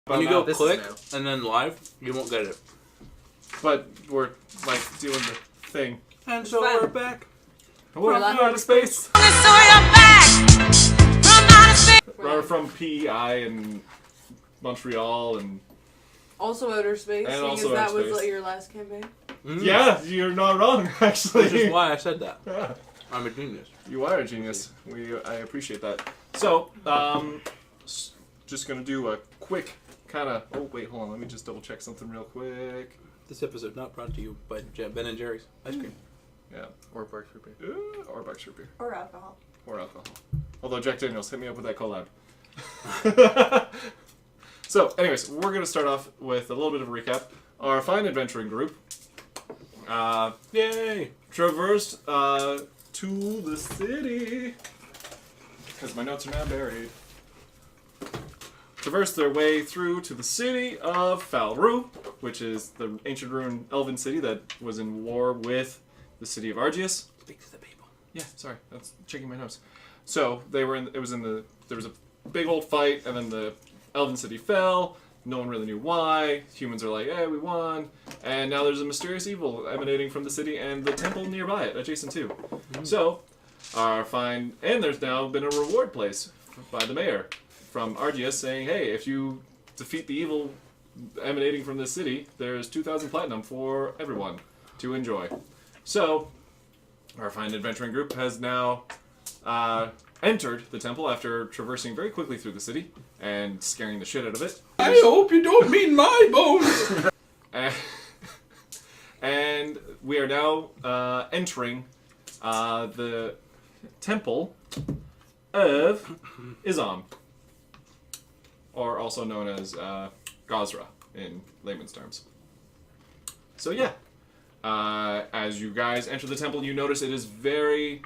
When you go click and then live, you won't get it. But we're like doing the thing. And so we're back. We're out of space. We're from PEI and Montreal and also outer space. And seeing also as that outer was space. your last campaign. Yeah, you're not wrong, actually. Which is why I said that. Yeah. I'm a genius. You are a genius. I appreciate that. So, just gonna do a quick kind of. Oh wait, hold on. Let me just double check something real quick. This episode not brought to you by Ben and Jerry's ice cream. Yeah. Or Barks Root Beer. Or Bucks Root Beer. Or alcohol. Or alcohol. Although Jack Daniels, hit me up with that collab. So, anyways, we're gonna start off with a little bit of a recap. Our fine adventuring group. Yay! Traversed to the city, because my notes are now buried. Traversed their way through to the city of Falru, which is the ancient ruined elven city that was in war with the city of Argius. Speak to the people. Yeah, sorry, that's checking my notes. So they were in. There was a big old fight, and then the elven city fell. No one really knew why. Humans are like, hey, we won. And now there's a mysterious evil emanating from the city and the temple nearby it, adjacent to. So, and there's now been a reward placed by the mayor from Argius saying, hey, if you defeat the evil emanating from this city, there's 2,000 platinum for everyone to enjoy. So, our fine adventuring group has now entered the temple after traversing very quickly through the city and scaring the shit out of it. I hope you don't mean my bones! And we are now entering the temple of Izam, or also known as Gazra in layman's terms. So yeah, as you guys enter the temple, you notice it is very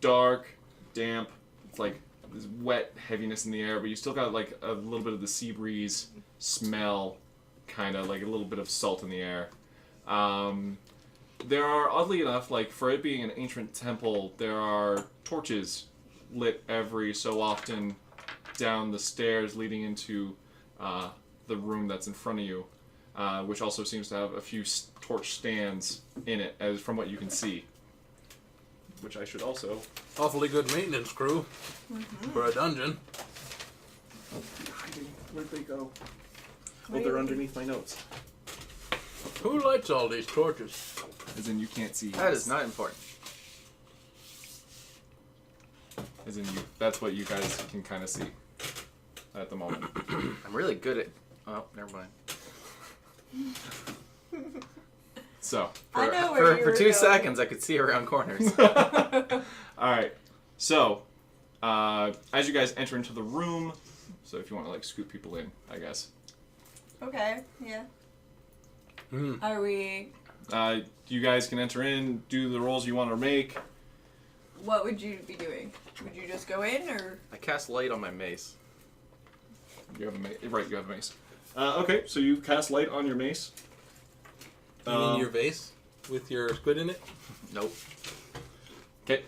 dark, damp. It's like this wet heaviness in the air, but you still got like a little bit of the sea breeze smell, kind of like a little bit of salt in the air. There are, oddly enough, like for it being an ancient temple, there are torches lit every so often down the stairs leading into the room that's in front of you, which also seems to have a few torch stands in it, as from what you can see. Which I should also... Awfully good maintenance crew for a dungeon. Where'd they go? Oh, they're underneath my notes. Who lights all these torches? As in, you can't see. That is not important. As in, that's what you guys can kind of see at the moment. I'm really good at... Oh, never mind. So, I know where you for were 2 going. seconds, I could see around corners. alright. So, as you guys enter into the room, so if you want to, like, scoot people in, I guess. Okay, yeah. Mm. Are we... You guys can enter in, do the rolls you want to make. What would you be doing? Would you just go in, or...? I cast light on my mace. You have a mace. Right, you have a mace. Okay, so you cast light on your mace. You mean your vase with your squid in it? Nope. Okay.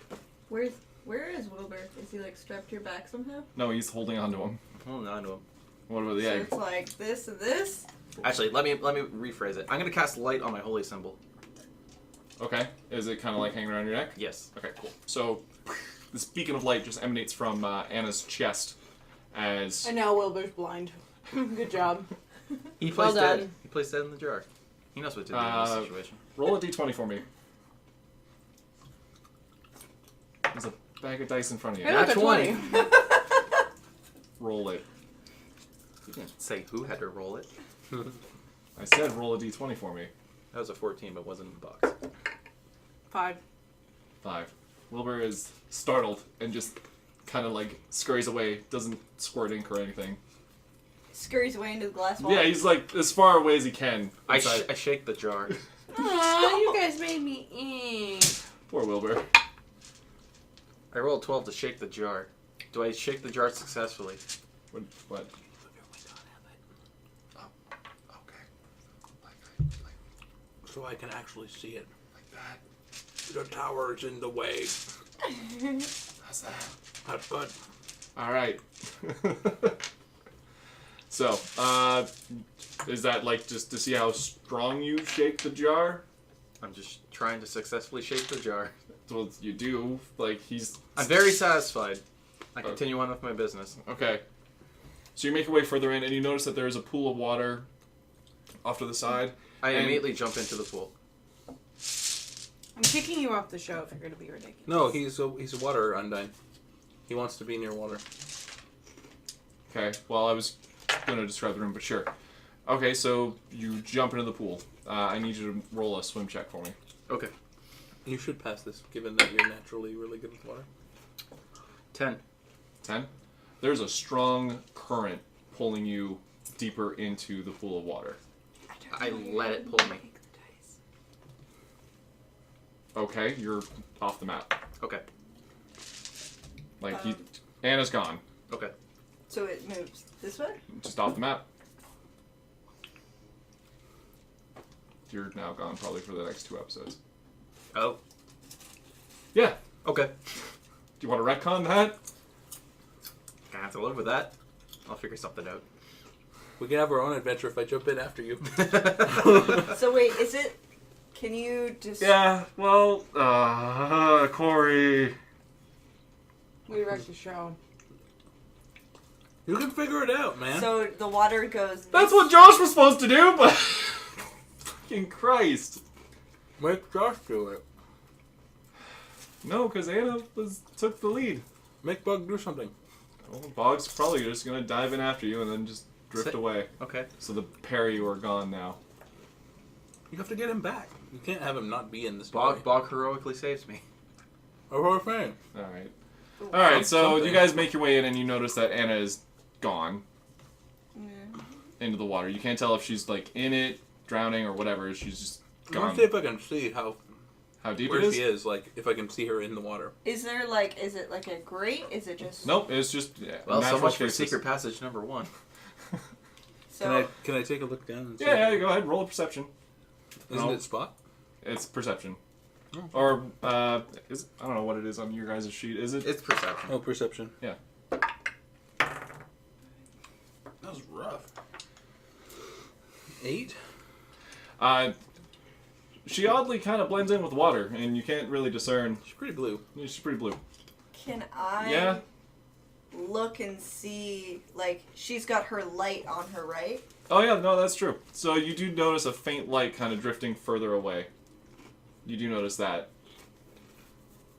Where is Wilbur? Is he, like, strapped to your back somehow? No, he's holding on to him. I'm holding on to him. What about the So egg? it's like this and this? Actually, let me rephrase it. I'm gonna cast light on my holy symbol. Okay. Is it kind of like hanging around your neck? Yes. Okay, cool. So, this beacon of light just emanates from Anna's chest as... And now Wilbur's blind. Good job. He Well plays done. dead. He plays dead in the jar. He knows what to do in this situation. Roll a d20 for me. There's a bag of dice in front of you. Hey, look, Nat a 20. Roll it. You didn't say who had to roll it. I said roll a d20 for me. That was a 14, but wasn't in the box. 5. 5. Wilbur is startled and just kind of like scurries away, doesn't squirt ink or anything. Scurries away into the glass wall. Yeah, he's like as far away as he can. I inside. shake the jar. Aw, you guys made me ink. Poor Wilbur. I rolled 12 to shake the jar. Do I shake the jar successfully? What? Oh, okay. So I can actually see it. Like that. The tower's in the way. How's that? That's good. All right. So, is that like just to see how strong you shake the jar? I'm just trying to successfully shake the jar. Well, you do. Like, I'm very satisfied. I continue on with my business. Okay. So you make your way further in, and you notice that there is a pool of water off to the side. I immediately jump into the pool. I'm kicking you off the show if you're going to be ridiculous. No, he's a water undyne. He wants to be near water. Okay, well, I was going to describe the room, but sure. Okay, so you jump into the pool. I need you to roll a swim check for me. Okay. You should pass this, given that you're naturally really good with water. 10. 10? There's a strong current pulling you deeper into the pool of water. I let it pull me. Okay, you're off the map. Okay. Like, Anna's gone. Okay. So it moves this way? Just off the map. You're now gone probably for the next 2 episodes. Oh. Yeah. Okay. Do you want to retcon that? Gonna have to live with that. I'll figure something out. We can have our own adventure if I jump in after you. So wait, is it... Can you just... Yeah, well, Corey. We wrecked the show. You can figure it out, man. So the water goes... That's what Josh was supposed to do, but... Fucking Christ. Make Josh do it. No, because Anna took the lead. Make Bug do something. Well, Bog's probably just going to dive in after you and then just drift away. Okay. So the pair of you are gone now. You have to get him back. You can't have him not be in the story. Bog heroically saves me. Or we're fine. Alright. Alright, so Something. you guys make your way in and you notice that Anna is gone Yeah. into the water. You can't tell if she's, like, in it, drowning, or whatever. She's just I want gone. to see if I can see How deep where it is? she is. Like, if I can see her in the water. Is there like... Is it like a grate? Is it just... Nope, it's just Well, so natural much for spaces. secret passage number 1. So... Can I take a look down and see? Yeah, go ahead, roll a perception. Isn't No. it spot? It's perception. Oh. Or, I don't know what it is on your guys' sheet. Is it? It's perception. Oh, perception. Yeah. That was rough. 8? She oddly kind of blends in with water, and you can't really discern. She's pretty blue. She's pretty blue. Can I... Yeah? look and see... Like, she's got her light on her, right? Oh yeah, no, that's true. So you do notice a faint light kind of drifting further away. You do notice that.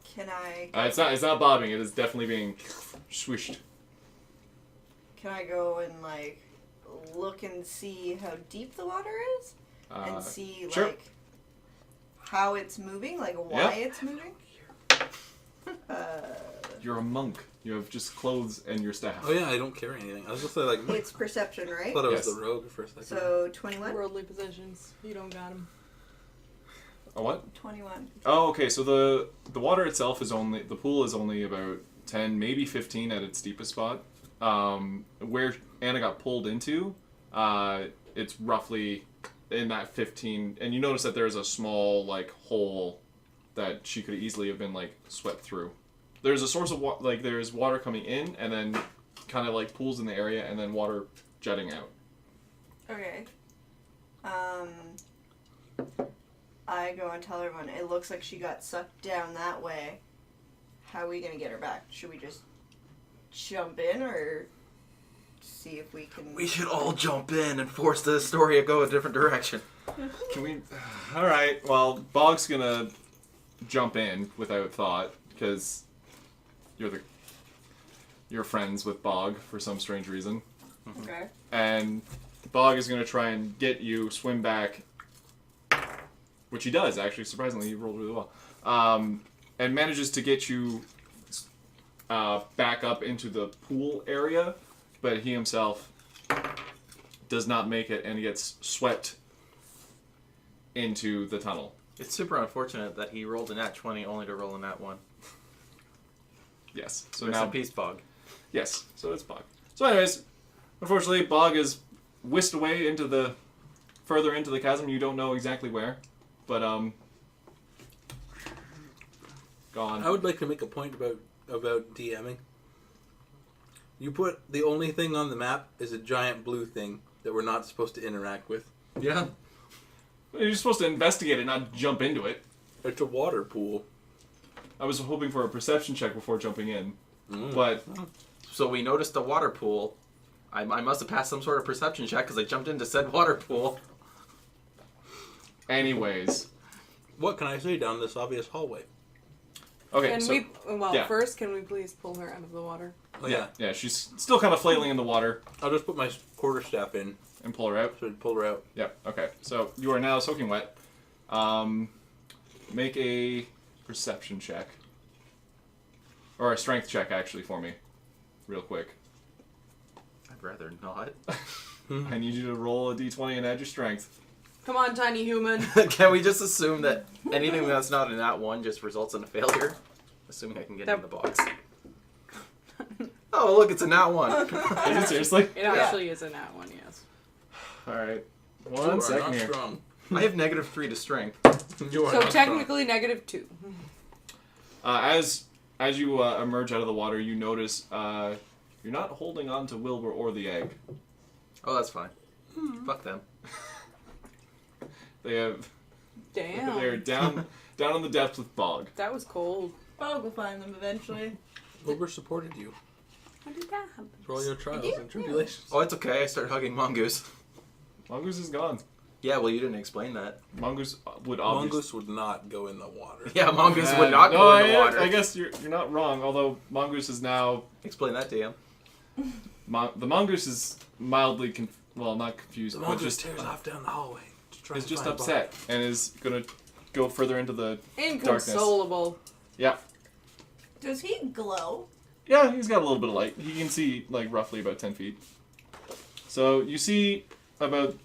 Can I... It's not bobbing. It is definitely being swished. Can I go and, like, look and see how deep the water is? And see, sure. like, how it's moving? Like, why Yeah. it's moving? You're a monk. You have just clothes and your staff. Oh yeah, I don't carry anything. I was just like, I It's perception, right? thought I was Yes. the rogue for a second. So, 21? Worldly possessions. You don't got them. A what? 21. Oh, okay. So the water itself is only... The pool is only about 10, maybe 15 at its deepest spot. Where Anna got pulled into, it's roughly in that 15... And you notice that there's a small, like, hole that she could easily have been, like, swept through. There's a source of water... Like, there's water coming in, and then kind of, like, pools in the area, and then water jetting out. Okay. I go and tell everyone, it looks like she got sucked down that way. How are we gonna get her back? Should we just jump in, or see if we can... We should all jump in and force the story to go a different direction. Can we... Alright, well, Bog's gonna jump in without thought, because you're friends with Bog for some strange reason. Okay. And Bog is gonna try and get you swim back, which he does, actually, surprisingly, he rolled really well. And manages to get you back up into the pool area, but he himself does not make it, and he gets swept into the tunnel. It's super unfortunate that he rolled a nat 20 only to roll a nat 1. Yes. So Rest now, in peace, Bog. yes. So it's Bog. So, anyways, unfortunately, Bog is whisked away into further into the chasm. You don't know exactly where, but gone. I would like to make a point about DMing. You put the only thing on the map is a giant blue thing that we're not supposed to interact with. Yeah. You're supposed to investigate it, not jump into it. It's a water pool. I was hoping for a perception check before jumping in. But So we noticed the water pool. I must have passed some sort of perception check because I jumped into said water pool. anyways. What can I say down this obvious hallway? Okay, Can so yeah. first, can we please pull her out of the water? Oh, yeah. yeah, she's still kind of flailing in the water I'll just put my quarterstaff in and pull her out. so I'd pull her out. Yep, okay. So you are now soaking wet. Make a perception check. Or a strength check, actually, for me. Real quick. I'd rather not. I need you to roll a d20 and add your strength. Come on, tiny human. Can we just assume that anything that's not a nat 1 just results in a failure? Assuming I can get in the box. Oh, look, it's a nat 1. Is it seriously? It actually is a nat one, yes. Alright. You 1 are second not here. strong. I have -3 to strength. You are So not technically -2. As you emerge out of the water, you notice you're not holding on to Wilbur or the egg. Oh, that's fine. Fuck them. They're Damn. down in the depths with Bog. That was cold. Bog will find them eventually. strong. Wilbur supported you How did that happen? for all your trials and tribulations. Oh, it's okay. I start hugging Mongoose. Mongoose is gone. Yeah, well, you didn't explain that. Mongoose would obviously... Mongoose would not go in the water. Yeah, Mongoose would not go in the water. I guess you're not wrong, although Mongoose is now... Explain that to him. The Mongoose is mildly... not confused, The but mongoose just... tears off down the hallway. is just upset and is going to go further into the darkness. Inconsolable. Yeah. Does he glow? Yeah, he's got a little bit of light. He can see, roughly about 10 feet. So you see about...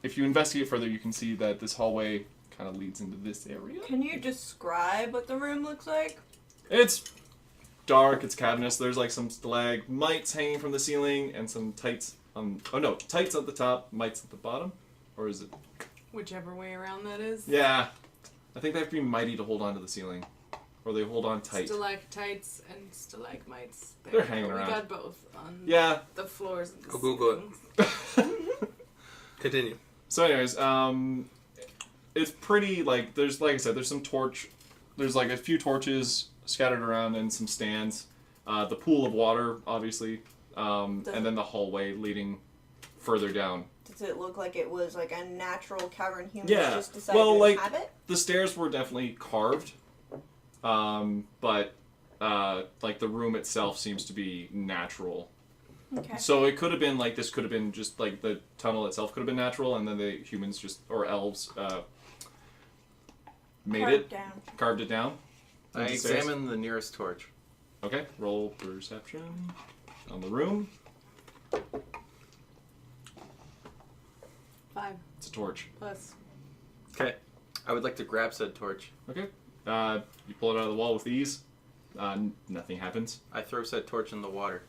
If you investigate further, you can see that this hallway kind of leads into this area. Can you describe what the room looks like? It's dark, it's cavernous. There's some stalagmites hanging from the ceiling and some tights on... Oh no, tights at the top, mites at the bottom? Or is it... Whichever way around that is. Yeah. I think they have to be mighty to hold on to the ceiling. Or they hold on tight. Stalactites and stalagmites. They're hanging around. We got both on Yeah. the floors. Of the Go Google ceilings. Continue. So anyways, it's pretty, there's, I said, there's some torch... There's, a few torches scattered around and some stands. The pool of water, obviously. And then the hallway leading further down. Does it look like it was a natural cavern human Yeah. just decided to inhabit? The stairs were definitely carved. But the room itself seems to be natural. Okay. So it could have been this could have been just the tunnel itself could have been natural, and then the humans or elves carved it down. I into stairs. examine the nearest torch. Okay, roll perception on the room. 5 It's a torch. plus. Okay. I would like to grab said torch. Okay. You pull it out of the wall with ease. Nothing happens. I throw said torch in the water.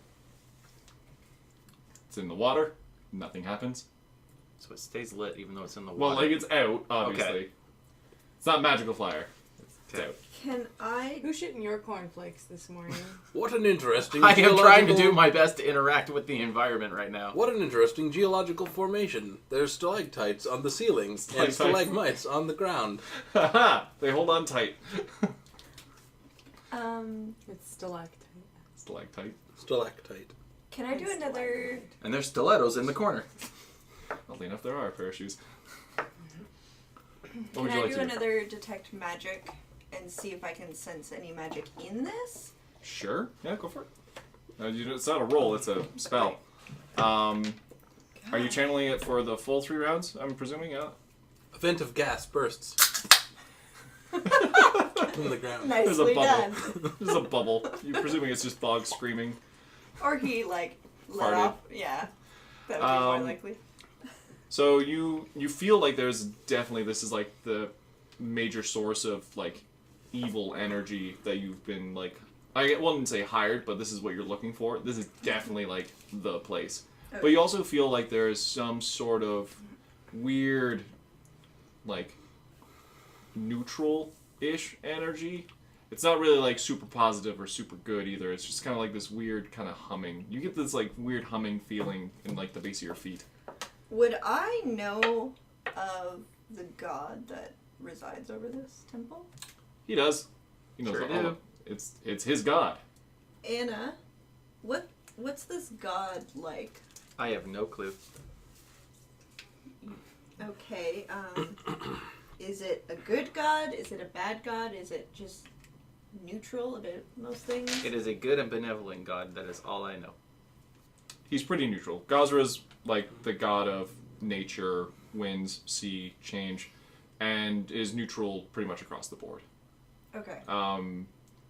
It's in the water. Nothing happens. So it stays lit even though it's in the Well, water. it's out, obviously. Okay. It's not magical fire. It's Okay. out. Can I... Who shit in your cornflakes this morning? What an interesting I am trying to geological- do my best to interact with the environment right now. What an interesting geological formation. There's stalactites on the ceiling and Stalactites. stalagmites on the ground. Haha! They hold on tight. It's stalactite. Stalactite. Stalactite. Can I do another... And there's stilettos in the corner. Oddly enough, there are a pair of shoes. What Can would you I like do to do? another detect magic and see if I can sense any magic in this? Sure. Yeah, go for it. It's not a roll, it's a spell. Are you channeling it for the full 3 rounds, I'm presuming? Yeah. A vent of gas bursts from the ground. There's a Nicely bubble. done. There's a bubble. You're presuming it's just Bog screaming. Or he, let Farted. off. Yeah. That would be more likely. So you feel like there's definitely, this is the major source of evil energy that you've been I wouldn't say hired, but this is what you're looking for. This is definitely the place. But you also feel like there is some sort of weird neutral-ish energy, It's not really like super positive or super good either. It's just kind of like this weird kind of humming. You get this like weird humming feeling in like the base of your feet. Would I know of the god that resides over this temple? He does. He knows Sure all do. of it's his god. Anna, what's this god like? I have no clue. Okay, is it a good god? Is it a bad god? Is it just neutral about most things? It is a good and benevolent god. That is all I know. He's pretty neutral. Gazra's like the god of nature, winds, sea, change, and is neutral pretty much across the board. Okay.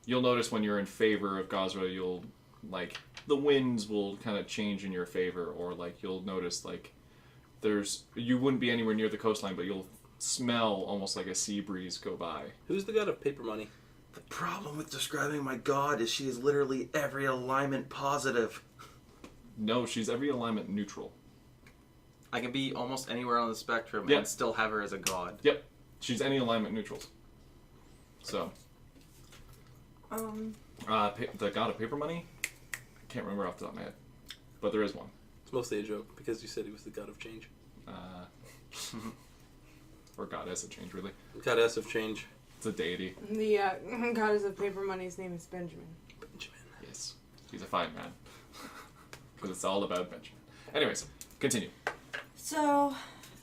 You'll notice when you're in favor of Gazra, you'll like the winds will kind of change in your favor, or like you'll notice like you wouldn't be anywhere near the coastline, but you'll smell almost like a sea breeze go by. Who's the god of paper money? The problem with describing my god is she is literally every alignment positive. No, she's every alignment neutral. I can be almost anywhere on the spectrum Yep. and still have her as a god. Yep, she's any alignment neutrals. So, the god of paper money, I can't remember off the top of my head, but there is one. It's mostly a joke because you said he was the god of change. Or goddess of change, really. Goddess of change. It's a deity. The goddess of paper money's name is Benjamin. Benjamin. Yes, he's a fine man. Because it's all about Benjamin. Anyways, continue. So,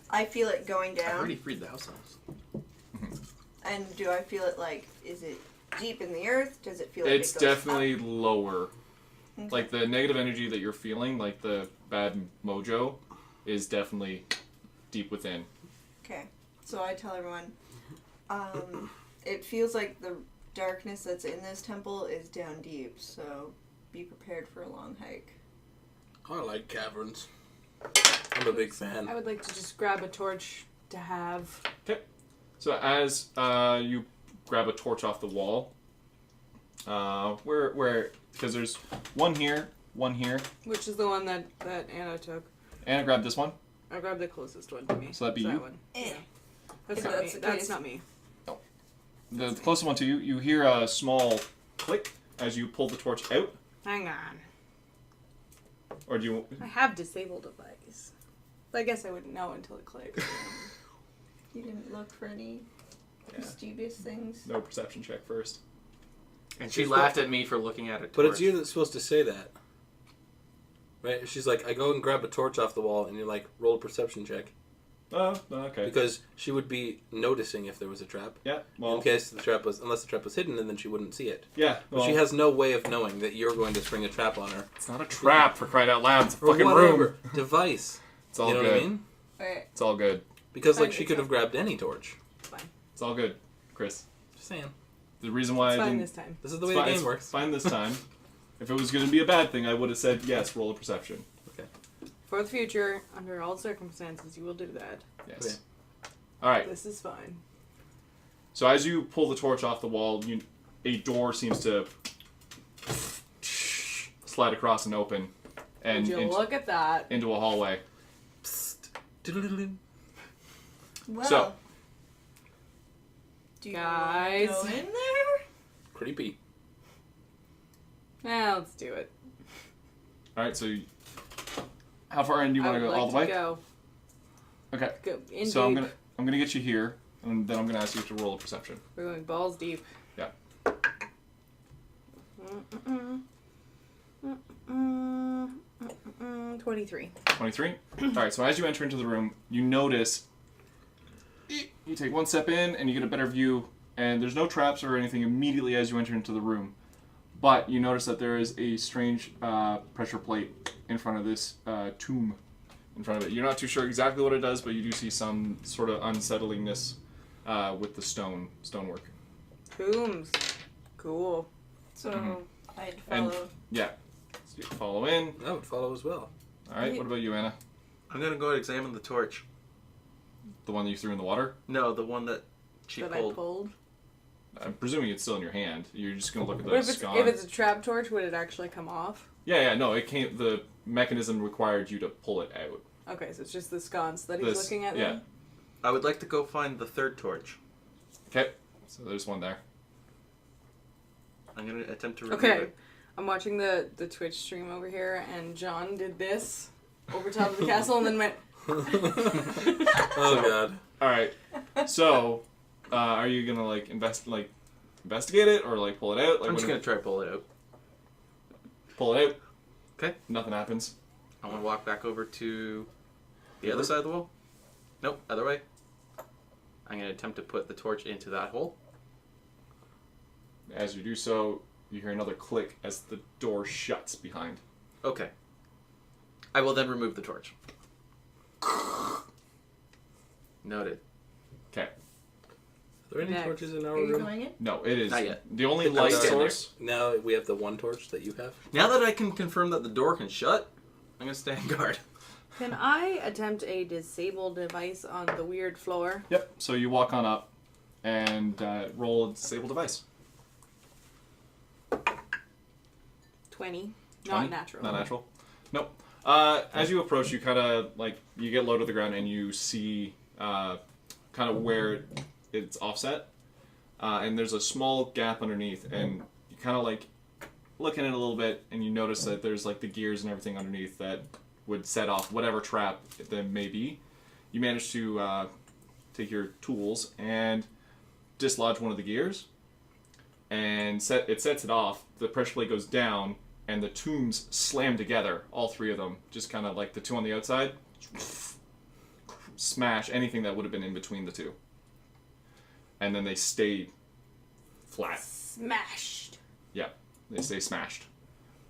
I feel it going I've down. already freed the house elves. And do I feel it like, is it deep in the earth? Does it feel like It's it goes definitely up? lower. Okay. Like the negative energy that you're feeling, like the bad mojo, is definitely deep within. Okay. So I tell everyone, it feels like the darkness that's in this temple is down deep, so be prepared for a long hike. I like caverns. I'm a big fan. I would like to just grab a torch to have. Okay. So as you grab a torch off the wall, because there's one here, Which is the one that Anna took. Anna grabbed this one. I grabbed the closest one to me. So that'd be that you? one. Eh. That's If not that's me. the That's case. not me. The closest one to you, you hear a small click as you pull the torch out. Hang on. Or do you... I have disabled device. I guess I wouldn't know until it clicks. You didn't look for any mischievous things? No perception check first. And she laughed at me for looking at a torch. But it's you that's supposed to say that. Right? She's like, I go and grab a torch off the wall, and you're like, roll a perception check. Oh, okay. Because she would be noticing if there was a trap. Yeah, well... In case the trap was, unless the trap was hidden, and then she wouldn't see it. Yeah, But well... she has no way of knowing that you're going to spring a trap on her. It's not a trap, for crying out loud. It's a Or fucking whatever. room. Device. It's all You know good. what I mean? Alright. It's all good. Because, like, Fine, she it's could have fine. grabbed any torch. Fine. It's all good, Chris. Just saying. The reason why It's I fine didn't... this time. This is the It's way fine, the game it's works. fine this time. If it was going to be a bad thing, I would have said, yes, roll a perception. For the future, under all circumstances, you will do that. Yes. Okay. All right. This is fine. So as you pull the torch off the wall, a door seems to slide across and open, and Would you look at that? into a hallway. Psst. Doodle-doodle. Well, So- do you Guys. go in there? Creepy. Let's do it. All right. So, how far in do you I want to would go? like All the way? Go. Okay. Go in So deep. I'm gonna get you here, and then I'm gonna ask you to roll a perception. We're going balls deep. Yeah. 23. 23. All right. So as you enter into the room, you notice. You take one step in, and you get a better view. And there's no traps or anything immediately as you enter into the room. But you notice that there is a strange pressure plate in front of this tomb in front of it. You're not too sure exactly what it does, but you do see some sort of unsettlingness with the stonework. Tombs. Cool. So, I'd And- follow. Yeah. So you follow in. I would follow as well. All right. What about you, Anna? I'm gonna go examine the torch. The one that you threw in the water? No, the one that she That pulled. I pulled. I'm presuming it's still in your hand. You're just gonna look at But the if it's, scone. if it's a trap torch, would it actually come off? Yeah. No. It can't. The mechanism required you to pull it out. Okay, so it's just the sconce that he's This- looking at yeah. then? I would like to go find the third torch. Okay. So there's one there. I'm gonna attempt to remove Okay. it. I'm watching the Twitch stream over here, and John did this over top of the castle, and then went. Oh god. All right. So, are you gonna investigate it or like pull it out? Like, I'm just gonna try to pull it out. pull it out. Okay. Nothing happens. I want to walk back over to the other side of the wall. Nope, other way. I'm gonna attempt to put the torch into that hole. As you do so, you hear another click as the door shuts behind. Okay. I will then remove the torch. Noted. Okay. Are there any Next. torches in our Are you room? going in? No, it is Not yet. the only It- light it's in there. source. Now we have the one torch that you have. Now that I can confirm that the door can shut, I'm gonna stand guard. Can I attempt a disable device on the weird floor? Yep. So you walk on up and roll a disable device. 20. 20? Not natural. Not natural. Nope. As you approach, you kind of you get low to the ground and you see kind of where it's offset, and there's a small gap underneath, and you kind of look in it a little bit, and you notice that there's the gears and everything underneath that would set off whatever trap there may be. You manage to take your tools and dislodge one of the gears, and it sets it off. The pressure plate goes down, and the tombs slam together, all three of them, just kind of like the two on the outside, smash anything that would have been in between the two. And then they stay flat. Smashed. Yeah, they stay smashed.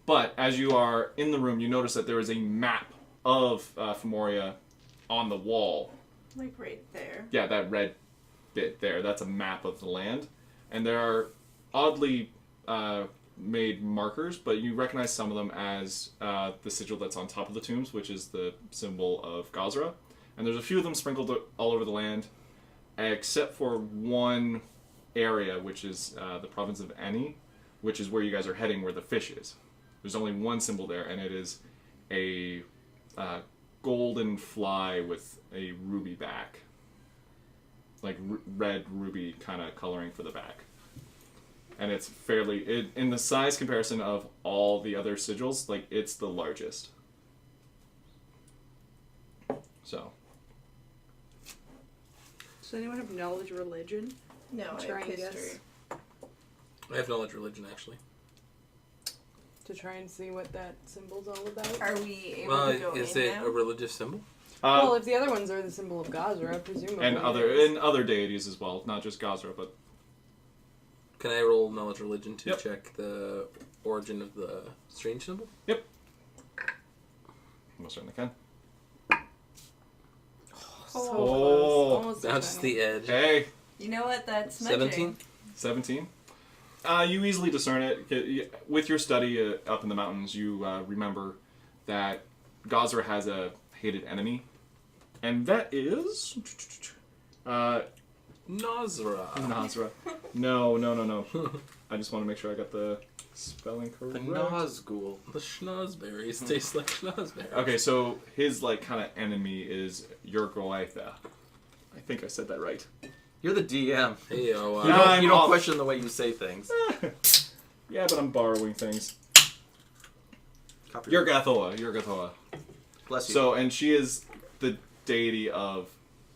But as you are in the room, you notice that there is a map of Femoria on the wall. Like right there. Yeah, that red bit there, that's a map of the land. And there are oddly made markers, but you recognize some of them as the sigil that's on top of the tombs, which is the symbol of Gazra. And there's a few of them sprinkled all over the land, except for one area, which is the province of Ani, which is where you guys are heading, where the fish is. There's only one symbol there, and it is a golden fly with a ruby back. Like red ruby kind of coloring for the back. And it's fairly, in the size comparison of all the other sigils, it's the largest. So. Does anyone have knowledge of religion? No, I Try have and guess. history. I have knowledge religion actually. To try and see what that symbol's all about? Are we able Well, to go is in it now? a religious symbol? Well, if the other ones are the symbol of Gazra, presumably. And it is. other deities as well, not just Gazra, but Can I roll knowledge religion to Yep. check the origin of the strange symbol? most certainly can. So Oh. close. Almost That's a the edge. Hey, You know what? That's smudging. 17? 17. You easily discern it. With your study up in the mountains, you remember that Gazra has a hated enemy, and that is Nazra. Nazra. No. I just want to make sure I got the spelling correct. The Nazgul. The schnozberries taste like schnozberries. Okay, so his kind of enemy is Yurgoitha. I think I said that right. You're the DM. Hey, You oh, No, don't, I'm you don't off. question the way you say things. Yeah, but I'm borrowing things. Copy. Yurgathoa. Bless you. So, and she is the deity of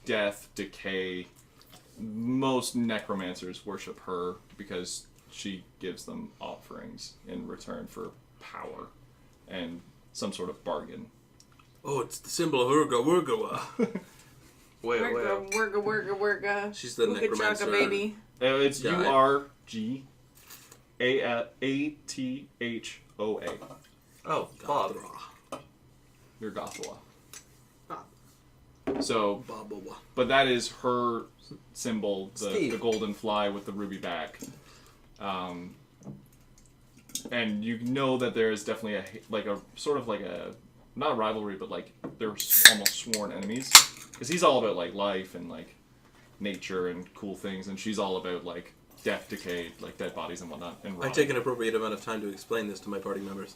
death, decay. Most necromancers worship her because she gives them offerings in return for power and some sort of bargain. oh, it's the symbol of Urga. wait. Worga. She's the Ooga necromancer. chugga, baby. It's Got it. Urgathoa. Oh, Bob. Yurgathoa. Bob. So, Babawa. but that is her symbol, the Steve. golden fly with the ruby back. And you know that there is definitely a sort of not a rivalry, but they're almost sworn enemies. Because he's all about life and nature and cool things, and she's all about death, decay, dead bodies and whatnot. And I take an appropriate amount of time to explain this to my party members.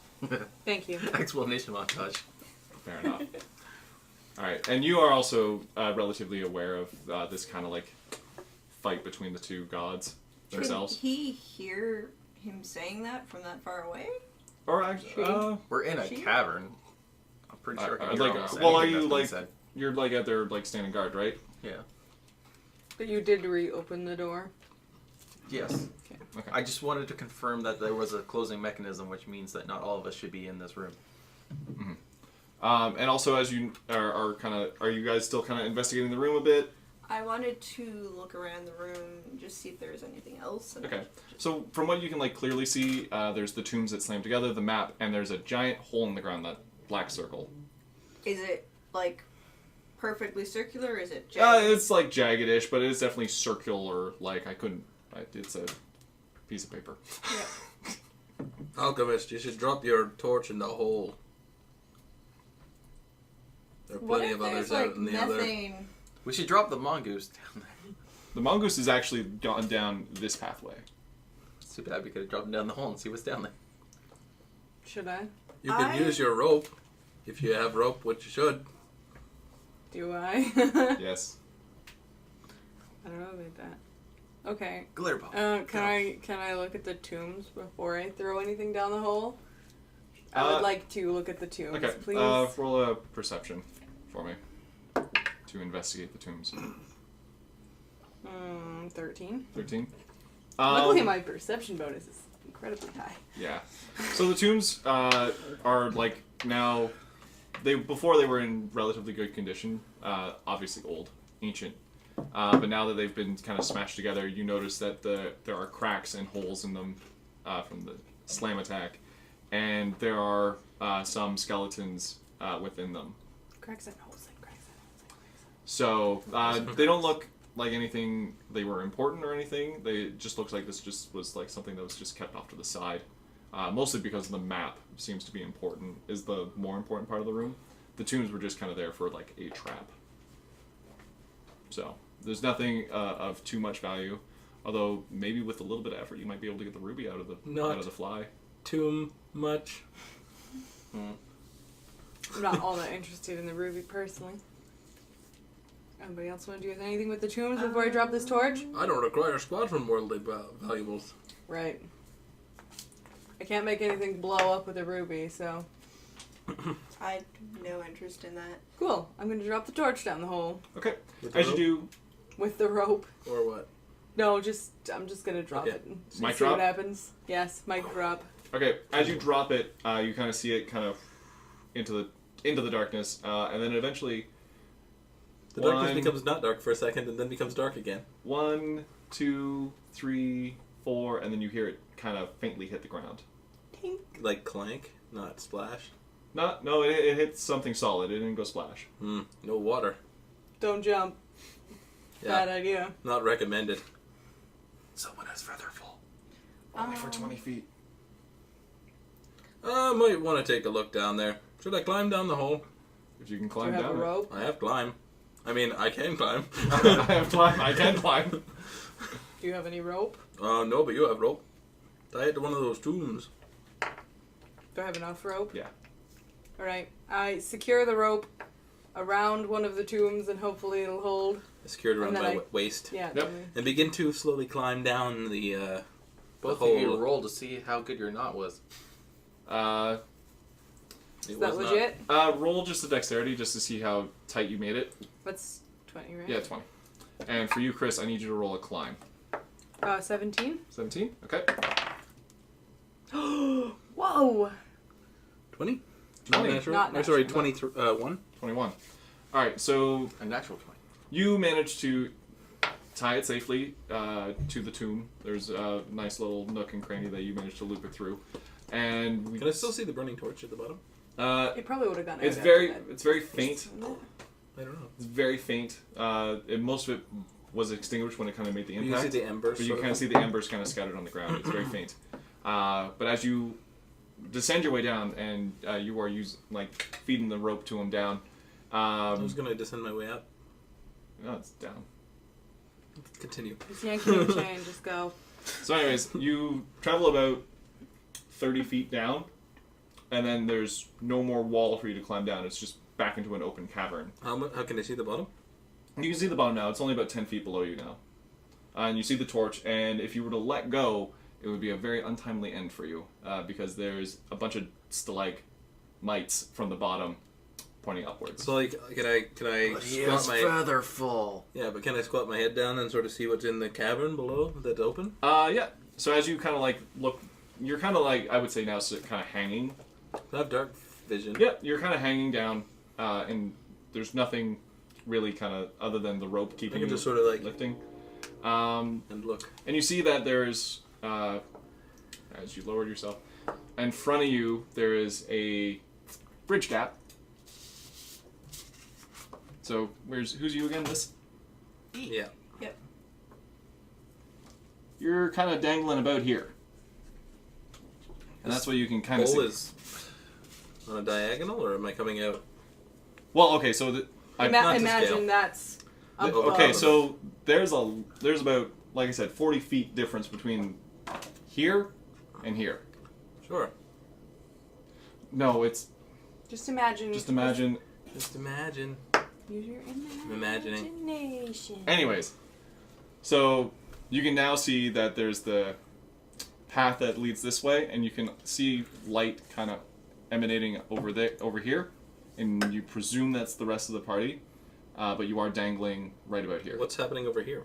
Thank you. Explanation montage. Fair enough. All right, and you are also relatively aware of this kind of fight between the two gods themselves. Can he hear him saying that from that far away? Or actually, We're in a She- cavern. I'm pretty sure I can hear like, almost well, are anything you that's being like said. you're like at their like standing guard, right? Yeah. But you did reopen the door. Yes. Okay. I just wanted to confirm that there was a closing mechanism, which means that not all of us should be in this room. And also, as you are kind of, are you guys still kind of investigating the room a bit? I wanted to look around the room and just see if there was anything else. And Okay. So from what you can like clearly see, there's the tombs that slam together, the map, and there's a giant hole in the ground, that black circle. Is it like perfectly circular? Or is it jagged? It's like jagged-ish, but it is definitely circular. Like it's a piece of paper. Yeah. Alchemist, you should drop your torch in the hole. There are What plenty if of there's others like out in the other. methane? We should drop the mongoose down there. The mongoose has actually gone down this pathway. It's too bad we could have dropped him down the hole and see what's down there. Should I? You can use your rope. If you have rope, which you should. Do I? Yes. I don't know about that. Okay. Glitter ball. Can I look at the tombs before I throw anything down the hole? I would like to look at the tombs, Okay. please. Roll a perception for me to investigate the tombs. 13. 13. Luckily, my perception bonus is incredibly high. Yeah. So the tombs are like now. Before they were in relatively good condition. Obviously old, ancient. But now that they've been kind of smashed together, you notice that there are cracks and holes in them from the slam attack, and there are some skeletons within them. Cracks and holes and cracks and holes and cracks. So they don't look like anything. They were important or anything. They just looks like this just was like something that was just kept off to the side. Mostly because the map seems to be important. Is the more important part of the room. The tombs were just kind of there for like a trap. So there's nothing of too much value. Although maybe with a little bit of effort, you might be able to get the ruby out of the fly. Too much. I'm not all that interested in the ruby personally. Anybody else want to do anything with the tombs before I drop this torch? I don't require squad from worldly valuables. Right. I can't make anything blow up with a ruby, so... I have no interest in that. Cool. I'm going to drop the torch down the hole. Okay. With the As you rope? do, With the rope. Or what? No, I'm just going to drop Okay. it and Mic see drop? what happens. Yes, mic drop. okay. As you drop it, you kind of see it kind of into the darkness, and then eventually The darkness One- becomes not dark for a second and then becomes dark again. 1, 2, 3, 4, and then you hear it kind of faintly hit the ground. Tink. Like clank, not splash. No, it hit something solid. It didn't go splash. No water. Don't jump. Yeah, Bad idea. not recommended. Someone has featherfall. Only for 20 feet. I might want to take a look down there. Should I climb down the hole? If you can Do climb you have a down it. rope? I have climb. I mean, I can climb. I have climb. I can climb. Do you have any rope? No, but you have rope. Tie it to one of those tombs. Do I have enough rope? Yeah. Alright. I secure the rope around one of the tombs and hopefully it'll hold. Secured around And then my I- waist. Yeah. Yep. then And begin to slowly climb down the Both hole. of you roll to see how good your knot was. Is that legit? Roll just the dexterity just to see how tight you made it. What's 20, right? Yeah, 20. And for you, Chris, I need you to roll a climb. 17? 17? Okay. Whoa! 20? 20. Natural? Not Or, sorry, natural. 1? 21. Alright, so A natural 20. you managed to tie it safely to the tomb. There's a nice little nook and cranny that you managed to loop it through. And we Can I still see the burning torch at the bottom? It probably would have gone out. It's after very that. it's very faint. I don't know. It's very faint. Most of it was extinguished when it kind of made the You impact. can see the embers. But you sort of. kind of see the embers kind of scattered on the ground. It's very faint. But as you descend your way down, and you are feeding the rope to him down. I was going to descend my way up. No, it's down. Continue. Just yank your chain, just go. So, anyways, you travel about 30 feet down, and then there's no more wall for you to climb down. It's just back into an open cavern. How can I see the bottom? You can see the bottom now. It's only about 10 feet below you now. And you see the torch, and if you were to let go, it would be a very untimely end for you because there's a bunch of stalagmites from the bottom pointing upwards. So like, can I squat my further full. yeah? But can I squat my head down and sort of see what's in the cavern below that's open? Yeah. So as you kind of like look, you're kind of like, I would say now, kind of hanging. I have dark vision. Yeah, you're kind of hanging down, and there's nothing really kind of other than the rope I keeping can you just sort of like lifting. and look. And you see that there's, as you lowered yourself, in front of you there is a bridge gap. So who's you again? This? Yeah. You're kind of dangling about here, and that's what you can kind of Hole see. is on a diagonal, or am I coming out? Well, okay, so not to Imagine scale. that's above. okay, so there's about, like I said, 40 feet difference between here and here. Sure. No, it's Just imagine. just imagine. Just imagine. Use your imagining. imagination. Anyways, so you can now see that there's the path that leads this way, and you can see light kind of emanating over here, and you presume that's the rest of the party, but you are dangling right about here. What's happening over here?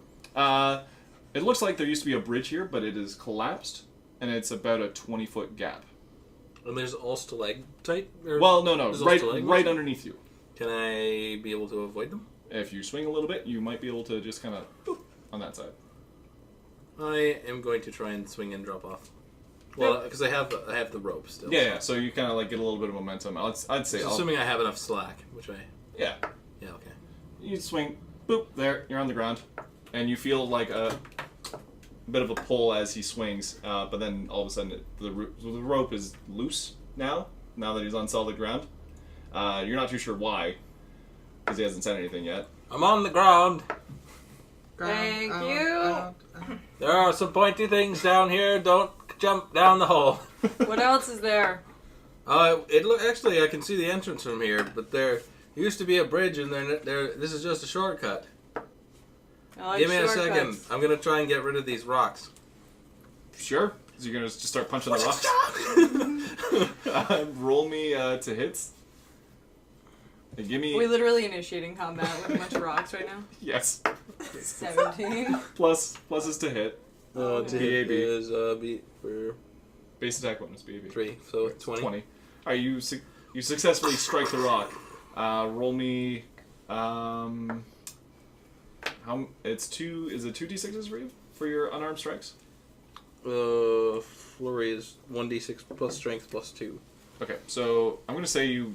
It looks like there used to be a bridge here, but it is collapsed, and it's about a 20-foot gap. And there's all stalactite? Or Well, no, there's all right stalagmites? underneath you. Can I be able to avoid them? If you swing a little bit, you might be able to just kind of on that side. I am going to try and swing and drop off. Well, because I have the rope still. Yeah. So you kind of like get a little bit of momentum. I'd say. Just assuming I have enough slack, which I. Yeah. Yeah. Okay. You swing, boop, there, you're on the ground. And you feel like a bit of a pull as he swings, but then all of a sudden the rope is loose now that he's on solid ground. You're not too sure why, because he hasn't said anything yet. I'm on the ground. Thank you. There are some pointy things down here. Don't jump down the hole. What else is there? Actually, I can see the entrance from here, but there used to be a bridge, and this is just a shortcut. I like Give me a shortcuts. second. I'm gonna try and get rid of these rocks. Sure. So you're going to just start punching the rocks? Roll me to hits. And give me... Are we literally initiating combat with a bunch of rocks right now? Yes. 17. Plus is to hit. To hit BAB. is B for Base attack bonus, BAB. 3, so 20. 20. Alright, you successfully strike the rock. Roll me... Is it 2d6s for you? For your unarmed strikes? Flurry is 1d6 plus strength plus 2. Okay, so I'm gonna say you're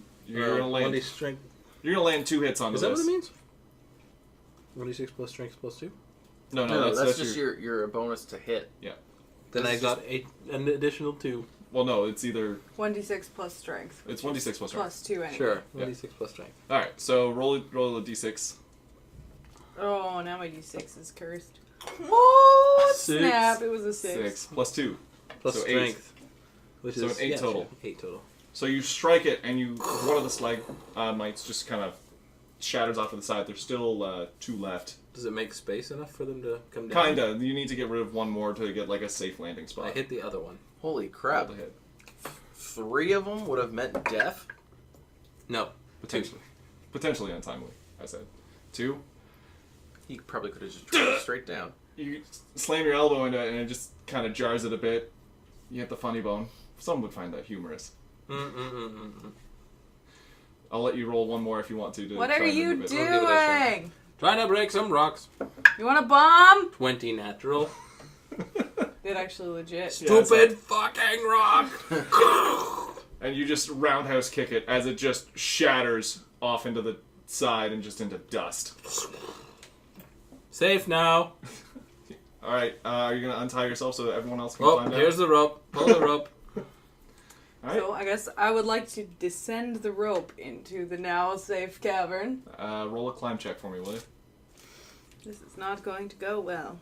gonna land. 1d strength. You're gonna land 2 hits on Is this. that what it means? 1d6 plus strength plus 2? No, that's just your bonus to hit. Then I got an additional 2. Well, no, it's either 1d6 plus strength. it's 1d6 plus strength. Plus 2 anyway. Sure, Yeah. 1d6 plus strength. All right, so roll a d6. Oh, now my d6 is cursed. Oh, 6. snap. It was a 6. 6 plus 2. Plus So 8. strength. Which So is 8 total. Sure, 8 total. So you strike it, and one of the stalagmites just kind of shatters off to the side. There's still 2 left. Does it make space enough for them to come down? Kinda. You need to get rid of one more to get like a safe landing spot. I hit the other one. Holy Roll crap! the hit. 3 of them would have meant death. No. Potentially untimely. I said 2. He probably could have just dropped it straight down. You slam your elbow into it, and it just kind of jars it a bit. You hit the funny bone. Some would find that humorous. I'll let you roll one more if you want to. What try are and you remove it. I'll give it a shot. doing? Trying to break some rocks. You want a bomb? 20 natural. It actually legit. Yeah, Stupid fucking rock! And you just roundhouse kick it as it just shatters off into the side and just into dust. Safe now. Alright, are you going to untie yourself so that everyone else can Oh, climb down? here's the rope. Pull the rope. Alright, So I guess I would like to descend the rope into the now safe cavern. roll a climb check for me, will you? This is not going to go well.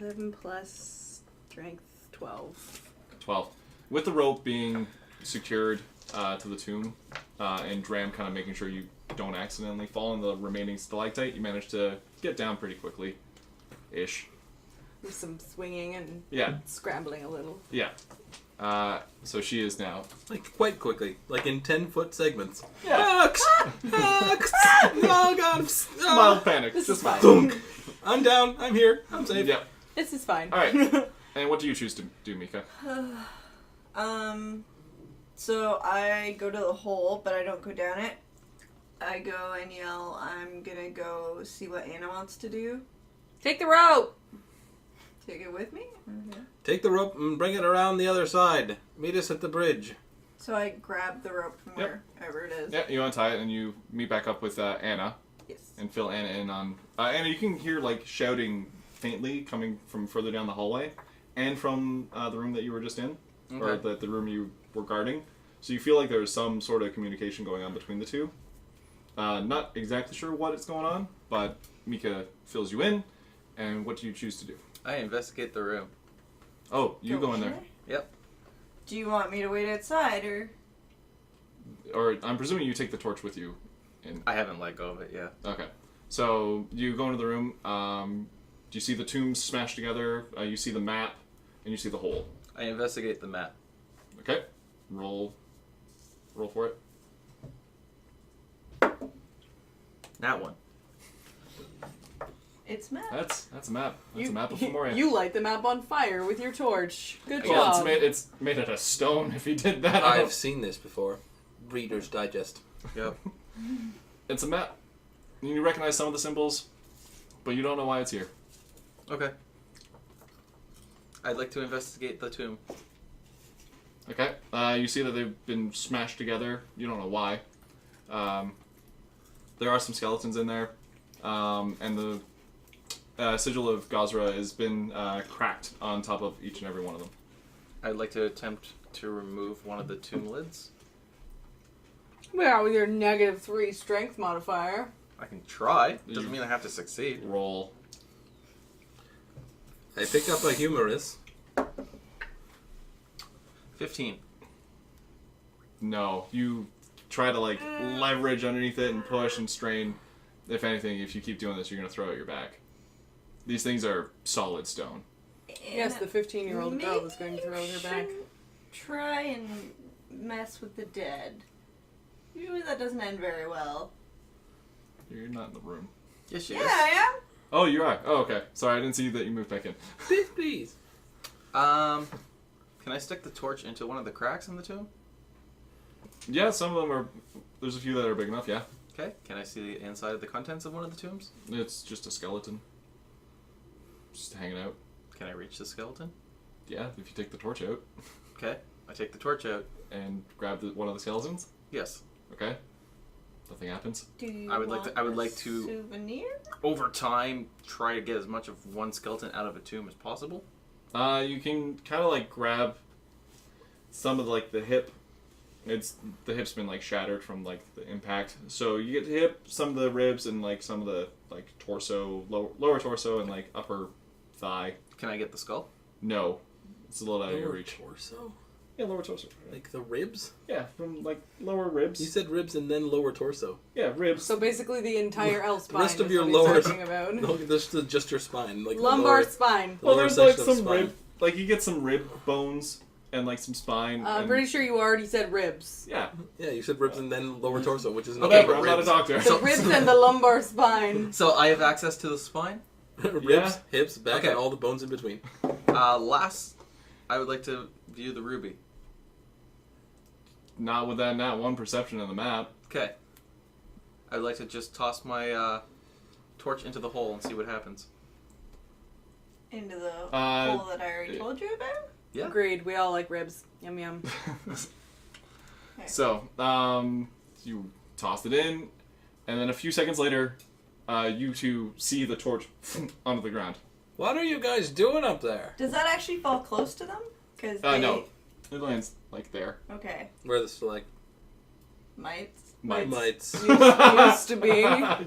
11 plus strength 12. 12. With the rope being secured to the tomb, and Dram kind of making sure you don't accidentally fall in the remaining stalactite, you manage to get down pretty quickly. ish. With some swinging and Yeah, scrambling a little. yeah. So she is now. Like quite quickly, like in 10-foot segments. Yeah. Oh god! Mild panic. This just is fine. mild. I'm down. I'm here. I'm safe. Yeah. This is fine. All right. And what do you choose to do, Mika? So I go to the hole, but I don't go down it. I go and yell, I'm gonna go see what Anna wants to do. Take the rope! Take it with me? Okay. Take the rope and bring it around the other side. Meet us at the bridge. So I grab the rope from wherever it is. Yeah, you untie it and you meet back up with Anna Yes. and fill Anna in on. Anna, you can hear like shouting faintly coming from further down the hallway and from the room that you were just in, or Okay. the room you were guarding. So you feel like there's some sort of communication going on between the two. Not exactly sure what is going on, but Mika fills you in. And what do you choose to do? I investigate the room. Oh, you go in there. Yep. Do you want me to wait outside, or? Or I'm presuming you take the torch with you. I haven't let go of it yet. Okay. So you go into the room. Do you see the tombs smashed together? You see the map, and you see the hole. I investigate the map. Okay. Roll for it. That one. It's Matt. That's a map. That's a map of Femoria. You light the map on fire with your torch. Good Well, job. it's made out of stone. If you did that, I I've don't- seen this before. Reader's Digest. Yep. it's a map. You recognize some of the symbols, but you don't know why it's here. Okay. I'd like to investigate the tomb. Okay. You see that they've been smashed together. You don't know why. There are some skeletons in there, and the sigil of Gazra has been cracked on top of each and every one of them. I'd like to attempt to remove one of the tomb lids. Well, with your -3 strength modifier. I can try. Doesn't mean I have to succeed. Roll. I pick up a humorous. 15. No, you try to like leverage underneath it and push and strain. If anything, if you keep doing this, you're gonna throw out your back. These things are solid stone. Yes, the 15-year-old girl is going to throw her back. Try and mess with the dead. Usually that doesn't end very well. You're not in the room. Yes, she Yeah, is. I am. Oh, you are. Oh, okay. Sorry, I didn't see that you moved back in. Please. Can I stick the torch into one of the cracks in the tomb? Yeah, some of them are. There's a few that are big enough. Yeah, Okay. Can I see the inside of the contents of one of the tombs? it's just a skeleton, just hanging out. Can I reach the skeleton? Yeah, if you take the torch out Okay. I take the torch out. and grab one of the skeletons. Yes. Okay. Nothing happens. Do you I would like want to- I would a like to- souvenir? Over time, try to get as much of one skeleton out of a tomb as possible. You can kind of like grab some of like the hip. The hip's been like shattered from like the impact, so you get the hip, some of the ribs, and like some of the like torso, lower torso, and like upper thigh. Can I get the skull? No, it's a little out of your Lower reach. torso? Yeah, lower torso. Like the ribs? Yeah, from like lower ribs. You said ribs and then lower torso. Yeah, ribs. So basically the entire L spine rest of is your what lower- he's talking about. No, this is just your spine. Like the Lumbar lower- spine. the Well, lower there's like section of some spine. rib, like you get some rib bones and like some spine. I'm and, pretty sure you already said ribs. Yeah, Yeah, you said ribs and then lower torso, which is whatever. okay, I'm not a ribs. doctor. The ribs and the lumbar spine. So I have access to the spine. Ribs, Yeah. hips, back, Okay. and all the bones in between. Last, I would like to view the ruby. Not with that nat one perception of the map. Okay. I would like to just toss my torch into the hole and see what happens. Into the Uh, hole that I already told you about? Yeah. Agreed. We all like ribs. Yum yum. So, you tossed it in, and then a few seconds later, you two see the torch onto the ground. What are you guys doing up there? Does that actually fall close to them? Because No. It lands like there. Okay. Where this like Mites. mites. Used to be.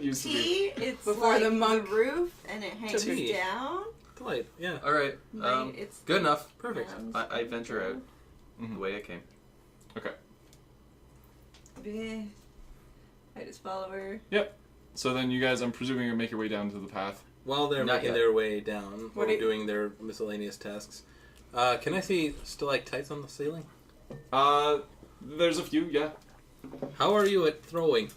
Used to be. T, it's Before like the monk- roof, and it hangs T. down. Light, yeah. All right. Like, it's Good enough. Perfect. I venture out Mhm. the way I came. Okay. I just follow her. So then you guys, I'm presuming, you make your way down to the path. while they're Not making yet. their way down What or do you- doing their miscellaneous tasks, can I see stalactites on the ceiling? There's a few, yeah. How are you at throwing?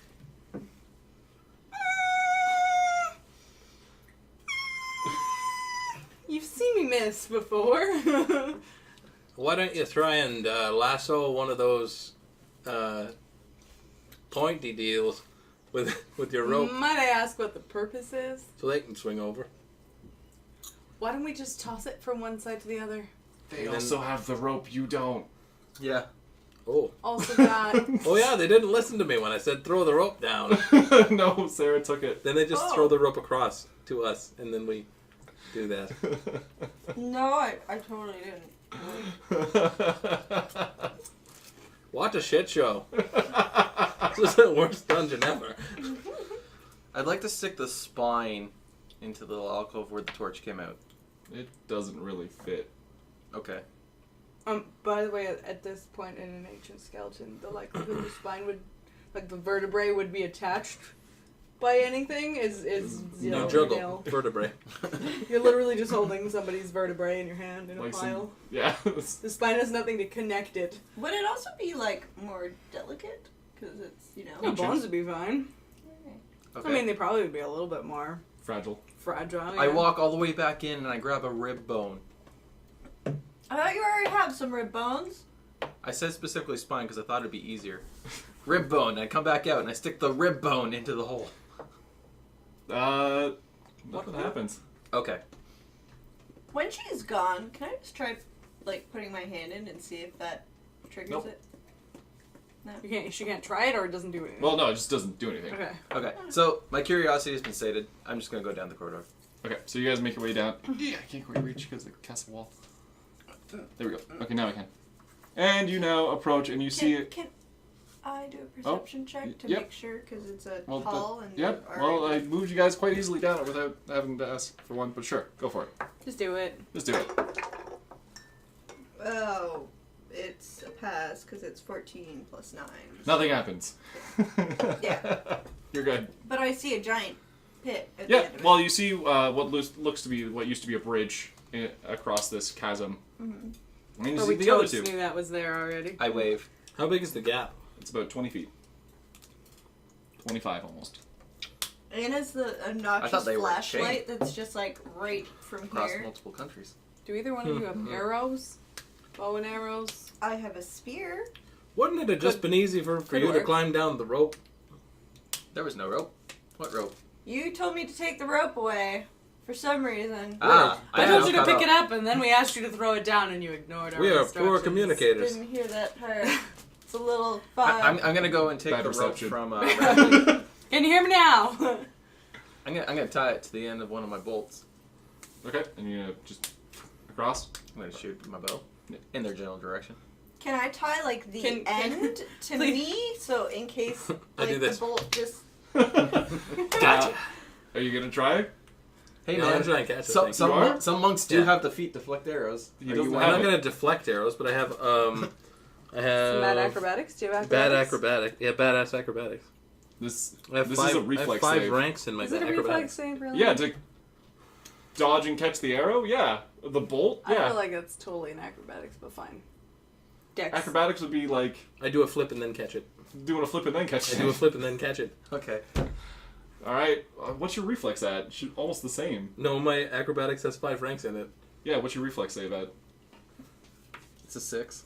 You've seen me miss before. Why don't you try and lasso one of those pointy deals with your rope Might I ask what the purpose is? so they can swing over? Why don't we just toss it from one side to the other? They And then- also have the rope, you don't. Yeah. Oh. Also that. Oh yeah, they didn't listen to me when I said throw the rope down. No, Sarah took it. Then they just throw the rope across to us, and then we do that. No, I totally didn't. What a shit show. This is the worst dungeon ever. I'd like to stick the spine into the little alcove where the torch came out. It doesn't really fit. Okay. By the way, at this point in an ancient skeleton, the likelihood the spine would, like the vertebrae would be attached by anything is You zero. juggle nil. vertebrae. You're literally just holding somebody's vertebrae in your hand in a Like some- pile. Yeah. The spine has nothing to connect it. Would it also be like more delicate? Because it's, you know. The bones would be fine. Okay. I mean, they probably would be a little bit more Fragile. fragile. I yeah. walk all the way back in and I grab a rib bone. I thought you already have some rib bones. I said specifically spine because I thought it'd be easier. Rib bone. And I come back out and I stick the rib bone into the hole. Nothing happens. Okay. When she's gone, can I just try, like, putting my hand in and see if that triggers Nope. it? She can't try it, or it doesn't do anything. Well, no, it just doesnn't do anything. Okay. Okay. So my curiosity has been sated. I'm just gonna go down the corridor. Okay, so you guys make your way down. Yeah, I can't quite reach because the castle wall. There we go. Okay, now we can. And you now approach and you see it. Can I do a perception check to yep. make sure? Because it's a Well, hall and yep. they're Well, I already- moved you guys quite easily down it without having to ask for one, but sure, go for it. Just do it. Just do it. Oh, it's a pass because it's 14 plus 9. Nothing happens. Yeah. You're good. But I see a giant pit at the Yeah, end of well, it. you see what looks to be what used to be a bridge across this chasm. Mhm. And you But see we the other totally two. knew that was there already. I wave. How big is the gap? It's about 20 feet. 25 almost. And it's the I obnoxious thought they were flashlight that's just like right from Across here. multiple countries. Do either one of you have arrows? Bow and arrows? I have a spear. Wouldn't it have just been easy for could you to work. climb down the rope? There was no rope. What rope? You told me to take the rope away for some reason. Ah, I am told you to cut pick off. it up, and then we asked you to throw it down, and you ignored our We are instructions. poor communicators. Didn't hear that part. It's a little fun. I'm gonna go and take Bad the reception. rope from Radley. Can you hear me now? I'm gonna tie it to the end of one of my bolts. Okay, and you're gonna just across? I'm gonna shoot my bow Yeah. in their general direction. Can I tie like the Can- end to Please. me so in case I do like this. the bolt just Gotcha. Are you gonna try? Hey No, man, I'm trying to catch the thing. You are? some monks do Yeah. have the feet to deflect arrows. He Are doesn't you have I'm one? not gonna deflect arrows, but I have Some bad acrobatics? Do you have bad acrobatics? acrobatic. Yeah, badass acrobatics. This I have This five, is a reflex I have 5 save. ranks in my Is it a acrobatics. reflex save, really? yeah, to dodge and catch the arrow? Yeah. The bolt? I Yeah. feel like that's totally an acrobatics, but fine. Dex. Acrobatics would be like I do a flip and then catch it. doing a flip and then catch I do a flip and then catch it. Okay. Alright, what's your reflex at? Almost the same. No, my acrobatics has 5 ranks in it. Yeah, what's your reflex save at? It's a 6.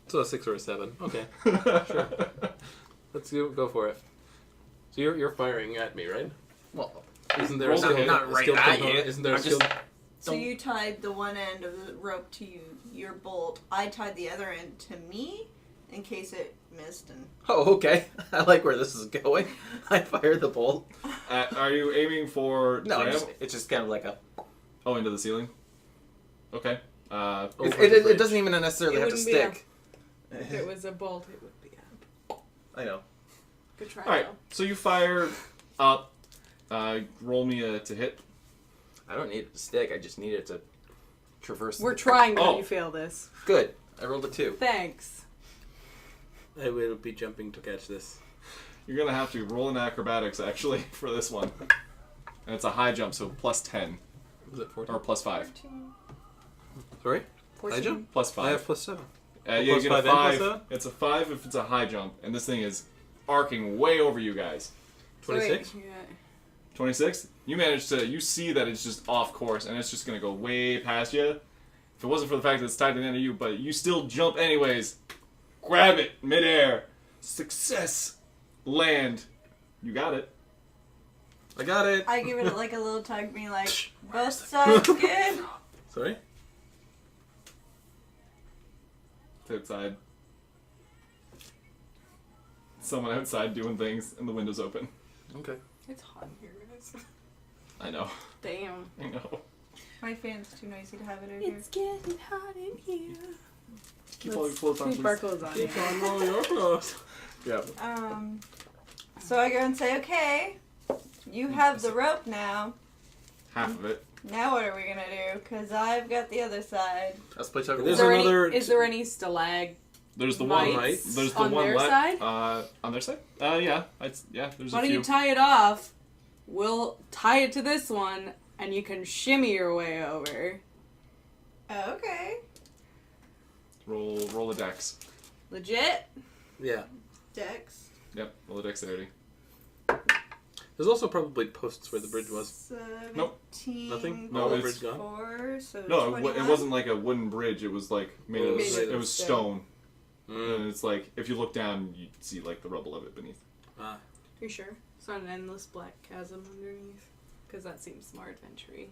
So a 6 or a 7. Okay, let's go for it. So you're firing at me, right? Well, Isn't there a Roll the skill? hit. Not right skill at component? you. Isn't there a I'm skill? just- so you tied the one end of the rope to your bolt. I tied the other end to me in case it missed and oh, okay. I like where this is going. I fire the bolt. Are you aiming for No, Graham? it's just kind of like a. Oh, into the ceiling? Okay. Over It, the it, it bridge. doesn't even necessarily It have to wouldn't be a- stick. If it was a bolt, it would be up. I know. Good try, Alright, though. so you fire up. Roll me to hit. I don't need it to stick. I just need it to traverse. We're the- trying to Oh. let you fail this. Good. I rolled a 2. Thanks. I will be jumping to catch this. You're gonna have to roll an acrobatics actually for this one. and it's a high jump, so plus 10 Is it 14? or plus 5. 14. Sorry? 14. High jump? Plus 5. I have plus 7. You plus get a 5 and plus 5. 7? It's a 5 if it's a high jump, and this thing is arcing way over you guys. So wait, 26? yeah. 26. You see that it's just off course, and it's just gonna go way past you. If it wasn't for the fact that it's tied to the end of you, but you still jump anyways. Grab it midair. Success. Land. You got it. I got it. I give it like a little tug, being like, both sides good. Sorry? It's outside. Someone outside doing things, and the window's open. Okay. It's hot in here, guys. I know. Damn. I know. My fan's too noisy to have it out here. It's getting hot in here. Keep all your clothes on, Keep please. our clothes on. Keep yeah. on all your clothes. Yeah. So I go and say, okay, you have the rope now. Half of it. Now what are we gonna do? Cause I've got the other side. Let's play tug of There's war. another- Is there any stalag There's the Mites one. Mites. There's the on one their left. side? On their side? Yeah. There's Why a don't few. you tie it off? We'll tie it to this one, and you can shimmy your way over. Okay. Roll a dex. Legit? Yeah. Dex. Yep. Roll a dexterity. There's also probably posts where the bridge was. 17. Nope. Nothing? No, All the it's- bridge gone? 4, so No, 21. it wasn't like a wooden bridge. It was like made of. Made It of was stone. stone. And it's like if you look down, you see like the rubble of it beneath. Ah. Are you sure? It's not an endless black chasm underneath? Because that seems more adventure-y.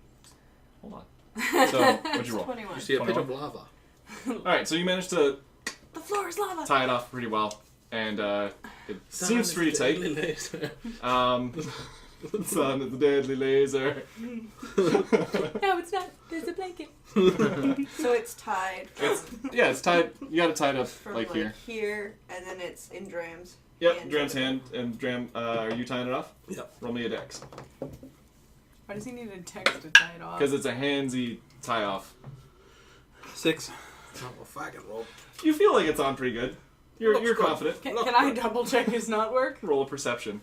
Hold on. So what'd you roll? 21. You see a pit 21? of lava. All right. So you managed to The floor is lava! tie it off pretty well, and it seems pretty tight. Son of the deadly laser. No, it's not. There's a blanket. So it's tied It's tied. You got it tied up from like here. and then it's in Dram's. Yep, hand. Dram's hand, and Dram, are you tying it off? Yep. Roll me a dex. Why does he need a text to tie it off? Because it's a handsy tie off. 6. Oh, well, fucking roll. You feel like it's on pretty good. You're Looks good. confident. Can I double check his not work? Roll a perception.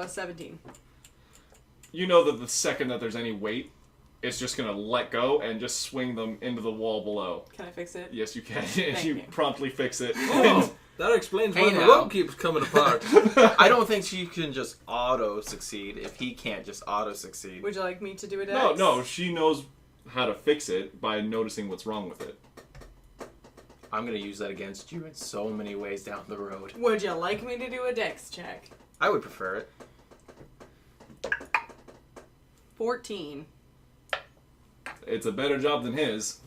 17. You know that the second that there's any weight, it's just going to let go and just swing them into the wall below. Can I fix it? Yes, you can. Thank you you. promptly fix it. Oh, that explains why Hey, the now. rope keeps coming apart. I don't think she can just auto succeed if he can't just auto succeed. Would you like me to do a dex? No, she knows how to fix it by noticing what's wrong with it. I'm gonna use that against you in so many ways down the road. Would you like me to do a dex check? I would prefer it. 14. It's a better job than his.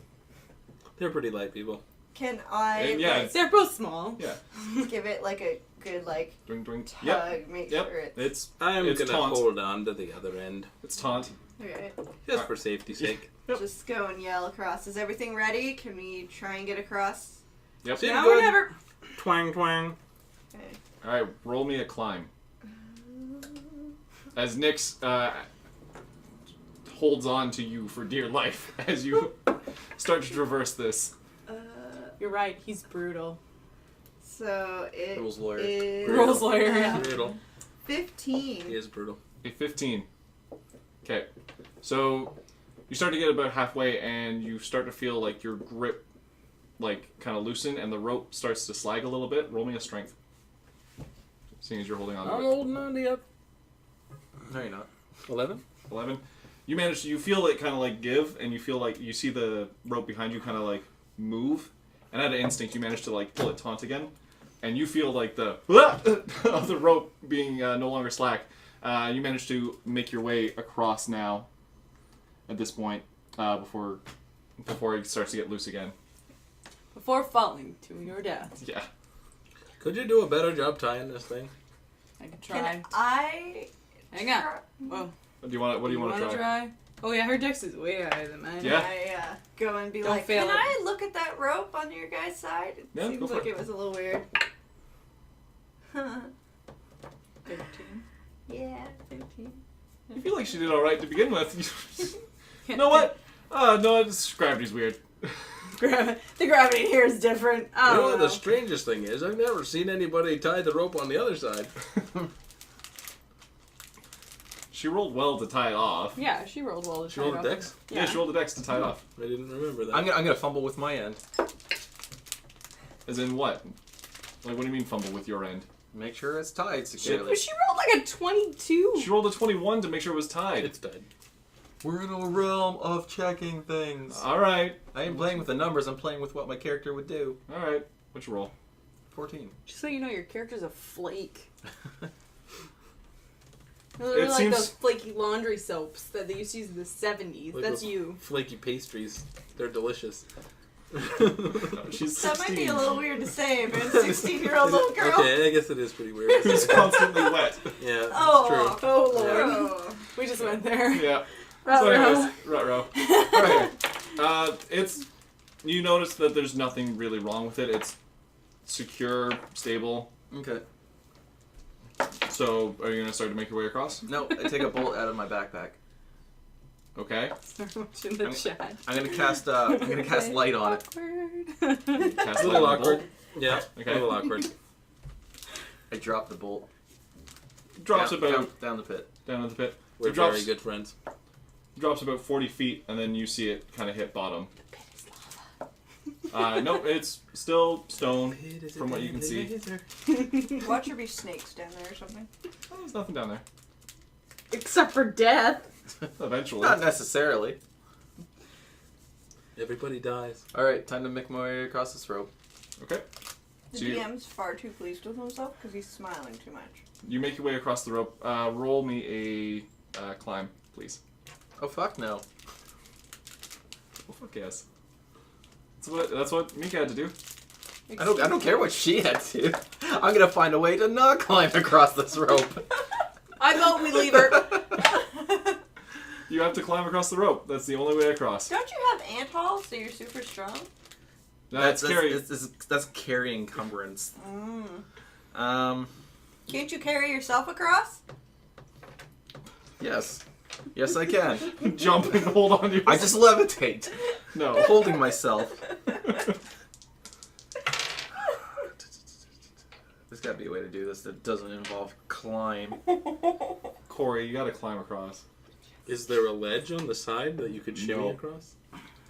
They're pretty light people. Can I And yeah, They're both small. Yeah. give it like a good like Drink, drink. tug, Yep. make Yep. sure it's It's I'm It's gonna taunt. hold on to the other end. it's taunt. okay. Just for safety's sake. Yep. Just go and yell across. Is everything ready? Can we try and get across? Yep. See? Now good. or never. Twang, twang. Okay. All right, roll me a climb. As Nyx holds on to you for dear life as you start to traverse this. You're right. He's brutal. So it Rules lawyer. is Brutal. Rules lawyer. Yeah. Brutal. 15. He is brutal. A 15. Okay, so you start to get about halfway, and you start to feel like your grip, like kind of loosen, and the rope starts to slag a little bit. Roll me a strength, seeing as you're holding on to I'm it. holding on to you. No, you're not. 11? 11. You manage to, you feel it kind of like give, and you feel like you see the rope behind you kind of like move, and at an instinct you manage to like pull it taut again, and you feel like the of the rope being no longer slack. You manage to make your way across now at this point before it starts to get loose again. Before falling to your death. Yeah. Could you do a better job tying this thing? I could Can try. I What Hang on. Whoa. do you want? What do you want to try? Oh yeah, her dex is way higher than mine. Yeah. I go and be Don't like, fail can it. I look at that rope on your guys' side? It Yeah, go seems for like it. it was a little weird. 13. Yeah, 15. You feel like she did all right to begin with. You know what? No, this gravity's weird. The gravity here is different. I You know don't what know. the strangest thing is? I've never seen anybody tie the rope on the other side. She rolled well to tie it off. Yeah, she rolled well. To She tie rolled it a off. dex? Yeah, she rolled a dex to tie it off. I didn't remember that. I'm gonna fumble with my end. As in what? Like, what do you mean fumble with your end? Make sure it's tied But securely. she rolled like a 22. She rolled a 21 to make sure it was tied. It's dead. We're in a realm of checking things. All right. I ain't playing with the numbers. I'm playing with what my character would do. All right. What's your roll? 14. Just so you know, your character's a flake. It They're like seems- those flaky laundry soaps that they used to use in the 70s. Like That's those you. Flaky pastries. They're delicious. She's 16. That might be a little weird to say, but a 16-year-old little girl. Okay, I guess it is pretty weird. She's constantly wet. Yeah, Oh. it's true. Oh, Lord. Oh. We just went there. Yeah. Ruh-roh. So anyways, ruh-roh. Okay. It's... You notice that there's nothing really wrong with it. It's secure, stable. Okay. So, are you going to start to make your way across? No, I take a bullet out of my backpack. Okay. In the chat. I'm gonna cast light on it. Awkward. Cast A light little on the bolt. awkward. Yeah, Okay. a little awkward. I drop the bolt. Drops down, about down the pit. down in the pit. We're It drops, very good friends. drops about 40 feet, and then you see it kind of hit bottom. No, it's still stone from what you can see. Watch there be snakes down there or something. Oh, there's nothing down there. Except for death. Eventually. Not necessarily. Everybody dies. Alright, time to make my way across this rope. Okay. The So you, DM's far too pleased with himself because he's smiling too much. you make your way across the rope. Roll me a climb, please. Oh fuck no. Oh, fuck yes. That's what Mika had to do. I don't care what she had to. I'm gonna find a way to not climb across this rope. I vote we leave her. You have to climb across the rope. That's the only way across. Don't you have ant hall so you're super strong? That's scary. That's carry encumbrance. Can't you carry yourself across? Yes. Yes I can. Jump and hold on to your... I just levitate. No. Holding myself. There's gotta be a way to do this that doesn't involve climb. Corey, you gotta climb across. Is there a ledge on the side that you could shimmy No. across?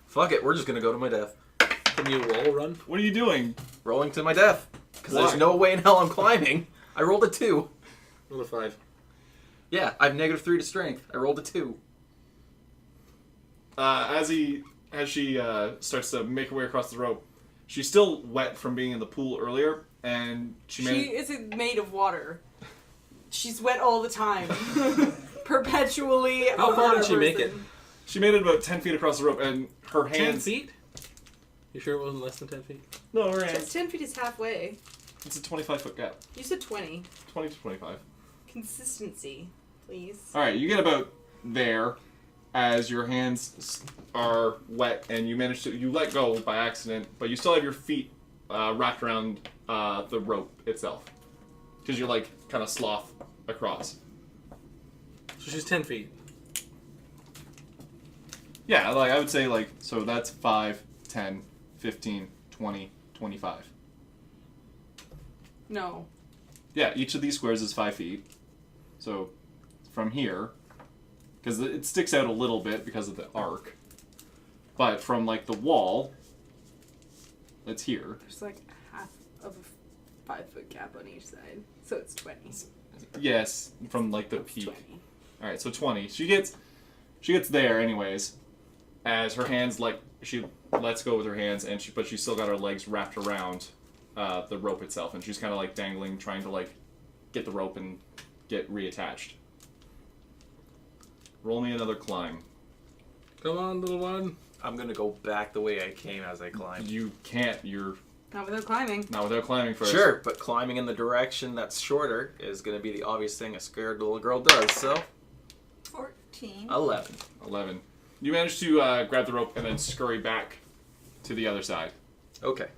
Fuck it, we're just gonna go to my death. Can you wall run? What are you doing? Rolling to my death. Because there's Why? no way in hell I'm climbing. I rolled a 2. Roll a 5. Yeah, I have -3 to strength. I rolled a 2. As she starts to make her way across the rope, she's still wet from being in the pool earlier, and she isn't made of water. She's wet all the time. Perpetually. How a far water did she make it? person. She made it about 10 feet across the rope, and her 10 hands... feet? You sure it wasn't less than 10 feet? No, her Just hands. 10 feet is halfway. It's a 25-foot gap. You said 20. 20 to 25. Consistency, please. Alright, you get about there as your hands are wet, and you manage to... You let go by accident, but you still have your feet wrapped around the rope itself. Because you're, like, kind of sloth across. So she's 10 feet. Yeah, like, I would say, like, so that's 5, 10, 15, 20, 25. No. Yeah, each of these squares is 5 feet. So, from here, because it sticks out a little bit because of the arc, but from, like, the wall, that's here. There's like half of a 5-foot gap on each side. So it's 20. Yes, from, like, the It's peak. 20. Alright, so 20. She gets there, anyways, as her hands, like, she lets go with her hands, and but she's still got her legs wrapped around the rope itself, and she's kind of, like, dangling, trying to, like, get the rope and get reattached. Roll me another climb. Come on, little one. I'm gonna go back the way I came as I climb. You can't. You're Not without climbing. not without climbing first. Sure, but climbing in the direction that's shorter is gonna be the obvious thing a scared little girl does, so 14. 11. 11. You manage to grab the rope and then scurry back to the other side. Okay.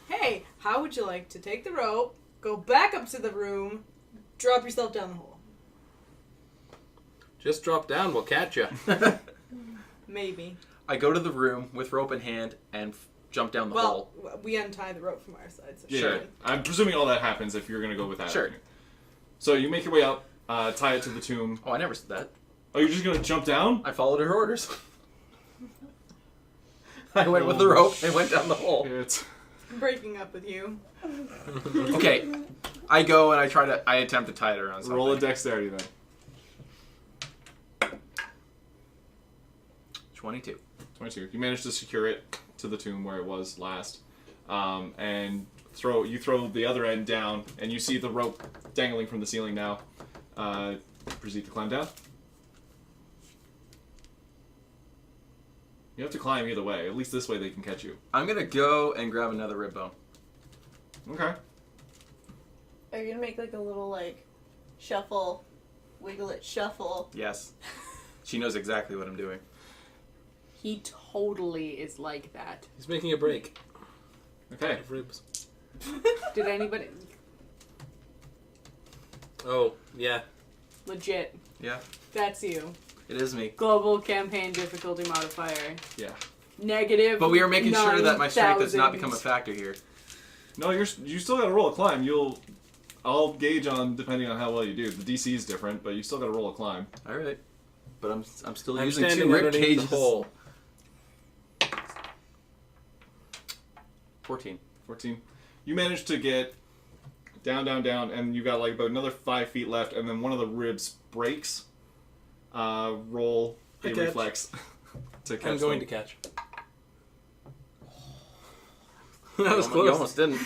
Hey, how would you like to take the rope, go back up to the room, drop yourself down the hole? Just drop down, we'll catch you. Maybe. I go to the room with rope in hand and jump down the hole. Well, we untie the rope from our side. So Yeah, sure. I'm presuming all that happens if you're gonna go with that. Sure. argument. So you make your way up, tie it to the tomb. Oh, I never said that. Oh, you're just gonna jump down? I followed her orders. I went with the rope and went down the hole. It's... I'm breaking up with you. Okay, I go and I attempt to tie it around something. Roll a dexterity then. 22. 22. You managed to secure it to the tomb where it was last, and you throw the other end down, and you see the rope dangling from the ceiling now. Proceed to climb down. You have to climb either way. At least this way they can catch you. I'm gonna go and grab another rib bone. Okay. Are you gonna make like a little like shuffle, wiggle it, shuffle? Yes. She knows exactly what I'm doing. He totally is like that. He's making a break. Okay. Of ribs. Did anybody Oh, yeah. legit? Yeah, That's you. it is me. Global campaign difficulty modifier. Yeah. Negative. But we are making sure that my strength does not 9,000. become a factor here. No, you still got to roll a climb. I'll gauge on depending on how well you do. The DC is different, but you still got to roll a climb. All right. But I'm still I'm using standing 2 rib underneath cages. the hole. 14. 14. You managed to get down, and you got like about another 5 feet left, and then one of the ribs breaks. Roll a I catch. reflex to catch. I'm going to them. catch. That was You close. almost didn't.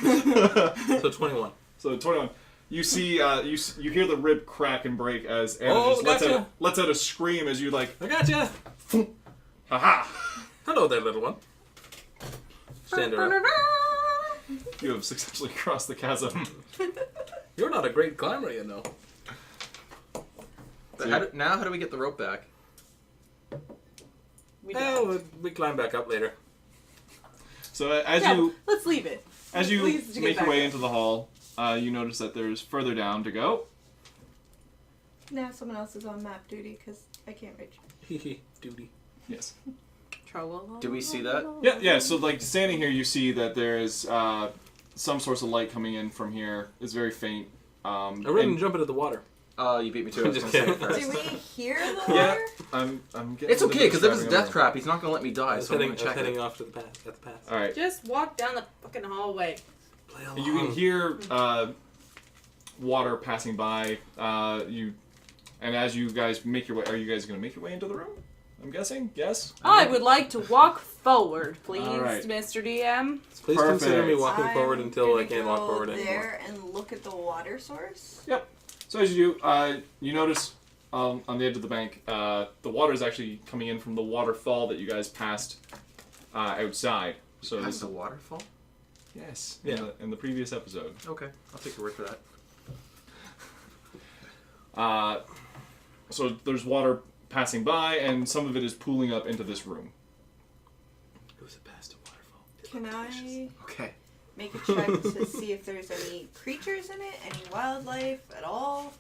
So 21. So 21. You see, you hear the rib crack and break as Anna Oh, just gotcha. lets out a scream as you like, I gotcha. haha! Hello there, little one. Stand her up. You have successfully crossed the chasm. You're not a great climber, you know. But how do we get the rope back? We Oh, don't. we climb back up later. So as Yeah, you let's leave it. As you Please to get make your back way up. into the hall, you notice that there's further down to go. Now someone else is on map duty because I can't reach. Duty. Yes. Do we see that? Yeah. So like standing here, you see that there is some source of light coming in from here. It's very faint. I ran and jump into the water. You beat me to it. I was Just gonna say kidding. it Do first. we hear the Yeah, water? I'm getting. It's okay, because if it's a describing death it. trap, he's not gonna let me I die, was so I'm heading, gonna check heading it. off to the path. At the path. All right. Just walk down the fucking hallway. Play along. You can hear water passing by. And as you guys make your way, are you guys going to make your way into the room? I'm guessing. Yes. I would like to walk forward, please, All right. Mr. DM. Please consider me Perfect. walking forward I'm until I gonna can't walk go forward anymore. there and look at the water source. Yep. So as you do, you notice on the edge of the bank, the water is actually coming in from the waterfall that you guys passed outside. So That's this a waterfall? yes, Yeah. in the previous episode. Okay, I'll take your word for that. So there's water passing by, and some of it is pooling up into this room. It was a past a waterfall. Can I Okay. make a check to see if there's any creatures in it, any wildlife at all?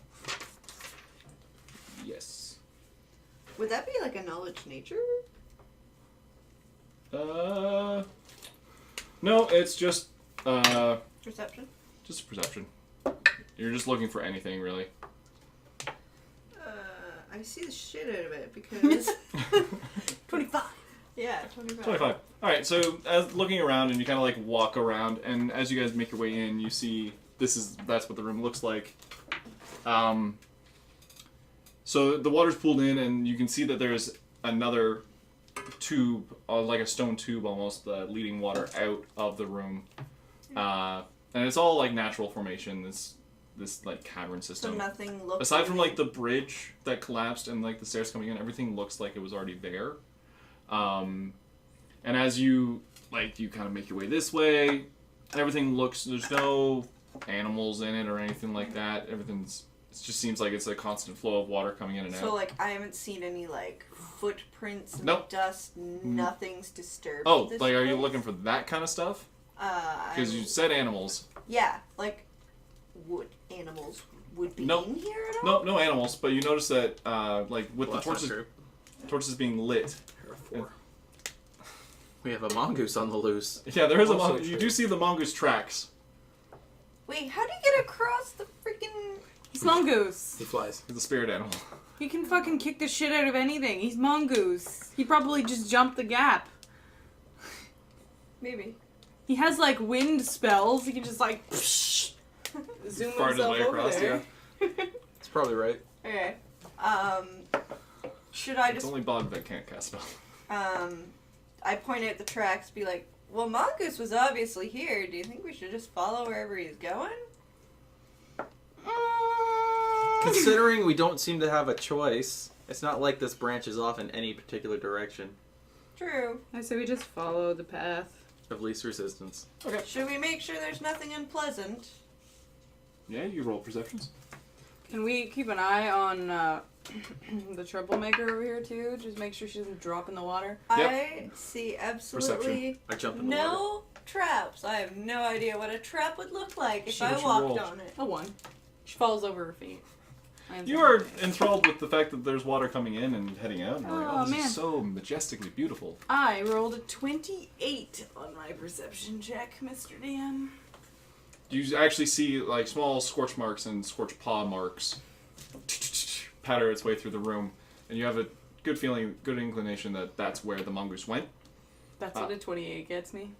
Yes. Would that be like a knowledge nature? No, it's just Perception? just perception. You're just looking for anything, really. I see the shit out of it because 25. yeah, 25. 25. All right. So as looking around, and you kind of like walk around, and as you guys make your way in, you see that's what the room looks like. So the water's pulled in, and you can see that there's another tube, like a stone tube almost, leading water out of the room. And it's all like natural formation. This like cavern So system. nothing looks. Aside from like the bridge that collapsed and like the stairs coming in, everything looks like it was already there. And as you kind of make your way this way, everything looks. There's no animals in it or anything like that. It just seems like it's a constant flow of water coming in and So out. like I haven't seen any like footprints, Nope. dust, nothing's disturbed. Oh, this like are you place. looking for that kind of stuff? Because I'm- you said animals. Yeah, like would animals would be Nope. in here at all? No animals. But you notice that like with Well, the that's not true. torches being lit. There are 4. We have a mongoose on the loose. Yeah, there is a Also mongoose. You true. do see the mongoose tracks. Wait, how do you get across the freaking... He's mongoose. He flies. He's a spirit animal. He can fucking kick the shit out of anything. He's mongoose. He probably just jumped the gap. Maybe. He has like wind spells. He can just like zoom Fart his himself way over across, there. It's probably right. Okay. Should I It's just... only Bog that can't cast spell. I point out the tracks, be like, well, Mongoose was obviously here. Do you think we should just follow wherever he's going? Considering we don't seem to have a choice, it's not like this branches off in any particular direction True. I say we just follow the path. of least resistance. Should we make sure there's nothing unpleasant? Yeah, you roll perceptions. Can we keep an eye on the troublemaker over here too? Just make sure she doesn't drop in the water. I see absolutely I jump in the water. no traps. I have no idea what a trap would look like if See I what you walked rolled. on it. A 1. She falls over her feet. You are enthralled with the fact that there's water coming in and heading out. And you're like, Oh, oh, this man. is so majestically beautiful. I rolled a 28 on my perception check, Mr. DM. You actually see like small scorch marks and scorch paw marks patter its way through the room, and you have a good feeling, good inclination that that's where the mongoose went. That's what a 28 gets me.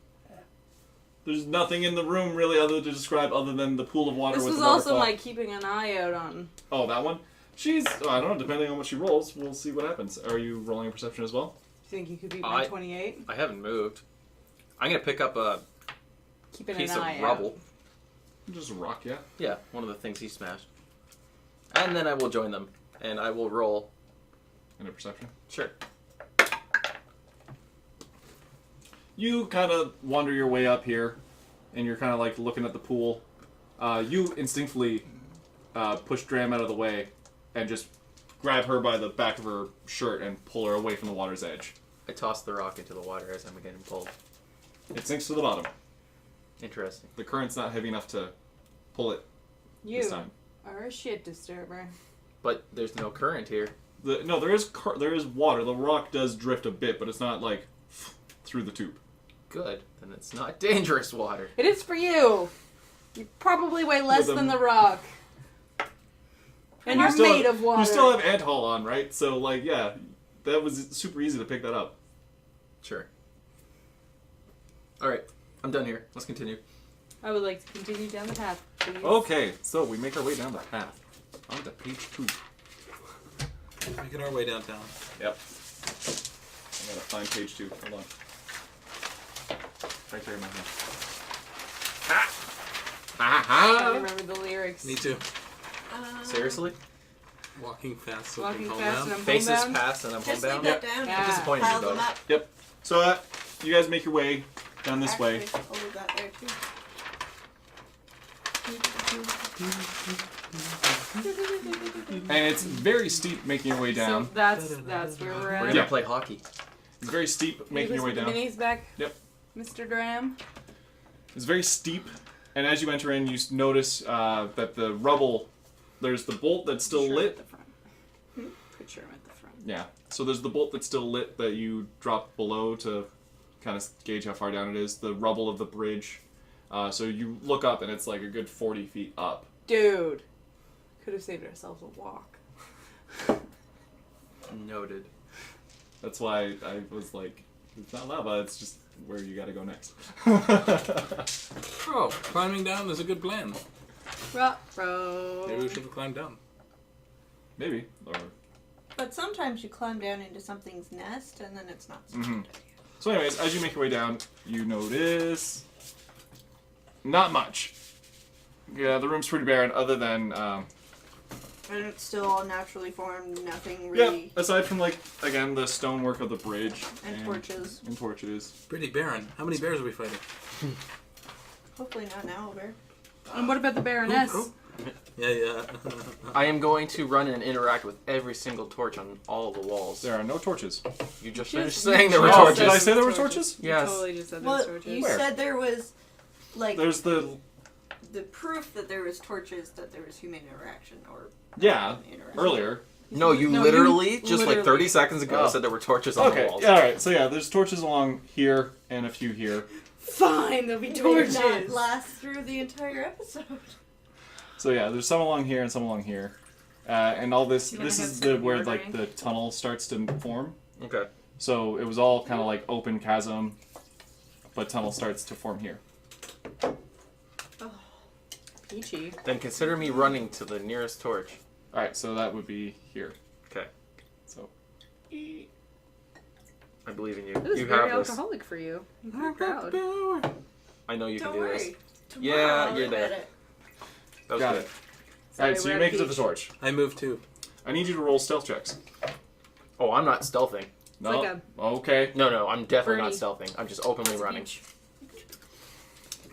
There's nothing in the room really other to describe other than the pool of water This with was the also waterfall. my keeping an eye out on. Oh, that one? She's, I don't know, depending on what she rolls, we'll see what happens. Are you rolling a perception as well? Do you think you could beat my 28? I haven't moved. I'm gonna pick up a Keeping piece an of eye rubble. Just a rock, yeah. Yeah, one of the things he smashed. And then I will join them, and I will roll. And a perception. Sure. You kind of wander your way up here, and you're kind of like looking at the pool. You instinctively push Dram out of the way and just grab her by the back of her shirt and pull her away from the water's edge. I toss the rock into the water as I'm getting pulled. It sinks to the bottom. Interesting. The current's not heavy enough to pull it You this time. are a shit disturber. But there's no current here. No, there is water. The rock does drift a bit, but it's not like through the tube. Good. Then it's not dangerous water. It is for you. You probably weigh less With a- than the rock. And You you're still made have- of water. You still have ant haul on, right? So, like, yeah, that was super easy to pick that up. Sure. Alright. I'm done here. Let's continue. I would like to continue down the path, please. Okay, so we make our way down the path. On to page 2. Making our way downtown. Yep. I gotta find page 2. Hold on. Right there in my hand. I remember the lyrics. Me too. Seriously? Walking fast, so Walking home fast down. and I'm Faces homebound. past and I'm Just leave homebound? that down. Yeah. Disappointed Pile though. them up. Yep. So, you guys make your way down this way. Actually, I'll leave that there too. And it's very steep making your way down. So that's where we're We're at. gonna Yeah. play hockey. It's very steep making your way down. Minis back. Yep. Mr. Dram. It's very steep, and as you enter in, you notice that the rubble, there's the bolt that's still Sure, lit. At the front. Put Sherm at the front. Yeah. So there's the bolt that's still lit that you drop below to kind of gauge how far down it is. The rubble of the bridge. So you look up, and it's like a good 40 feet up. Dude. Could have saved ourselves a walk. Noted. That's why I was like, it's not lava, it's just where you gotta go next. Oh, climbing down is a good plan. Ruh-roh. Maybe we should have climbed down. Maybe. Or... But sometimes you climb down into something's nest and then it's not such a good idea. So anyways, as you make your way down, you notice... not much. Yeah, the room's pretty barren, other than... And it's still all naturally formed, nothing yeah, really. aside from, like, again, the stonework of the bridge. And torches. And torches. Pretty barren. How many bears are we fighting? Hopefully not an owlbear. And what about the Baroness? Oh. Yeah. I am going to run and interact with every single torch on all of the walls. There are no torches. You just You finished just- saying there were you Oh, just torches. did I said say there were torches. torches? You Yes. totally just said Well, there's torches. you Where? said there was, like, There's the... the proof that there was torches, that there was human interaction, or Yeah, interaction. earlier. No, you No, literally you just like 30 literally- seconds ago Oh. said there were torches on Okay, the walls. all right. So yeah, there's torches along here and a few here. Fine, there'll be They did torches. not last through the entire episode. So yeah, there's some along here and some along here, and all this. You wanna This have is some where more like drink? the tunnel starts to form. Okay. So it was all kind of like open chasm, but tunnel starts to form here. Peachy. Then consider me running to the nearest torch. All right, so that would be here. Okay. So I believe in you. This is You very have this. alcoholic for you. I'm proud. I know you Don't can do worry. this. Tomorrow Yeah, I'll you're admit there. it. That was got good. it. All right, so we're you at make it to Peach. the torch. I move too. I need you to roll stealth checks. Oh, I'm not stealthing. No. like Okay. No, I'm definitely Bernie. not stealthing. I'm just openly That's a running. peach.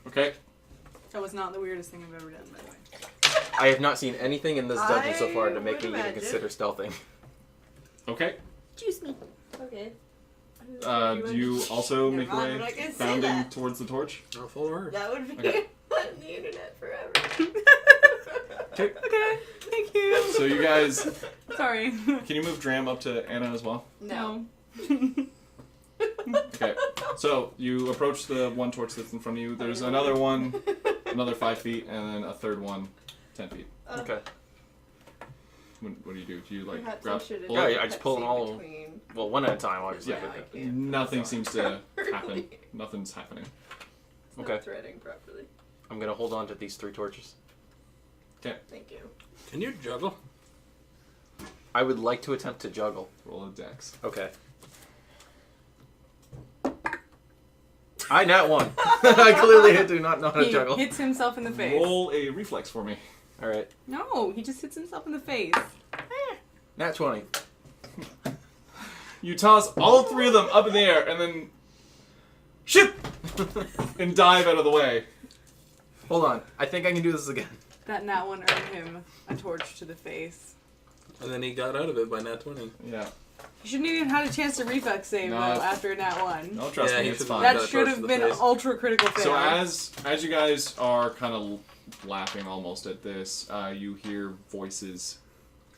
Okay. That was not the weirdest thing I've ever done, by the way. I have not seen anything in this dungeon so far to I make would me even imagine. consider stealthing. Okay. Juice me. Okay. Do you also make Never mind, your but I way can say bounding that. towards the torch? I'll follow her. That would be Okay. on the internet forever. Okay. Okay, thank you. So you guys, Sorry. can you move Dram up to Anna as well? No. Okay. So you approach the one torch that's in front of you. There's another one, another 5 feet, and then a third one, 10 feet. Okay. What do you do? Do you like Perhaps grab? I should have pull Yeah, it? yeah, I just pull them all- between- Well, one at a time, obviously. Yeah. I but- can't. Nothing seems to happen. Really. Nothing's happening. It's Okay. not threading properly. I'm gonna hold on to these 3 torches. Thank you. Can you juggle? I would like to attempt to juggle. Roll a dex. Okay. I nat 1. I clearly do not know how to He juggle. hits himself in the face. Roll a reflex for me. All right. No, he just hits himself in the face. Nat 20. You toss all 3 of them up in the air and then shoot and dive out of the way. Hold on. I think I can do this again. That nat one earned him a torch to the face. And then he got out of it by nat 20. Yeah. You shouldn't even had a chance to reflex save No. though after a nat one. No, trust Yeah, me, he it's should've fine. got That a should torch to have the been face. ultra critical fail. So as you guys are kind of laughing almost at this, you hear voices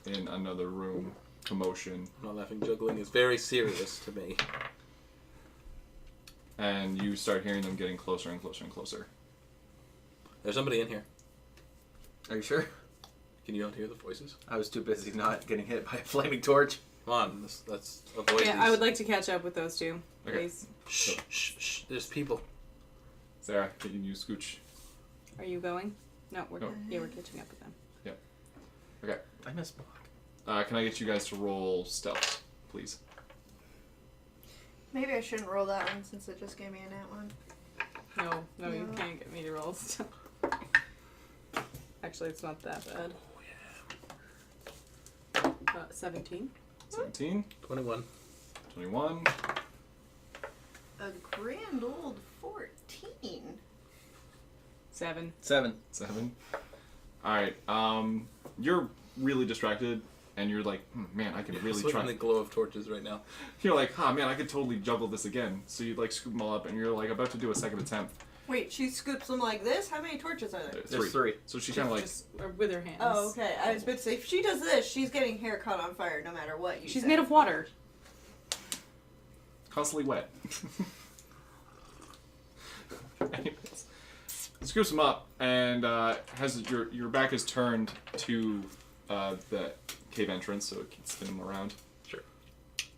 in another room, commotion, I'm not laughing. Juggling is very serious to me. and you start hearing them getting closer and closer and closer. There's somebody in here. Are you sure? Can you not hear the voices? I was too busy not getting hit by a flaming torch. Come on, let's avoid Yeah, these. I would like to catch up with those two, Okay. please. Shh, shh, shh. There's people. Sarah, can you scooch? Are you going? No, we're No. we're catching up with them. Okay. I missed block. Can I get you guys to roll stealth, please? Maybe I shouldn't roll that one since it just gave me a nat one. No, you No. can't get me to roll stuff. Actually, it's not that bad. 17. 17, 21. 21. A grand old 14. 7. 7. 7. Alright, you're really distracted, and you're like, man, I can really Look try. in the glow of torches right now. You're like, man, I could totally juggle this again. So you like scoop them all up, and you're like about to do a second attempt. Wait, she scoops them like this? How many torches are there? There's 3. So she kind of like, Just or with her hands. Oh, okay. I was about to say, if she does this, she's getting hair caught on fire no matter what you She's say. made of water. constantly wet. Anyways, scoops them up, and has your back is turned to the cave entrance, so it can spin them around.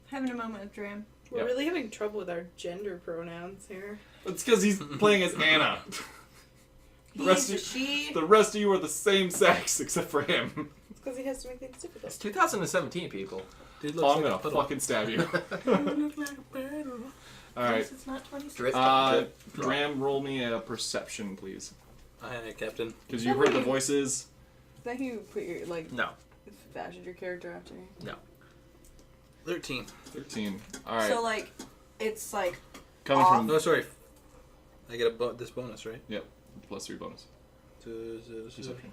Having a moment of dream. We're Yep. really having trouble with our gender pronouns here. It's because he's playing as Anna. The rest, He, of, she. the rest of you are the same sex except for him. It's because he has to make things It's difficult. 2017, people. Dude Oh, looks I'm like a gonna puddle. fucking stab you. Alright. Yes, it's not 26. Drip. Dram, roll me a perception, please. Aye, Captain. Because you heard the voices. Is that who you put your, like, No. fashioned your character after? 13. 13. Alright. So, like, it's like, Coming off. from No, sorry. I get this bonus, right? +3 bonus. Perception.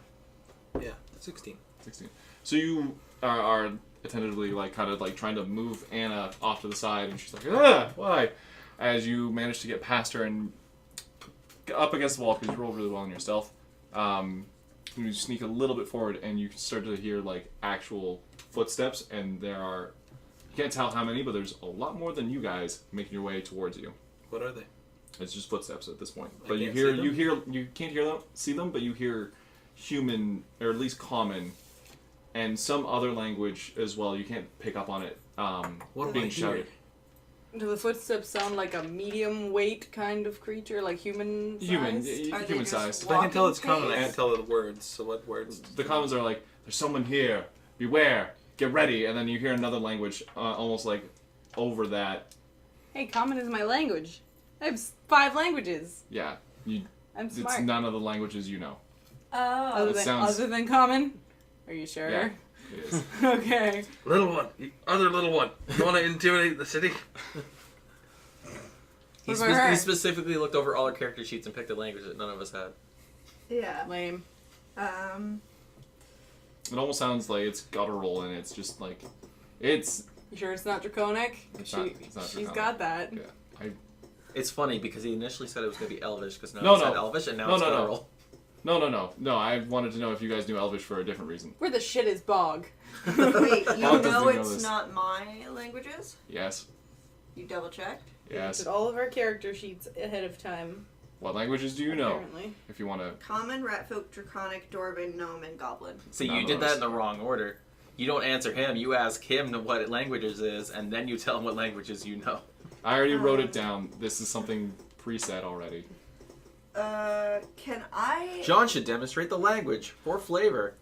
Yeah, 16. 16. So you are attentively, like, kind of, like, trying to move Anna off to the side, and she's like, why? As you manage to get past her and get up against the wall, because you roll really well in your stealth, And you sneak a little bit forward, and you can start to hear like actual footsteps, and there are. You can't tell how many, but there's a lot more than you guys making your way towards you. What are they? It's just footsteps at this point. I But can't you can't hear them, see them, but you hear human, or at least common, and some other language as well. You can't pick up on it. What do I being hear? shouted. Do the footsteps sound like a medium weight kind of creature, like human size? Are they Human just size. If I can tell it's walking common, I pace? can't tell the words. So what words? The commons are like, "There's someone here. Beware. Get ready." And then you hear another language, almost like over that. Hey, common is my language. I have 5 languages. Yeah, I'm it's smart. none of the languages you know. Oh. It sounds- Other than common? Are you sure? Yeah, it is. Okay. Little one, other little one. You want to intimidate the city? He, What about her? he specifically looked over all our character sheets and picked a language that none of us had. Yeah. Lame. It almost sounds like it's guttural, and it's just like, it's. You sure it's not draconic? It's She's draconic. got that. Yeah, It's funny because he initially said it was going to be Elvish because No, no one no. said Elvish and now No, it's no, no. guttural. No. I wanted to know if you guys knew Elvish for a different reason. Where the shit is bog? Wait, you doesn't know know it's this. not my languages? Yes. You double checked? Yes. Looked at all of our character sheets ahead of time. What languages do you know? Apparently. If you want to. Common, Ratfolk, Draconic, Dwarven, Gnome, and Goblin. See, None you of did that those. in the wrong order. You don't answer him. You ask him what languages is, and then you tell him what languages you know. I already wrote it down. This is something preset already. Can I... John should demonstrate the language for flavor.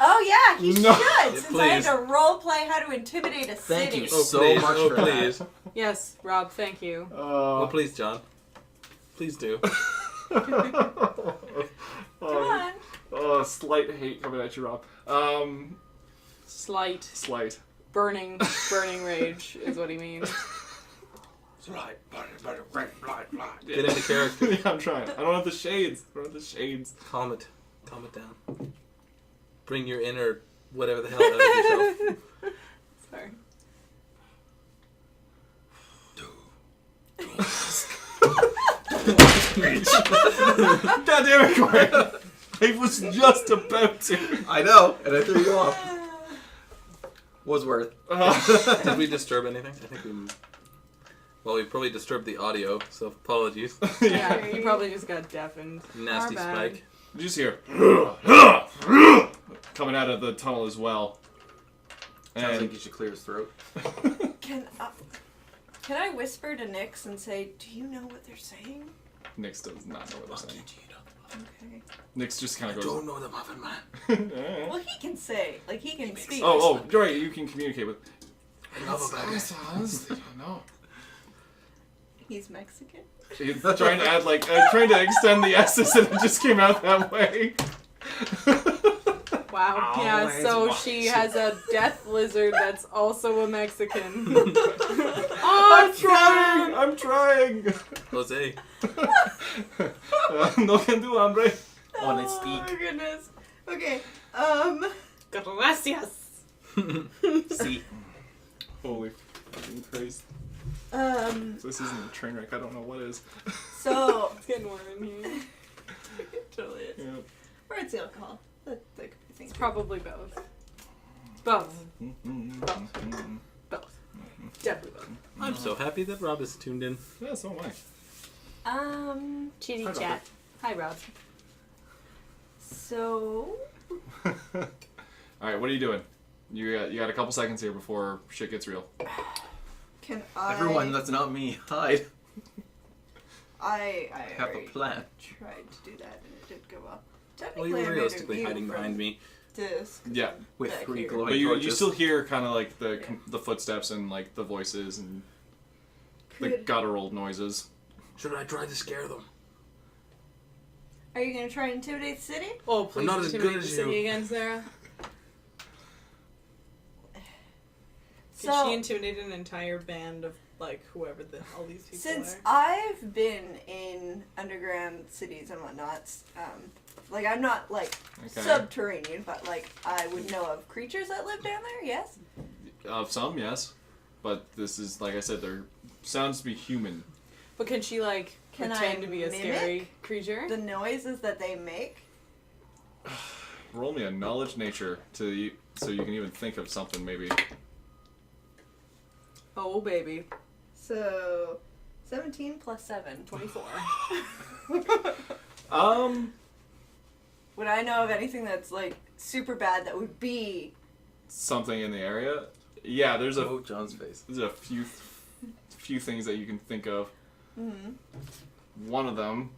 Oh yeah, he No. should, since I had Please. to roleplay how to intimidate a Thank city. you Oh, so please. much Oh, for please. that. Yes, Rob, thank you. Oh, please, John. Please do. Come on. Oh, slight hate coming at you, Rob. Slight, Slight. burning rage is what he means. Get into character. Yeah, I'm trying. I don't have the shades. Calm it down. Bring your inner whatever the hell out of yourself. Sorry. God damn it, Corey. I was just about to. I know, and I threw you off. Was worth. Did we disturb anything? I think we. Well, we probably disturbed the audio, so apologies. Yeah, you probably just got deafened. Nasty Our bad. spike. You just hear coming out of the tunnel as well. Sounds And like you should clear his throat. Can I whisper to Nyx and say, do you know what they're saying? Nyx does not know what they're saying. Okay. Nyx just kind of goes. Don't know the Muffin Man. Well, he can say, like, he can speak. Oh, right. You can communicate with. I love a bag. Honestly, no. He's Mexican. He's trying to add trying to extend the S's, and it just came out that way. Wow. Yeah, Always so wise. she has a death lizard that's also a Mexican. I'm trying. Jose. No can do, hombre. On its Oh beak. my goodness. Okay. Gracias. See, Holy fucking Christ. So this isn't a train wreck. I don't know what is. So It's getting warm in here. it totally is. Yeah. Or it's the alcohol. That could be things. It's probably both. Both. Both. Definitely both. I'm so happy that Rob is tuned in. Yeah, so am I. Chitty Hi, chat. Hi, Rob. So All right, what are you doing? You got a couple seconds here before shit gets real. can I? everyone that's not me, hide. I Have a already plan. tried to do that and it didn't go well. Well, Technically, you I were made a realistically view hiding from behind me. Disc. Yeah, With Back 3 here. glowing but you torches. still hear kind of like the footsteps and like the voices and the Could- guttural noises. Should I try to scare them? Are you gonna try and intimidate the city? Oh, please not as good intimidate as the city you. again, Sarah. Did So- she intimidate an entire band of like whoever all these people Since are? I've been in underground cities and whatnot, like I'm not like Okay. subterranean, but like I would know of creatures that live down there. Yes. Of some, yes, but this is like I said, there sounds to be human. But can she Can pretend I to be a mimic scary creature? The noises that they make. Roll me a knowledge nature so you can even think of something maybe. Oh, baby. So, 17 plus 7, 24. Would I know of anything that's like super bad that would be? Something in the area? Yeah, there's a John's face. there's a few things that you can think of. Mm-hmm. One of them.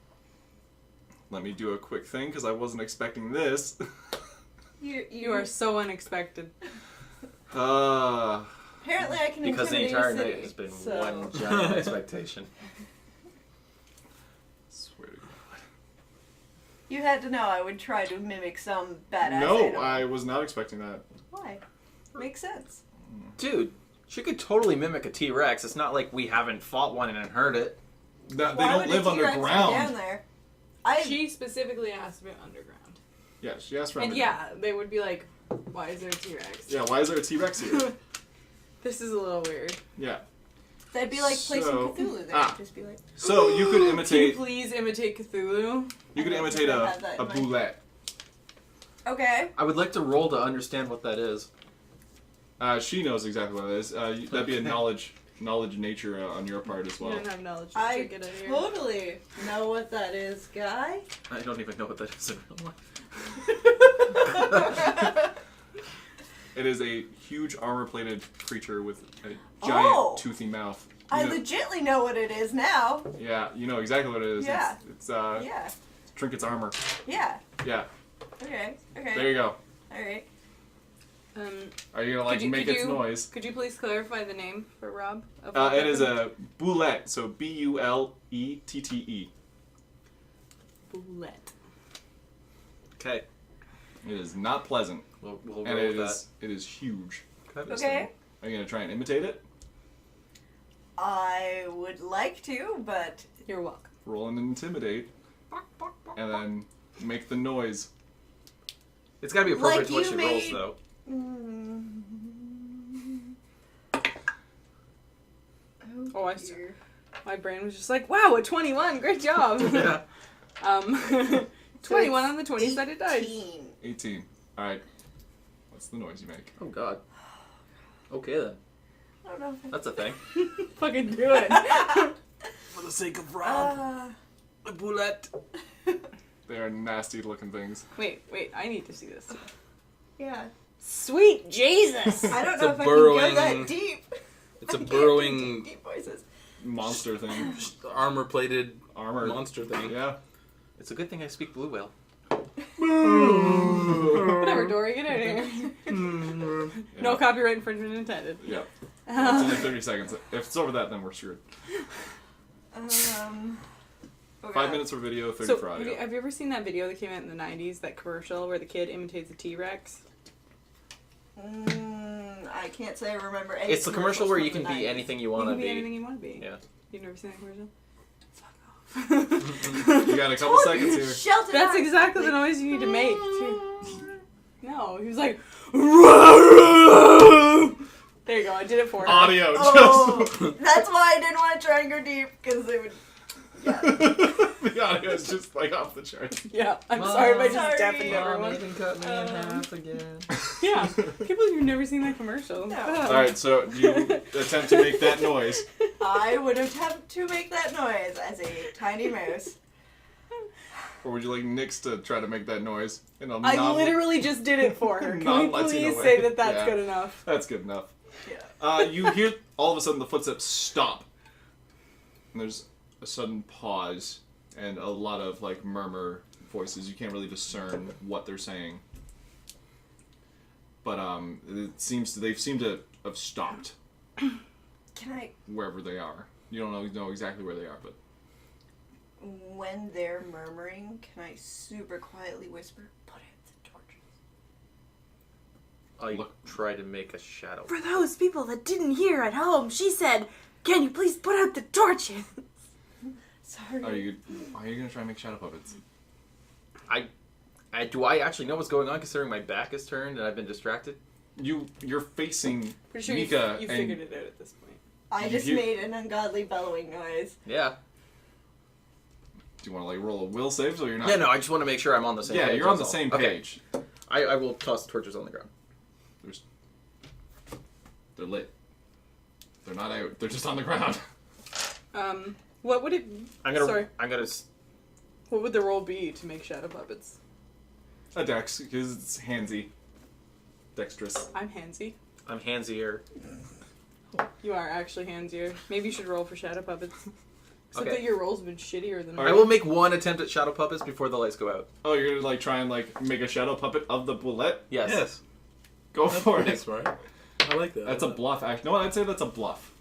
Let me do a quick thing because I wasn't expecting this. You are so unexpected. Apparently, I can Because the intimidate entire a city, night has been so. one giant expectation. Swear to God. You had to know I would try to mimic some badass No, animal. I was not expecting that. Why? Makes sense. Dude, she could totally mimic a T-Rex. It's not like we haven't fought one and heard it. They Why don't would a live T-Rex be down underground. there? She specifically asked about underground. Yeah, she asked for And underground. yeah, they would be like, why is there a T-Rex? Yeah, why is there a T-Rex here? This is a little weird. Yeah. That'd be like placing So- Cthulhu there. Just be like, So you could Can you imitate. please imitate Cthulhu? You could I don't imitate think I a have that in my- boulette. okay. I would like to roll to understand what that is. She knows exactly what it is. That'd be a knowledge nature on your part as You well. don't have knowledge. I Get out of here. totally know what that is, guy. I don't even know what that is in real life. It is a huge armor-plated creature with a giant Oh! toothy mouth. I You know- legitly know what it is now. Yeah, you know exactly what it is. Yeah. It's Yeah. Trinket's armor. Yeah. Yeah. Okay. Okay. There you go. All right. Are you gonna make its noise? Could you please clarify the name for Rob? It is a boulette, so Bullette. Boulette. Okay, It is not pleasant, we'll roll and with it is huge. that. Okay. Are you gonna try and imitate it? I would like to, but You're welcome. Roll and intimidate, and then make the noise. It's got to be appropriate Like to what you she made- rolls, though. Oh, I dear. My brain was just like, wow, a 21. Great job. Yeah. 21 on the 20-sided dice. 18. 18. All right. What's the noise you make? Oh God. Okay then. I don't know if That's a thing. Fucking do it. For the sake of Uh, a boulette. They are nasty-looking things. Wait, I need to see this. yeah. Sweet Jesus. I don't It's know a if I burrowing- can go that deep. It's a I can't burrowing, do deep voices. Monster thing. armor-plated Armor. monster thing. Yeah. It's a good thing I speak blue whale. Whatever, Dory, get out of here. No Yeah. copyright infringement intended. Yeah. It's only 30 seconds. If it's over that, then we're screwed. Oh 5 God. minutes for video, 30 So, for have audio. you ever seen that video that came out in the 90s, that commercial where the kid imitates a T-Rex? I can't say I remember any. It's the commercial where you commercials can from be the 90s. anything you You want to can be be. anything you want to be. Yeah. You've never seen that commercial? Fuck You off. got a couple seconds here. Shelton That's Hart. exactly the noise you need to make. No, he was like, there you go, I did it for her. Audio. Oh, that's why I didn't want to try and go deep because it would. Yeah. The audio is just like off the charts. Yeah, I'm sorry if I just Sorry. deafened everyone. cut me in half again. Yeah, people who've never seen that commercial. No. All right, so do you attempt to make that noise? I would attempt to make that noise as a tiny mouse. Or would you like Nyx to try to make that noise? In a I non- literally just did it for her. Can we Non-Latino please way. say that that's Yeah. good enough? That's good enough. Yeah. You hear all of a sudden the footsteps stop. And there's a sudden pause and a lot of like murmur voices. You can't really discern what they're saying. But they seem to have stopped Can I, wherever they are. You don't know exactly where they are, but when they're murmuring, can I super quietly whisper, "Put out the torches"? I try to make a shadow. For those people that didn't hear at home, she said, "Can you please put out the torches?" Sorry. are you gonna try and make shadow puppets? Do I actually know what's going on considering my back is turned and I've been distracted? You're facing Pretty sure Mika you and figured it out at this point. I just You- made an ungodly bellowing noise. Yeah. Do you want to like roll a will save so you're not? Yeah, no, I just want to make sure I'm on the same page. Yeah, you're on the that's all. same Okay. page. I will toss the torches on the ground. They're lit. They're not out. They're just on the ground. What would it? I'm gonna. Sorry. I'm gonna. What would the roll be to make shadow puppets? A dex, because it's handsy. Dexterous. I'm handsy. I'm handsier. You are actually handsier. Maybe you should roll for shadow puppets. Except Okay. that your rolls have been shittier than All I mine. will make one attempt at shadow puppets before the lights go out. Oh, you're gonna like try and like make a shadow puppet of the bullet? Yes. Yes. Go That's for pretty it. smart. I like that. That's a bluff. Actually, no, I'd say that's a bluff.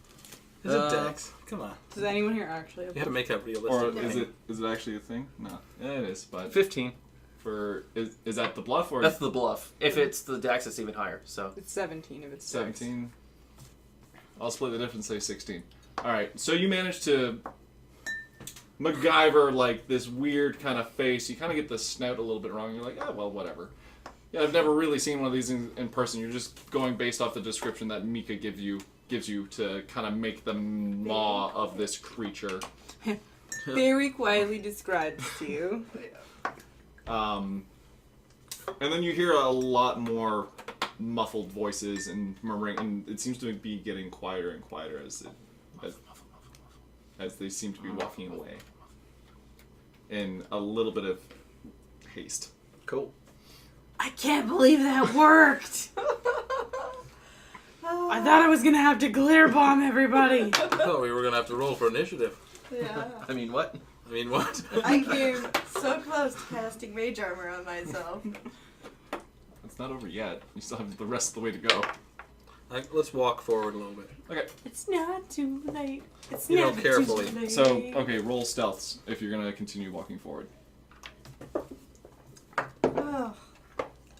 Is it Dex? Come on. Does anyone here actually have You have to make that Or realistic. is it actually a thing? No, yeah, it is. But 15. is that the bluff or That's the bluff. If it's the dex, it's even higher. So. It's 17 if it's 17? I'll split the difference. Say 16. All right. So you managed to MacGyver like this weird kind of face. You kind of get the snout a little bit wrong. You're like, oh well, whatever. Yeah, I've never really seen one of these in person. You're just going based off the description that Mika gives you to kind of make the maw of this creature. Very quietly described to you. And then you hear a lot more muffled voices and murmuring, and it seems to be getting quieter and quieter as they seem to be walking away in a little bit of haste. Cool. I can't believe that worked. I thought I was gonna have to glitter bomb everybody. I thought we were gonna have to roll for initiative. Yeah. I mean, what? I mean, what? I came so close to casting mage armor on myself. It's not over yet. You still have the rest of the way to go. Let's walk forward a little bit. Okay. It's not too late. It's You know, never carefully. too late. So, okay, roll stealths if you're going to continue walking forward. Oh,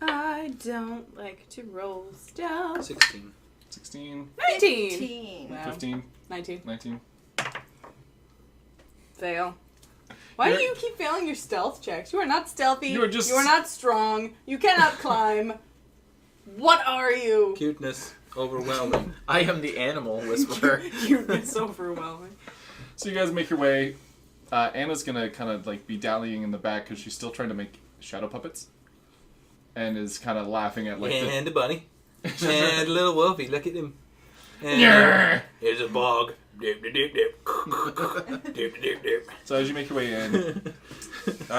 I don't like to roll stealth. 16. 16, 19! 15. Wow. 15, 19. 19. Fail. Why do You're- you keep failing your stealth checks? You are not stealthy. You are just- You are not strong. You cannot climb. What are you? Cuteness. Overwhelming. I am the animal whisperer. It's overwhelming. So you guys make your way. Anna's going to kind of like be dallying in the back because she's still trying to make shadow puppets. And is kind of laughing at like And the bunny. And little Wolfie, look at him. And Yeah. here's a bog. Dip, dip, dip, dip. Dip, dip, dip. So as you make your way in,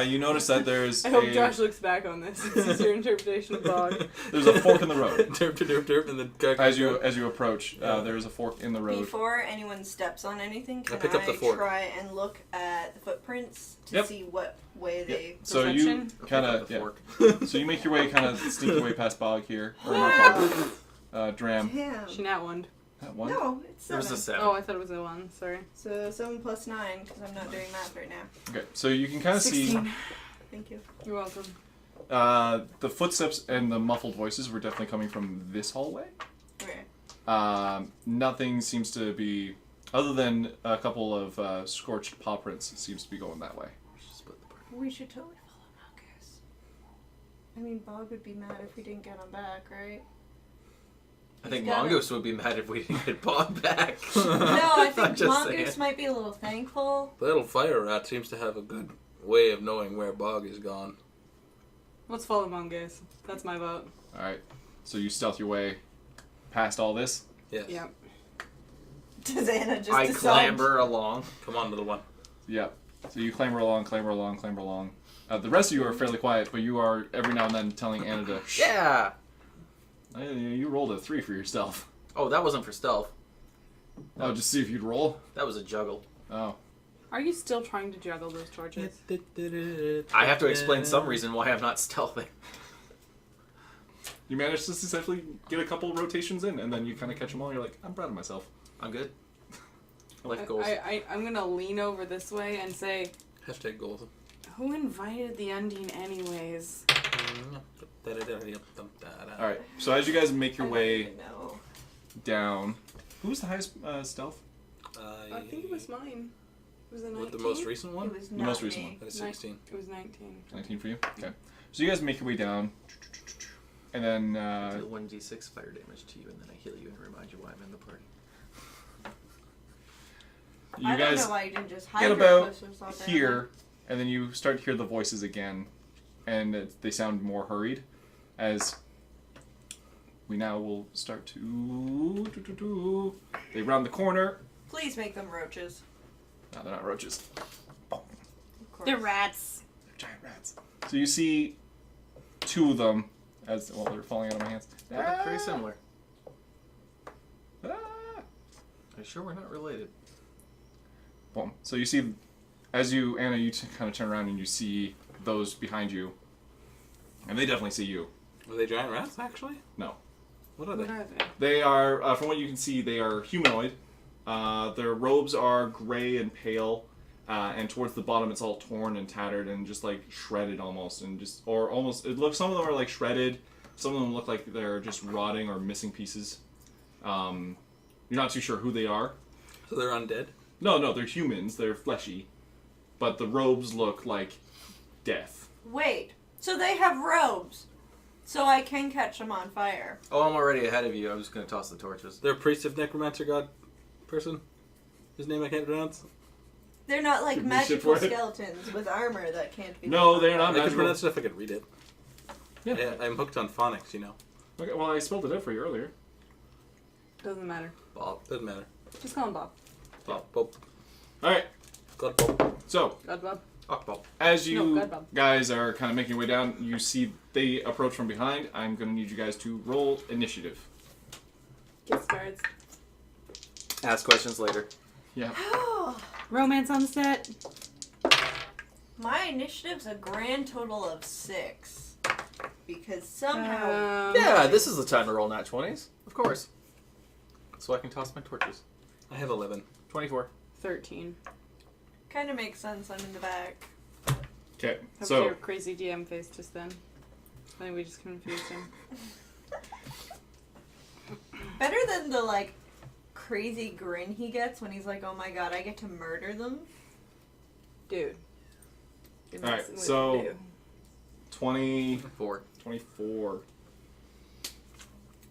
you notice that there's I hope Josh looks back on this. This is your interpretation of bog. there's a fork in the road. Derp, derp, derp, and the guy As comes you approach, there is a fork in the road. Before anyone steps on anything, can pick up the fork. try and look at the footprints to Yep. see what way they... So you Perception? kind Pick of up the fork. So you make your way, kind of sneak your way past Bog here, or not Bog, Dram. Damn. She nat one. That one. No, it's There 7. was a 7. Oh, I thought it was a 1. Sorry. So 7 plus 9, because I'm not doing math right now. Okay, so you can kind of see 16. Thank you. You're welcome. the footsteps and the muffled voices were definitely coming from this hallway. Okay. Nothing seems to be, other than a couple of scorched paw prints, seems to be going that way. Split the party. We should totally follow Marcus. I mean, Bog would be mad if we didn't get him back, right? I think He's got Mongoose would be mad if we didn't get Bob back. No, I I'm think just Mongoose saying. might be a little thankful. The little fire rat seems to have a good way of knowing where Bog is gone. Let's follow Mongoose. That's my vote. All right, so you stealth your way past all this. Yes. Yeah. Does Anna just I decide? clamber along. Come on, little one. Yep. So you clamber along, clamber along, clamber along. The rest of you are fairly quiet, but you are every now and then telling Anna to shh. Yeah. You rolled a 3 for your stealth. Oh, that wasn't for stealth. Oh, just see if you'd roll. That was a juggle. Oh. Are you still trying to juggle those torches? I have to explain some reason why I'm not stealthing. You managed to successfully get a couple rotations in, and then you kind of catch them all. And you're like, I'm proud of myself. I'm good. Life goals. I'm gonna lean over this way and say, Hashtag goals. who invited the Undine anyways? All right. So as you guys make your way No. down, who's the highest stealth? I think it was mine. It was a 19. What, the most recent one? It was The not most recent me. one. That is 16. It was 19. 19 for you. Okay. So you guys make your way down, and then Deal 1d6 fire damage to you, and then I heal you and remind you why I'm in the party. you I don't guys know why you didn't just hide get your about posters out there. here, and then you start to hear the voices again, and they sound more hurried, as we now will start to... They round the corner. Please make them roaches. No, they're not roaches. Of course. They're rats. They're giant rats. So you see 2 of them as they're falling out of my hands. They look very similar. Ah! Are you sure we're not related? Boom. So you see, as you, Anna, you kind of turn around and you see those behind you, and they definitely see you. Are they giant rats, actually? No. What are What they? are they? They are, from what you can see, they are humanoid. Their robes are gray and pale, and towards the bottom it's all torn and tattered and just like shredded almost, and just, or almost, it looks, some of them are like shredded, some of them look like they're just rotting or missing pieces. You're not too sure who they are. So they're undead? No, they're humans, they're fleshy, but the robes look like death. Wait, so they have robes, so I can catch them on fire. Oh, I'm already ahead of you. I'm just gonna toss the torches. They're a priest of necromancer god person? Whose name I can't pronounce? They're not like Give me shit magical for it. skeletons with armor that can't be. No, lit on they're not fire. I can magical. pronounce it if I could read it. Yeah. I'm hooked on phonics, you know. Okay, well, I spelled it out for you earlier. Doesn't matter. Bob. Doesn't matter. Just call him Bob. Bob. Bob. Alright, God, Bob. so, God Bob. Bob. as you No, God, Bob. guys are kind of making your way down, you see they approach from behind. I'm going to need you guys to roll initiative. Gift cards. Ask questions later. Yeah. Romance on the set. My initiative's a grand total of 6. Because somehow. Yeah, this is the time to roll nat 20s. Of course. So I can toss my torches. I have 11. 24. 13. Kind of makes sense. I'm in the back. Okay, How was so your crazy DM face just then? I think we just confused him. Better than the like crazy grin he gets when he's like, "Oh my god, I get to murder them." Dude. You're Alright, messing with so- me, dude. 4. 24.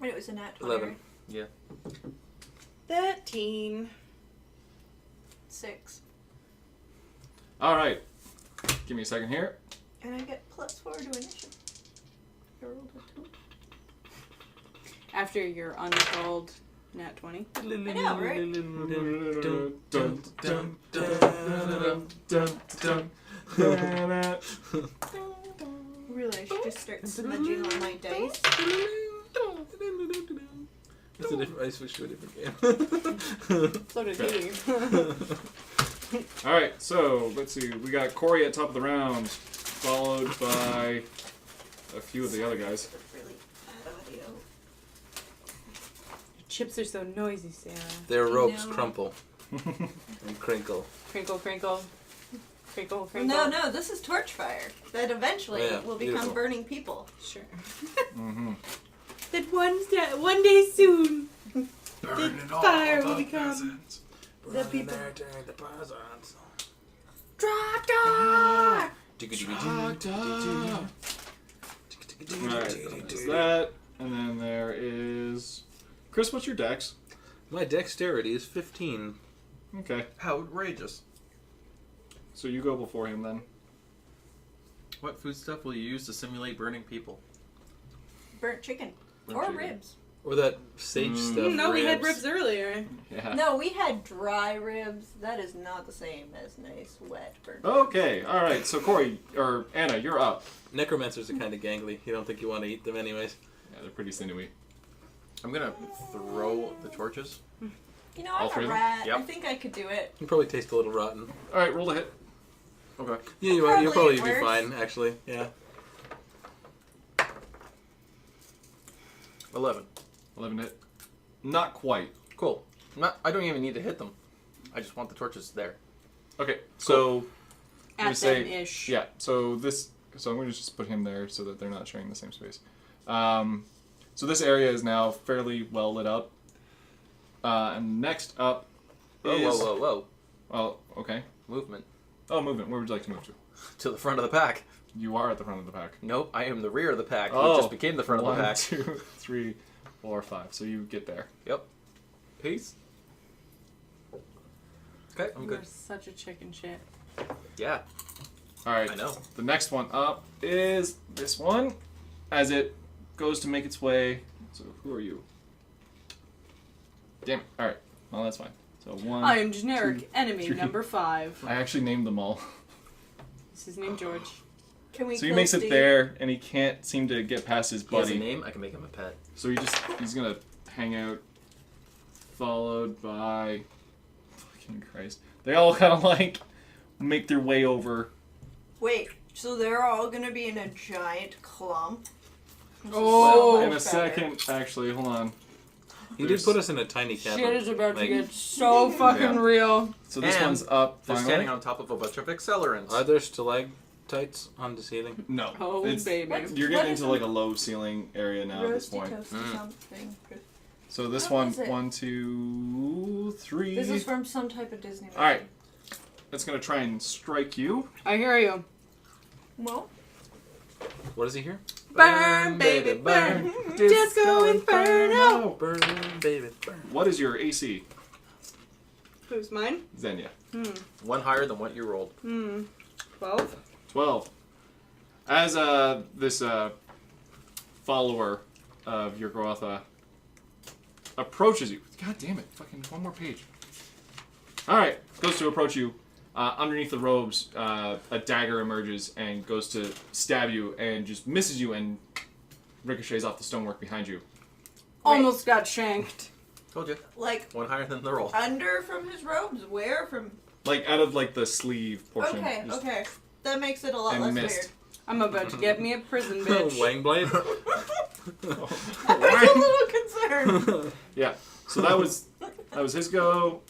And it was a nat 20. 11. Right? Yeah. 13. 6. Alright, give me a second here. And I get +4 to initiative. I rolled a 2. After your untold nat 20. I know, right? Really, I should just start smudging on my dice. That's a different. I switched to a different game. So did he. Alright, so let's see. We got Corey at top of the round, followed by a few of the other guys. Really bad audio. Chips are so noisy, Sarah. Their ropes know. crumple and crinkle. Crinkle, crinkle. Crinkle, crinkle. No, this is torch fire. That eventually Yeah, will become beautiful. burning people. Sure. Mm-hmm. That one day soon, the fire will become the people. During the presents. Tractor! Alright, there's that. And then there is... Chris, what's your dex? My dexterity is 15. Okay, How outrageous. so you go before him then. What food stuff will you use to simulate burning people? Burnt chicken. Burnt Or chicken. ribs. Or that sage stuff. No, we had ribs earlier. Yeah. No, we had dry ribs. That is not the same as nice, wet burnt Okay, alright, so Corey, or Anna, you're up. Necromancers are kind of gangly. You don't think you want to eat them anyways. Yeah, they're pretty sinewy. I'm gonna throw the torches. You know, All I'm three a of them? rat. Yep. I think I could do it. You probably taste a little rotten. Alright, roll the hit. Okay. Yeah, you'll probably be worse. fine, actually. Yeah. 11. 11 hit. Not quite. Cool. I don't even need to hit them. I just want the torches there. Okay, so... I'm gonna At say- them-ish. Yeah, so I'm going to just put him there so that they're not sharing the same space. So this area is now fairly well lit up. And next up Whoa, is... whoa, whoa, whoa. Oh, okay. Movement. Oh, movement. Where would you like to move to? To the front of the pack. You are at the front of the pack. Nope, I am the rear of the pack. Oh, Who just became the front of the pack. 1, 2, 3, 4, 5. So you get there. Yep. Peace. Okay, I'm You good. are such a chicken shit. Yeah. All right. I know. The next one up is this one, as it goes to make its way. So who are you? Damn it. All right. Well, that's fine. So one. I am generic two, enemy three. number 5. I actually named them all. This is named George. Can we So he kill makes it Steve? there, and he can't seem to get past his He has a buddy. name. I can make him a pet. So he's gonna hang out, followed by, fucking Christ. They all kind of like make their way over. Wait, so they're all gonna be in a giant clump? This is Oh. so In much a better. second, actually, hold on. He did put us in a tiny cabin. Shit is about to Like, get so fucking Yeah. real. So this And one's up. They're Finally. standing on top of a bunch of accelerants. Are there stalactites on the ceiling? No. Oh, baby. You're What getting is into like a low ceiling area now at this Roasty point. toasty something. So this What one, was it? 1, 2, 3. This is from some type of Disney movie. All right. It's gonna try and strike you. I hear you. Well, What is he here? Burn, baby, burn. Disco Inferno. Burn, baby, burn. What is your AC, Who's mine? Xenia? One higher than what you rolled. 12. 12. As this follower of your Grotha approaches you. God damn it! Fucking one more page. All right, goes to approach you. Underneath the robes, a dagger emerges and goes to stab you and just misses you and ricochets off the stonework behind you. Almost got shanked. Told you. like One higher than the roll. under from his robes. Where from? Like out of like the sleeve portion. Okay, Just- okay. That makes it a lot And less missed. I'm about to get me a prison bitch. Wang blade. weird. I was a little concerned. Yeah. So that was his go.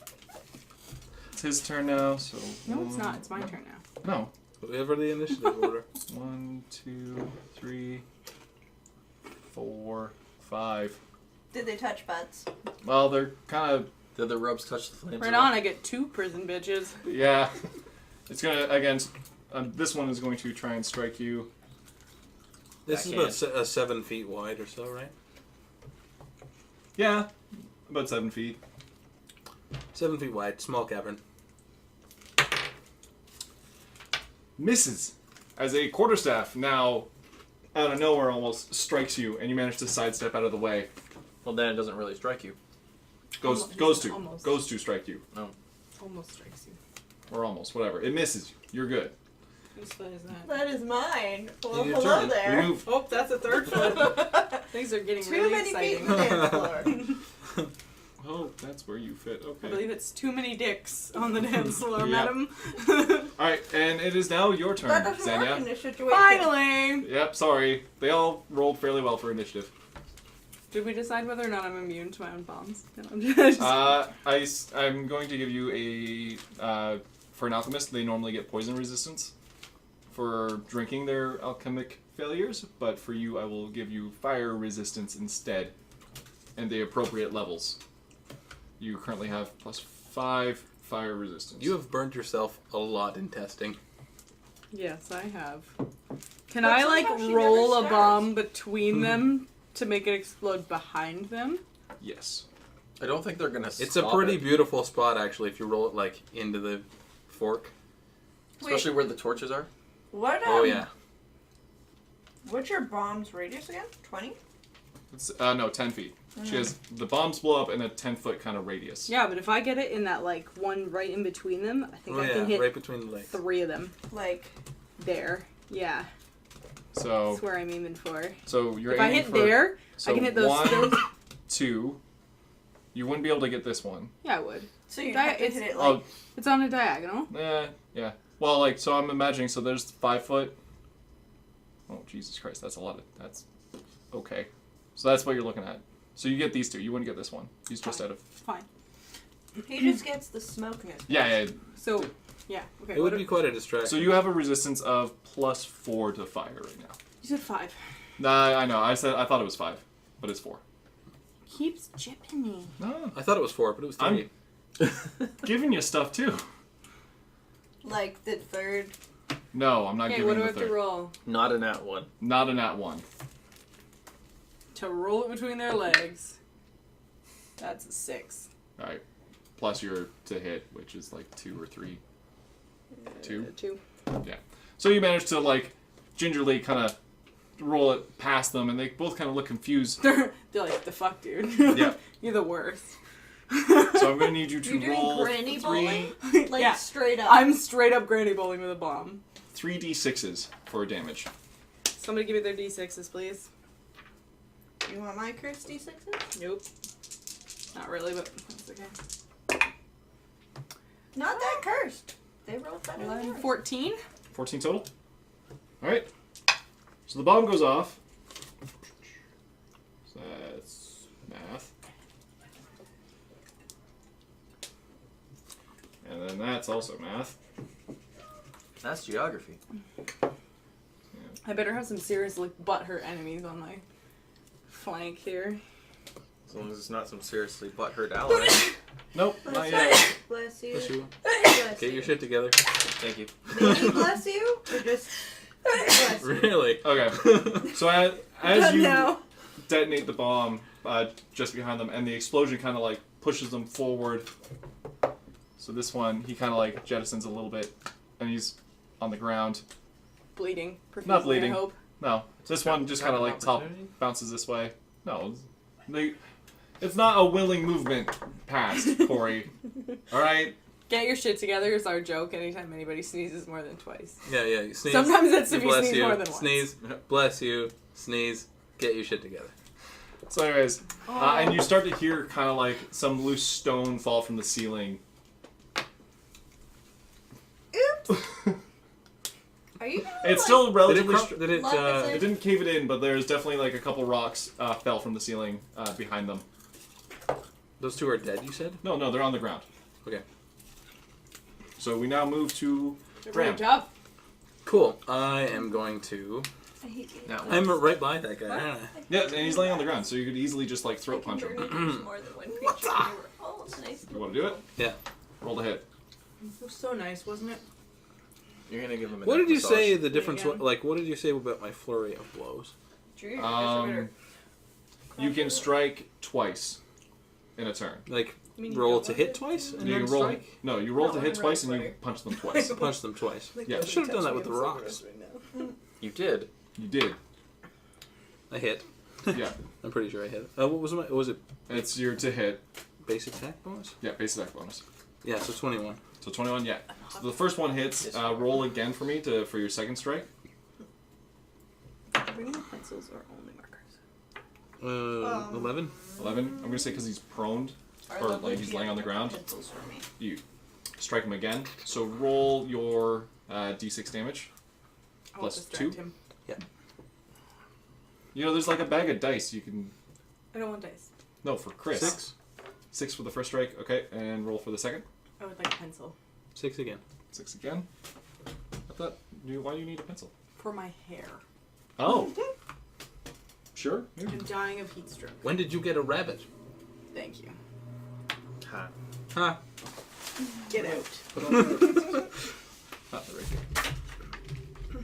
It's his turn now. So No, it's not. It's my turn now. No. Whatever the initiative order. 1, 2, 3, 4, 5. Did they touch butts? Well, they're kind of Did the ropes touch the flames? Right on, I get 2 prison bitches. yeah. It's gonna against. This one is going to try and strike you. This I is about 7 feet wide or so, right? Yeah, about 7 feet. 7 feet wide, small cavern. Misses as a quarterstaff now out of nowhere almost strikes you, and you manage to sidestep out of the way. Well, then it doesn't really strike you. Almost. Goes to strike you, Almost strikes you. or almost whatever. It misses you. You're good. Whose foot is that? That is mine. Well, Your hello turn. there. Remove. Oh, that's a third foot. Things are getting Too really many feet exciting. in the dance floor. Oh, that's where you fit. I Okay. believe it's too many dicks on the dance floor, Yep. madam. All right, and it is now your turn, That doesn't work in Xenia. this situation. Finally! Yep. Sorry, they all rolled fairly well for initiative. Did we decide whether or not I'm immune to my own bombs? No, I'm just... I'm going to give you a for an alchemist. They normally get poison resistance for drinking their alchemic failures, but for you, I will give you fire resistance instead, and the appropriate levels. You currently have +5 fire resistance. You have burned yourself a lot in testing. Yes, I have. Can But I, like, somehow she roll never a starts. bomb between them to make it explode behind them? Yes. I don't think they're gonna. It's a pretty beautiful spot, actually, if you roll it, like, into the fork. especially where the torches are. What? Oh, yeah. What's your bomb's radius again? 20? It's, no, 10 feet. She has the bombs blow up in a 10-foot kind of radius. Yeah, but if I get it in that, like, one right in between them, I think Oh, I yeah, can hit right between the legs. 3 of them. Like, There. Yeah. So, That's where I'm aiming for. so you're If I aiming hit for. there, So I can hit those. 1, 2. You wouldn't be able to get this one. Yeah, I would. so you That- have to it's- hit it Oh, like. It's on a diagonal. yeah. Well, like, so I'm imagining, so there's 5 foot. Oh, Jesus Christ, that's a lot of, that's, okay. So that's what you're looking at. So you get these 2, you wouldn't get this one. He's just out of, Fine. He just gets the smoke in his yeah. So, yeah. Okay. It would be quite a distraction. So you have a resistance of +4 to fire right now. You said 5. Nah, I know, I thought it was 5, but it's 4. Keeps jipping me. No, I thought it was 4, but it was 3. I'm giving you stuff too. Like the third. No, I'm not Okay, giving what do you I the have to third. roll? Not a nat one. Not a nat 1. To roll it between their legs. That's a 6. Alright. Plus your to hit, which is like 2 or 3. 2? 2. So you manage to like gingerly kind of roll it past them, and they both kind of look confused. They're like, the fuck, dude. Yeah. You're the worst. So I'm gonna need you to You're doing roll granny 3 bowling? Like, Yeah. straight up. I'm straight up granny bowling with a bomb. 3d6s for damage. Somebody give me their d6s, please. You want my cursed D6s? Nope. Not really, but that's okay. Not that cursed. They rolled better than 11, yours. 14. 14 total. All right. So the bomb goes off. So that's math. And then that's also math. That's geography. I better have some serious like butthurt enemies on my flank here. As long as it's not some seriously butthurt allies. Nope, not Bless yet. you. Bless you. Bless you. Bless Get you. your shit together. Thank you. Maybe bless you? Or just bless you? Really? Okay. So as Done you now. detonate the bomb just behind them, and the explosion kind of like pushes them forward. So this one, he kind of like jettisons a little bit, and he's on the ground. Bleeding. Profusely, Not bleeding. I hope. No, this one just kind of Got an like top opportunity? bounces this way. No, it's not a willing movement past, Corey. All right. Get your shit together is our joke anytime anybody sneezes more than twice. Yeah, yeah. You sneeze. Sometimes that's if you bless sneeze you. more than once. Sneeze. Bless you. Sneeze. Get your shit together. So, anyways, and you start to hear kind of like some loose stone fall from the ceiling. Oops. Are you gonna, It's still Did it? relatively. Did it? Lock us It didn't cave it in, but there's definitely like a couple rocks fell from the ceiling behind them. Those two are dead. You said. No, they're on the ground. Okay. So we now move to Great job. Cool. I am going to. I hate you. Now, I'm right by that guy. aren't I? Yeah, and he's laying on the ground, so you could easily just like throat punch him. More than one picture. Oh, nice. You want to do it? Yeah. Roll to hit. It was so nice, wasn't it? you're gonna give him a What neck did you massage. say the difference? again. Like, what did you say about my flurry of blows? Drew, You can strike twice in a turn. Like, You mean you roll don't to want hit it? twice and You then can roll. strike. No, you roll No, to I hit roll twice and you flutter. punch them twice. Punch them twice. Yeah. I should have done that with the rocks. You did. You did. I hit. Yeah. I'm pretty sure I hit. What was my? Was it It's your to hit. basic attack bonus? Yeah, base attack bonus. Yeah, so 21. So 21, yeah. So the first one hits. Roll again for me for your second strike. Bringing pencils or only markers? 11. 11. I'm gonna say because he's prone, or like he's laying on the ground. Pencils for me. You strike him again. So roll your d6 damage. I Plus won't distract 2? him. You know, there's like a bag of dice you can. I don't want dice. No, for Chris. 6. 6 for the first strike. Okay, and roll for the second. I would like a pencil. 6 again. 6 again. I thought. Why do you need a pencil? For my hair. Oh. Sure. Yeah. I'm dying of heat stroke. When did you get a rabbit? Thank you. Ha. Huh. Get out. Not the right thing.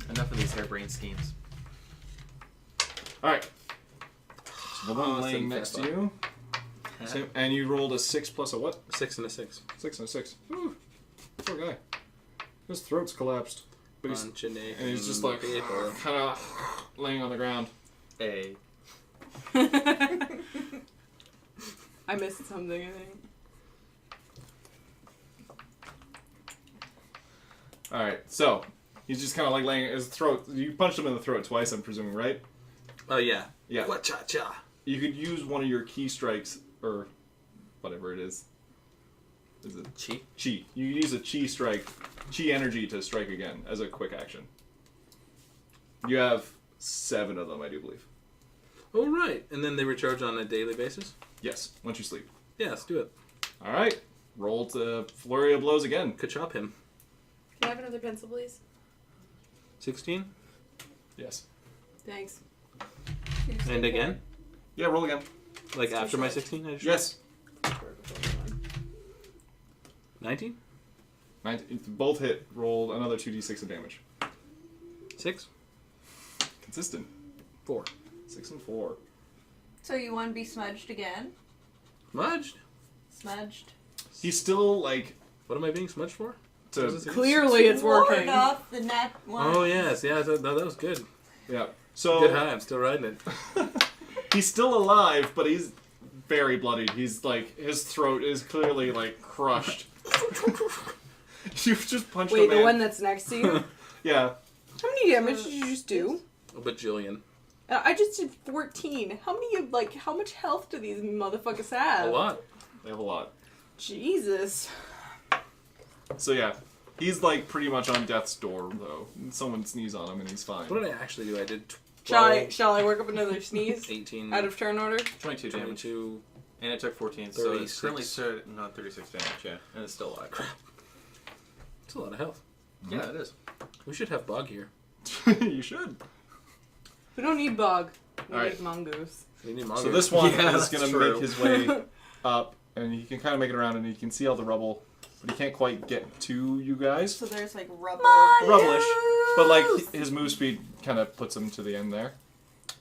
Enough of these harebrained schemes. All right. So the one Oh, laying so next to fat. you. Same, and you rolled a 6 plus a what? 6 and a 6. 6 and a 6. Whew. Poor guy. His throat's collapsed. But he's, Punch and and he's just like people. kind of laying on the ground. A. I missed something, I think. All right. So he's just kind of like laying his throat. You punched him in the throat twice, I'm presuming, right? Oh yeah. Yeah. What cha cha? You could use one of your key strikes or whatever it is. Is it Chi. chi? You use a chi strike, chi energy to strike again as a quick action. You have 7 of them, I do believe. Oh right. And then they recharge on a daily basis. Yes, once you sleep. Yeah, let's do it. All right. Roll to flurry of blows again. Could chop him. Can I have another pencil, please? 16. Yes. Thanks. And again. Yeah, roll again. Like after my 16. I just Yes. 19. 19, both hit. Roll another 2d6 of damage. 6. Consistent. 4. 6 and 4. So you want to be smudged again? Smudged. Smudged. He's still like What am I being smudged for? Clearly, it's working. Ward off the nat one. Oh yes, yeah, that was good. Yeah. So Good high. I'm still riding it. he's still alive, but he's very bloodied. He's like his throat is clearly like crushed. You've just punched Wait, a man. the one that's next to you? Yeah. How many damage did you just do? A bajillion. I just did 14. How much health do these motherfuckers have? A lot. They have a lot. Jesus. So yeah, he's like pretty much on death's door though. Someone sneeze on him and he's fine. What did I actually do? I did 12, Shall I work up another sneeze? 18, Out of turn order? 22 damage. 22. And it took 14, so it's 36. currently not 36 damage, yeah. And it's still alive. It's a lot of health. Yeah, it is. We should have Bog here. You should. We don't need Bog. We All need right. Mongoose. We need So Mongoose. this one Yeah, is that's gonna true. make his way up, and he can kind of make it around, and he can see all the rubble, but he can't quite get to you guys. So there's like rubble. Rubblish, but like his move speed kind of puts him to the end there.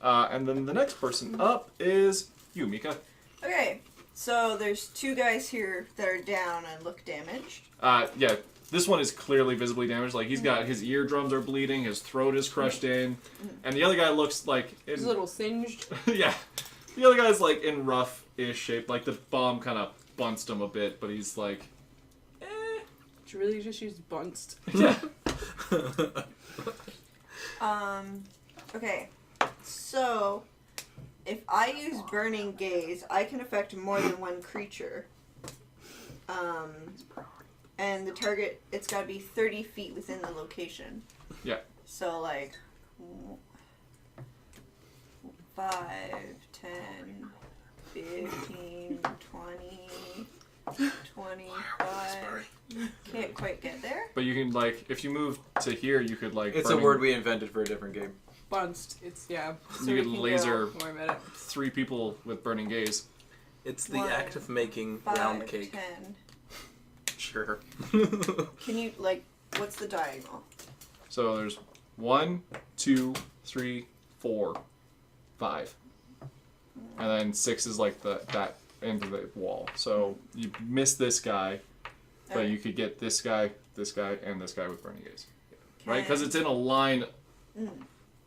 And then the next person up is you, Mika. Okay, so there's two guys here that are down and look damaged. Yeah, this one is clearly visibly damaged. Like he's got his eardrums are bleeding, his throat is crushed in, and the other guy looks like He's a little singed. yeah, the other guy's like in rough-ish shape. Like the bomb kind of bunched him a bit, but he's like, Should really just use Bunst. yeah. Okay, so if I use Burning Gaze, I can affect more than one creature. And the target, it's got to be 30 feet within the location. Yeah. So like 5, 10, 15, 20, 25. Can't quite get there. But you can like, if you move to here, you could like. It's burning- a word we invented for a different game. Bunst. It's, yeah. You we could can laser- go more about it. 3 people with burning gaze. It's the 1, act of making 5, round cake. 10. Sure. Can you, like, what's the diagonal? So there's 1, 2, 3, 4, 5, and then 6 is like that end of the wall. So you miss this guy, but Okay. you could get this guy, and this guy with burning gaze, right? Okay. Because it's in a line. Mm.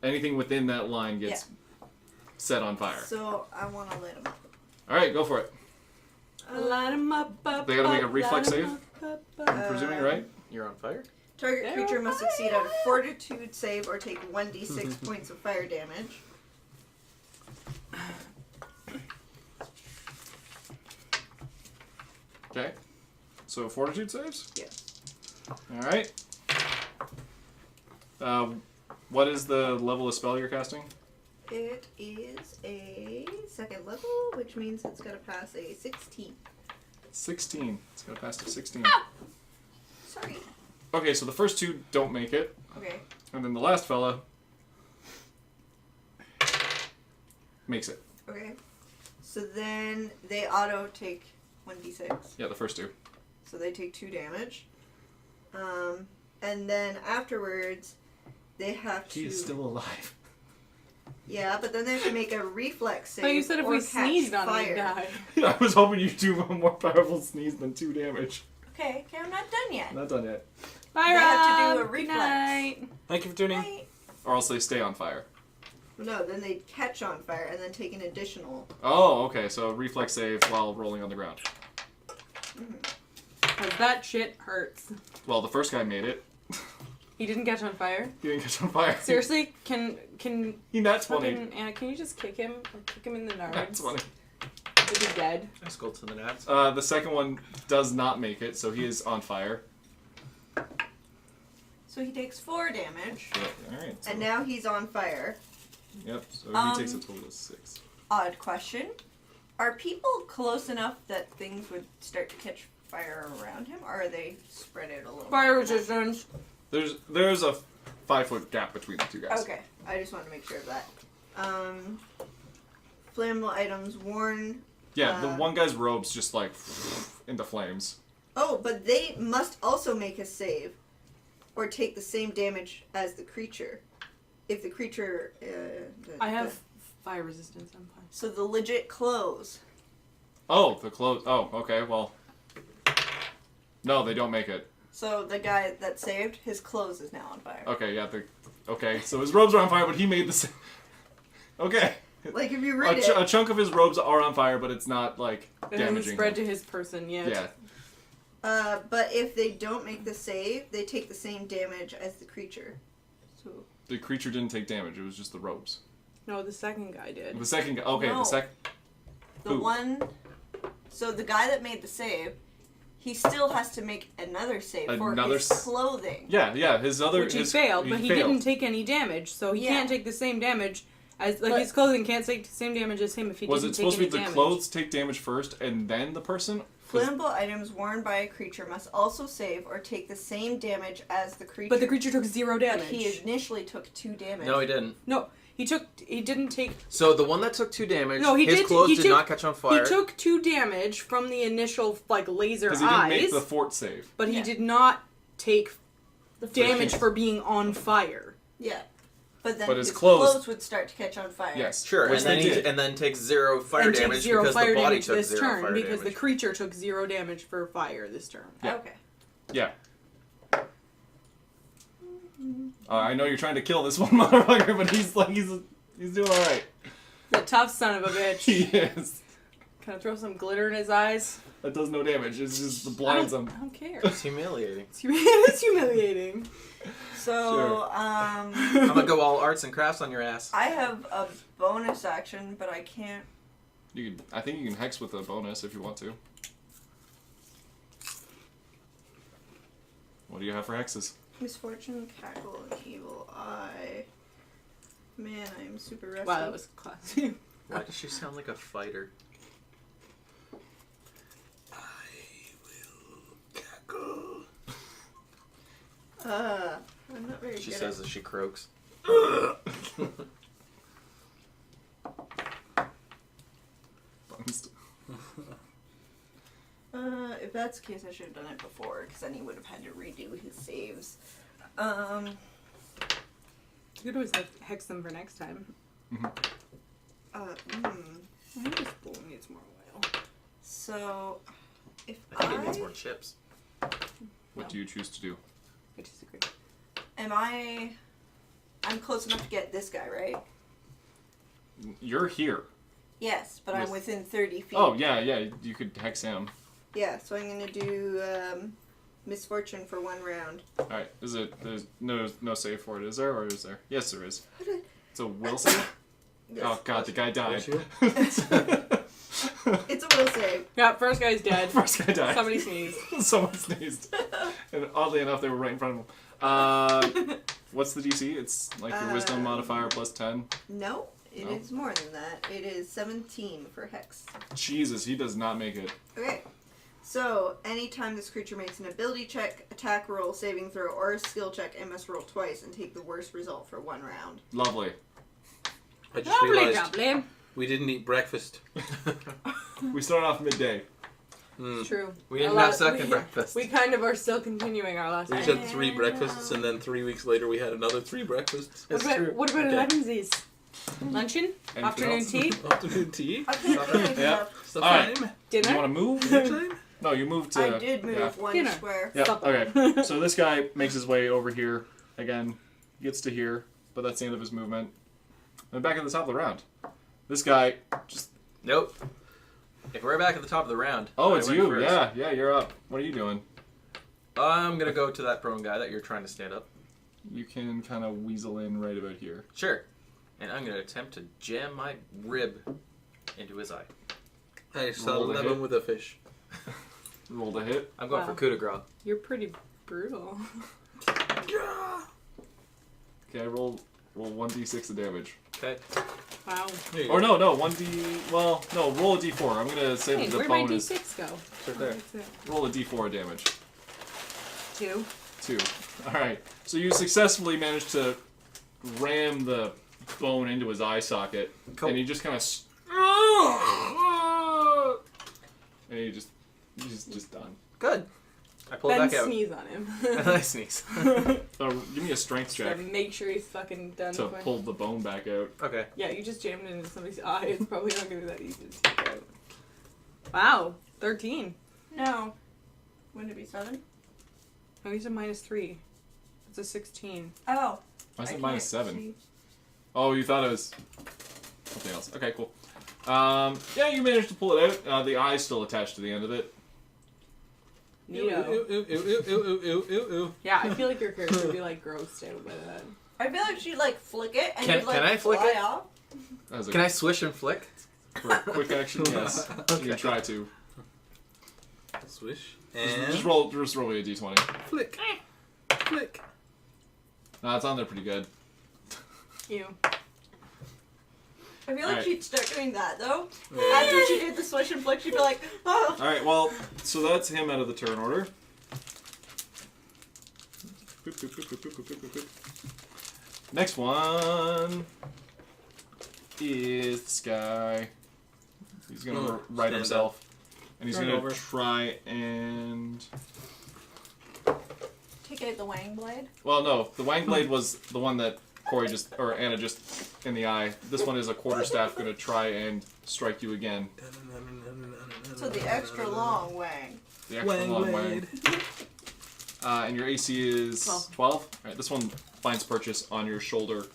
Anything within that line gets set on fire. So I want to lit him up. All right, go for it. Light 'em up, They gotta make a reflex light 'em save? up, I'm presuming, right? You're on fire? Target They're creature on must succeed fire. at a fortitude save or take 1d6 points of fire damage. Okay. So fortitude saves. Yes. All right. What is the level of spell you're casting? It is a second level, which means it's going to pass a 16. 16. It's gonna pass to 16. Sorry. Okay, so the first 2 don't make it, Okay. and then the last fella makes it. Okay. So then they auto take 1d6. Yeah, the first 2. So they take 2 damage. And then afterwards, they have to. He is still alive. Yeah, but then they have to make a reflex save. But you said if or we catch sneezed on him, fire. he'd die. I was hoping you'd do a more powerful sneeze than 2 damage. Okay, I'm not done yet. Not done yet. Bye, They have to do Rob. a reflex. Good night. Thank you for tuning. Right. Or else they stay on fire. No, then they catch on fire and then take an additional. Oh, okay, so reflex save while rolling on the ground. Cause that shit hurts. Well, the first guy made it. He didn't catch on fire. He didn't catch on fire. Seriously, can He nat 20. fucking Anna? Can you just kick him? Or kick him in the Nat nards? 20. Is he dead? I skull to the nats. The second one does not make it, so he is on fire. So he takes 4 damage, Yeah, alright. So, and now he's on fire. yep, so he takes a total of 6. Odd question. Are people close enough that things would start to catch fire around him, or are they spread out a little Fire bit? resistance. There's a 5-foot gap between the 2 guys. Okay, I just wanted to make sure of that. Flammable items worn. Yeah, the one guy's robe's just like into flames. Oh, but they must also make a save, or take the same damage as the creature. If the creature. I have fire resistance. I'm fine. So the legit clothes. Oh, the clothes. Oh, okay, well. No, they don't make it. So the guy that saved, his clothes is now on fire. Okay, yeah. Okay, so his robes are on fire, but he made the same. Okay. Like if you read A it, chunk of his robes are on fire, but it's not like It hasn't damaging spread him. to his person yet. Yeah. but if they don't make the save, they take the same damage as the creature. So The creature didn't take damage. It was just the robes. No, the second guy did. The second guy. Okay, No. the second. the Who? one, so the guy that made the save, he still has to make another save for Another his s- clothing. Yeah. His other. Which he his, failed, but he failed. didn't take any damage, so he Yeah. can't take the same damage as But- his clothing can't take the same damage as him if he Was didn't it take supposed to any be the damage. clothes take damage first and then the person? 'Cause- Flammable items worn by a creature must also save or take the same damage as the creature. But the creature took 0 But damage. he initially took 2 damage. No, he didn't. No, he didn't take. So the one that took 2 damage, No, he his did- clothes he did took- not catch on fire. He took 2 damage from the initial laser Because he didn't eyes, make the fort save. but he Yeah. did not take The damage first- for being on fire. Yeah. But then But his his clothes- clothes would start to catch on fire. Yes. Sure, Which and then they he did. and then takes 0 fire And damage take 0 because fire the body damage took this 0 turn fire because damage. the creature took 0 damage for fire this turn. Yeah. Okay. Yeah. I know you're trying to kill this one motherfucker, but he's doing all right. The tough son of a bitch. He is. Can I throw some glitter in his eyes? That does no damage. It's just the I blinds don't, him. I don't care. It's humiliating. It's humiliating. So, I'm gonna go all arts and crafts on your ass. I have a bonus action, but I can't. I think you can hex with a bonus if you want to. What do you have for hexes? Misfortune, cackle, and evil eye. Man, I am super rusty. Wow, that was classy. Why does she sound like a fighter? I'm not very She good says as she croaks. Bounced. If that's the case, I should have done it before, because then he would have had to redo his saves. You could always hex them for next time. Hmm. I think this bowl needs more oil. So, if I think it needs more chips. What do you choose to do? I disagree. I'm close enough to get this guy, right? You're here. Yes, but Yes. I'm within 30 feet. Oh, yeah, you could hex him. Yeah, so I'm gonna do misfortune for 1 round. Alright, there's no save for it, is there? Or is there? Yes, there is. What did- It's a will save? Yes. Oh, God, the guy died. Bless you. It's a will save. Yeah, first guy's dead. First guy died. Somebody sneezed. Someone sneezed. And oddly enough, they were right in front of him. What's the DC? It's like your wisdom modifier plus 10. No, it No? is more than that. It is 17 for hex. Jesus, he does not make it. Okay. So, anytime this creature makes an ability check, attack roll, saving throw, or a skill check, it must roll twice and take the worst result for 1 round. Lovely. I just Lovely, realized lovely. we didn't eat breakfast. We start off midday. It's true. We didn't A have lot- second breakfast. We kind of are still continuing our last We night. just had 3 breakfasts, and then 3 weeks later we had another 3 breakfasts. What It's about, true. what about Okay. 11sies? Luncheon? Anything Afternoon else? tea? Afternoon tea. I can't do anything Yeah. else. Stuff Alright. time. You Dinner? want to move? Dinner time. No, you moved to... I did move yeah. 1 Dinner. square. Yeah, Supper. okay. So this guy makes his way over here. Again, gets to here, but that's the end of his movement. And back at the top of the round. This guy just... Nope. If we're back at the top of the round. Oh, I it's went you. first. Yeah, you're up. What are you doing? I'm gonna go to that prone guy that you're trying to stand up. You can kind of weasel in right about here. Sure. And I'm gonna attempt to jam my rib into his eye. I saw Roll the 11 hit. with a fish. Roll to hit. I'm going Wow. for coup de grace. You're pretty brutal. Yeah. Okay, roll 1d6 of damage. Okay. Wow. There you Or go. no, 1d... Well, no, roll a d4. I'm going to save Hey, the where'd my bonus. D6 go? It's right there. That's it. Roll a d4 of damage. 2. 2. Alright, so you successfully managed to ram the bone into his eye socket. Cool. And he just kind of... And he's just done. Good. I pull it Ben back out. sneeze on him. And I sneeze. Give me a strength check To make sure he's fucking done to quick. pull the bone back out. Okay. Yeah, you just jammed it into somebody's eye. It's probably not gonna be that easy to take out. Wow, 13. No. Wouldn't it be 7? Oh, he's a -3. It's a 16. Oh. I said I minus can't 7. see. Oh, you thought it was something else. Okay, cool. Yeah, you managed to pull it out. The eye's still attached to the end of it. Neato. Ew. Yeah, I feel like your character would be like grossed out by that. I feel like she'd like flick it and Can- it'd, like, can I flick fly it? off. That was a Can I swish and flick? for a quick action. Yes, you can try to. Swish. Just And roll me a d20. flick. Flick. No, it's on there pretty good. Ew. I feel like Alright. she'd start doing that though. Yeah. After she did the swish and flick, she'd be like, oh. All right, well, so that's him out of the turn order. Boop, boop, boop, boop, boop, boop, boop, boop. Next one is this guy. He's gonna Oh, right stand himself, and he's Turn gonna over. try and. Take out the wang blade. Well, no, the Wang Blade was the one that Corey or Anna just in the eye. This one is a quarterstaff gonna try and strike you again. So the extra long wang. The extra long Wang. And your AC is 12. Alright, this one finds purchase on your shoulder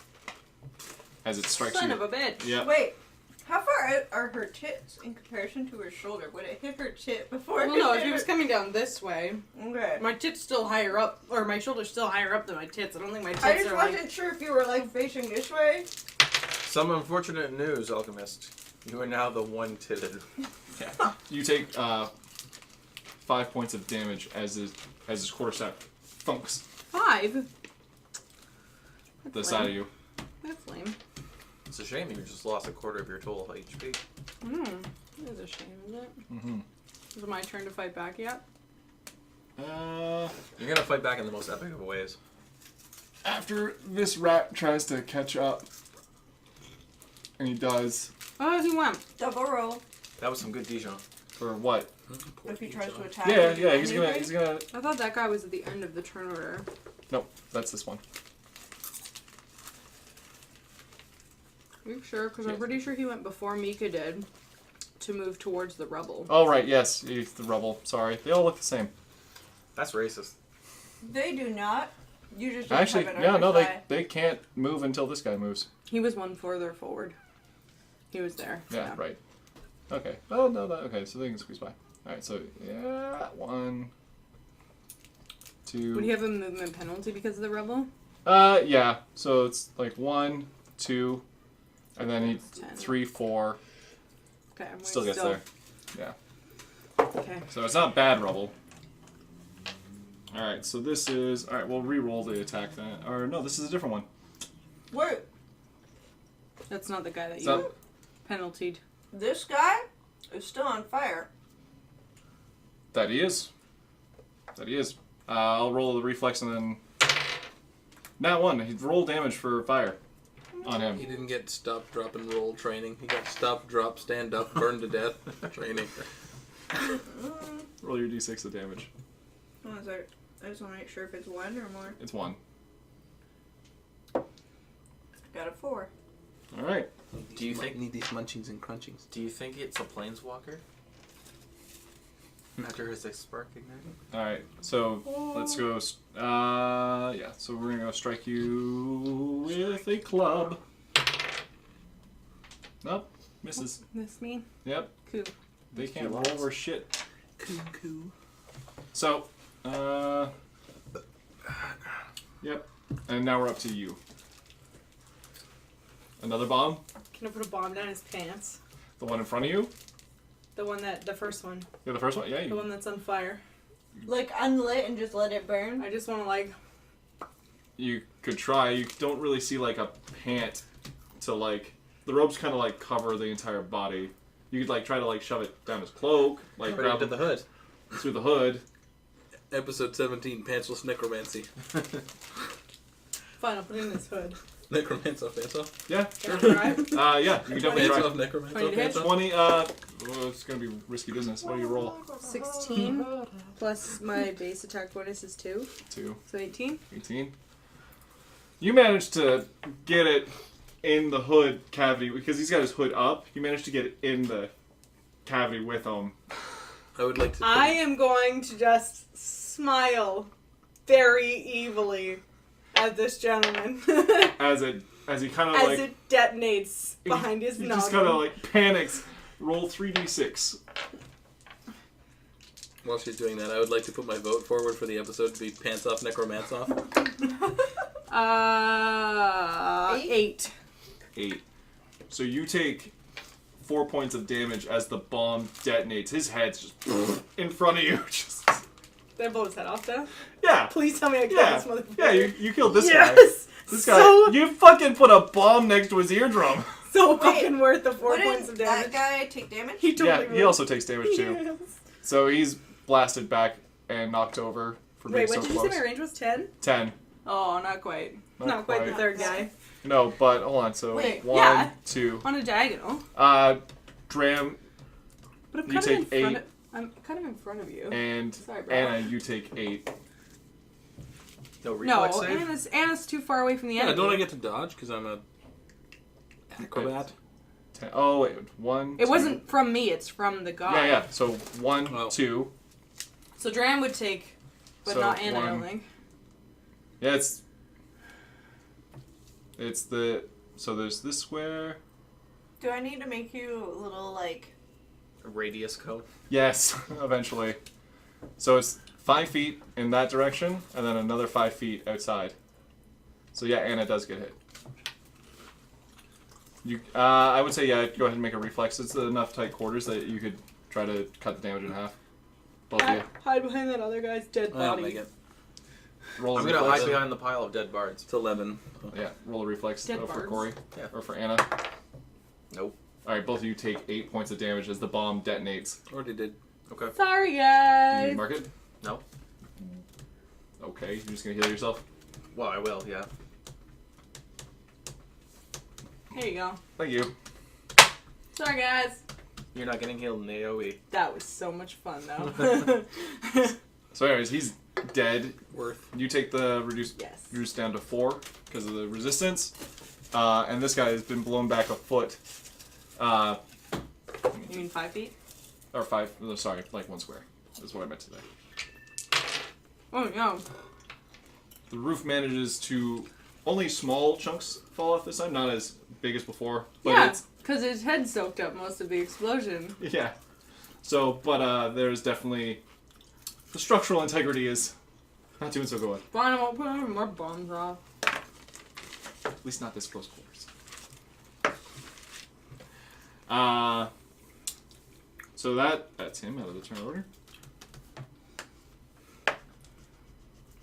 as it strikes Son you. of a bitch. Yeah. Wait, how far out are her tits in comparison to her shoulder? Would it hit her tit before Well, it no, hit if he was her- coming down this way, Okay. my tit's still higher up, or my shoulder's still higher up than my tits. I don't think my tits I just are wasn't like... sure if you were like facing this way. Some unfortunate news, Alchemist. You are now the one-titted. You take 5 points of damage as his quarterstaff thunks 5? the That's side of lame. you. That's lame. It's a shame you just lost a quarter of your total HP. That is a shame, isn't it? Mm-hmm. Is it my turn to fight back yet? You're gonna fight back in the most epic of ways. After this rat tries to catch up, and he does, Oh, he went. Double roll. That was some good Dijon. for what? If he tries to attack. Yeah, you, yeah, he's anything. gonna. I thought that guy was at the end of the turn order. Nope, that's this one. Are you sure? Because I'm Yes. pretty sure he went before Mika did to move towards the rubble. Oh right, yes, he's the rubble. Sorry, they all look the same. That's racist. They do not. You just don't Actually, have it on yeah, your no, thigh. they can't move until this guy moves. He was one further forward. He was there. Yeah, right. Okay. Oh no, okay, so they can squeeze by. All right, so yeah, 1, 2. Would he have a movement penalty because of the rubble? Yeah. So it's like 1, 2, and then he That's 10. 3, 4. Okay, I'm Still gets there. Yeah. Okay. So it's not bad rubble. All right. So this is all right. We'll re-roll the attack then, or no, this is a different one. Wait, That's not the guy that It's you not- penaltied. this guy is still on fire. That he is. That he is. I'll roll the reflex and then. Not one. He'd roll damage for fire on him. He didn't get stop, drop, and roll training. He got stop, drop, stand up, burn to death training. Roll your d6 of damage. Oh, is that, I just want to make sure if it's 1 or more. It's 1. Got a 4. All right. Do you Might think- need these munchings and crunchings? Do you think it's a planeswalker? After his spark ignited? All right. So let's go. Yeah. So we're gonna go strike you with a club. Nope. Misses. This me? Yep. Cool. They can't roll or shit. Cuckoo. So. Yep. And now we're up to you. Another bomb. Can I put a bomb down his pants? The one in front of you. The first one. Yeah, the first one. Yeah. The one that's on fire. Like unlit and just let it burn. I just want to like... You could try. You don't really see like a pant to like. The robes kind of like cover the entire body. You could like try to like shove it down his cloak, like Right grab into it the hood. through the hood. Episode 17, Pantsless Necromancy. Fine, I'll put it in his hood. Necromancer, pants off? Yeah, Can I try? yeah, you can definitely Pants try. off, Necromancer, Twenty to pants hit? off? 20. Well, it's gonna be risky business. What do you roll? 16 plus my base attack bonus is 2. 2, So 18. 18. You managed to get it in the hood cavity because he's got his hood up. You managed to get it in the cavity with him. I would like to. I am going to just smile very evilly at this gentleman As he kind of as like it detonates behind his he noggin. just kind of like panics. Roll 3d6. While she's doing that, I would like to put my vote forward for the episode to be Pants Off, Necromance Off. 8. 8. So you take 4 points of damage as the bomb detonates. His head's just in front of you. Just, Did I blow his head off though? yeah. Please tell me I killed Yeah. this motherfucker. Yeah, you killed this guy. Yes! This guy. So, You fucking put a bomb next to his eardrum. so Wait, fucking worth the 4 Wouldn't points of damage. that guy take damage? He totally Yeah, would. he also takes damage too. Yes. So he's blasted back and knocked over for being Wait, what so did you close. say my range was? 10? 10. Oh, not quite. Not Not quite the quite. third guy. No, but hold on. So Wait, 1, yeah. 2. On a diagonal. Dram But I'm You kind of take in front 8. of, I'm kind of in front of you. and Sorry, bro. Anna, you take 8. No No, reflex save? Anna's too far away from the Yeah, enemy. don't I get to dodge because I'm a acrobat? 10. Oh wait, 1. It 2. wasn't from me, it's from the god. Yeah, yeah. So 1, Oh. 2. So Dram would take, but So not Anna, I don't 1. think. Yeah, it's the so there's this square. Do I need to make you a little, like... A radius cone. Yes, eventually. So it's 5 feet in that direction, and then another 5 feet outside. So yeah, Anna does get hit. You, I would say yeah. Go ahead and make a reflex. It's enough tight quarters that you could try to cut the damage in half. Both of you. Hide behind that other guy's dead I'll body. make it. Roll a I'm gonna reflex. hide behind the pile of dead bards. It's 11. Yeah, roll a reflex Dead for bards. Corey. Yeah. Or for Anna. Nope. Alright, both of you take 8 points of damage as the bomb detonates. Already did. Okay. Sorry, You guys. mark it? No. Okay, you're just gonna heal yourself? Well, I will, yeah. Here you go. Thank you. Sorry, guys. You're not getting healed in AoE. That was so much fun, though. So anyways, he's dead. Worth. You take the reduced Yes. down to 4 because of the resistance. And this guy has been blown back a foot. You mean 5 feet? Or 5, no, sorry, like 1 square. That's what I meant to say. Oh, no. The roof manages to... Only small chunks fall off this time, not as big as before. But Yeah, it's... because his head soaked up most of the explosion. Yeah. So, but there's definitely... The structural integrity is not doing so good. Fine, I won't put any more bombs off. At least not this close quarters. So that's him out of the turn order.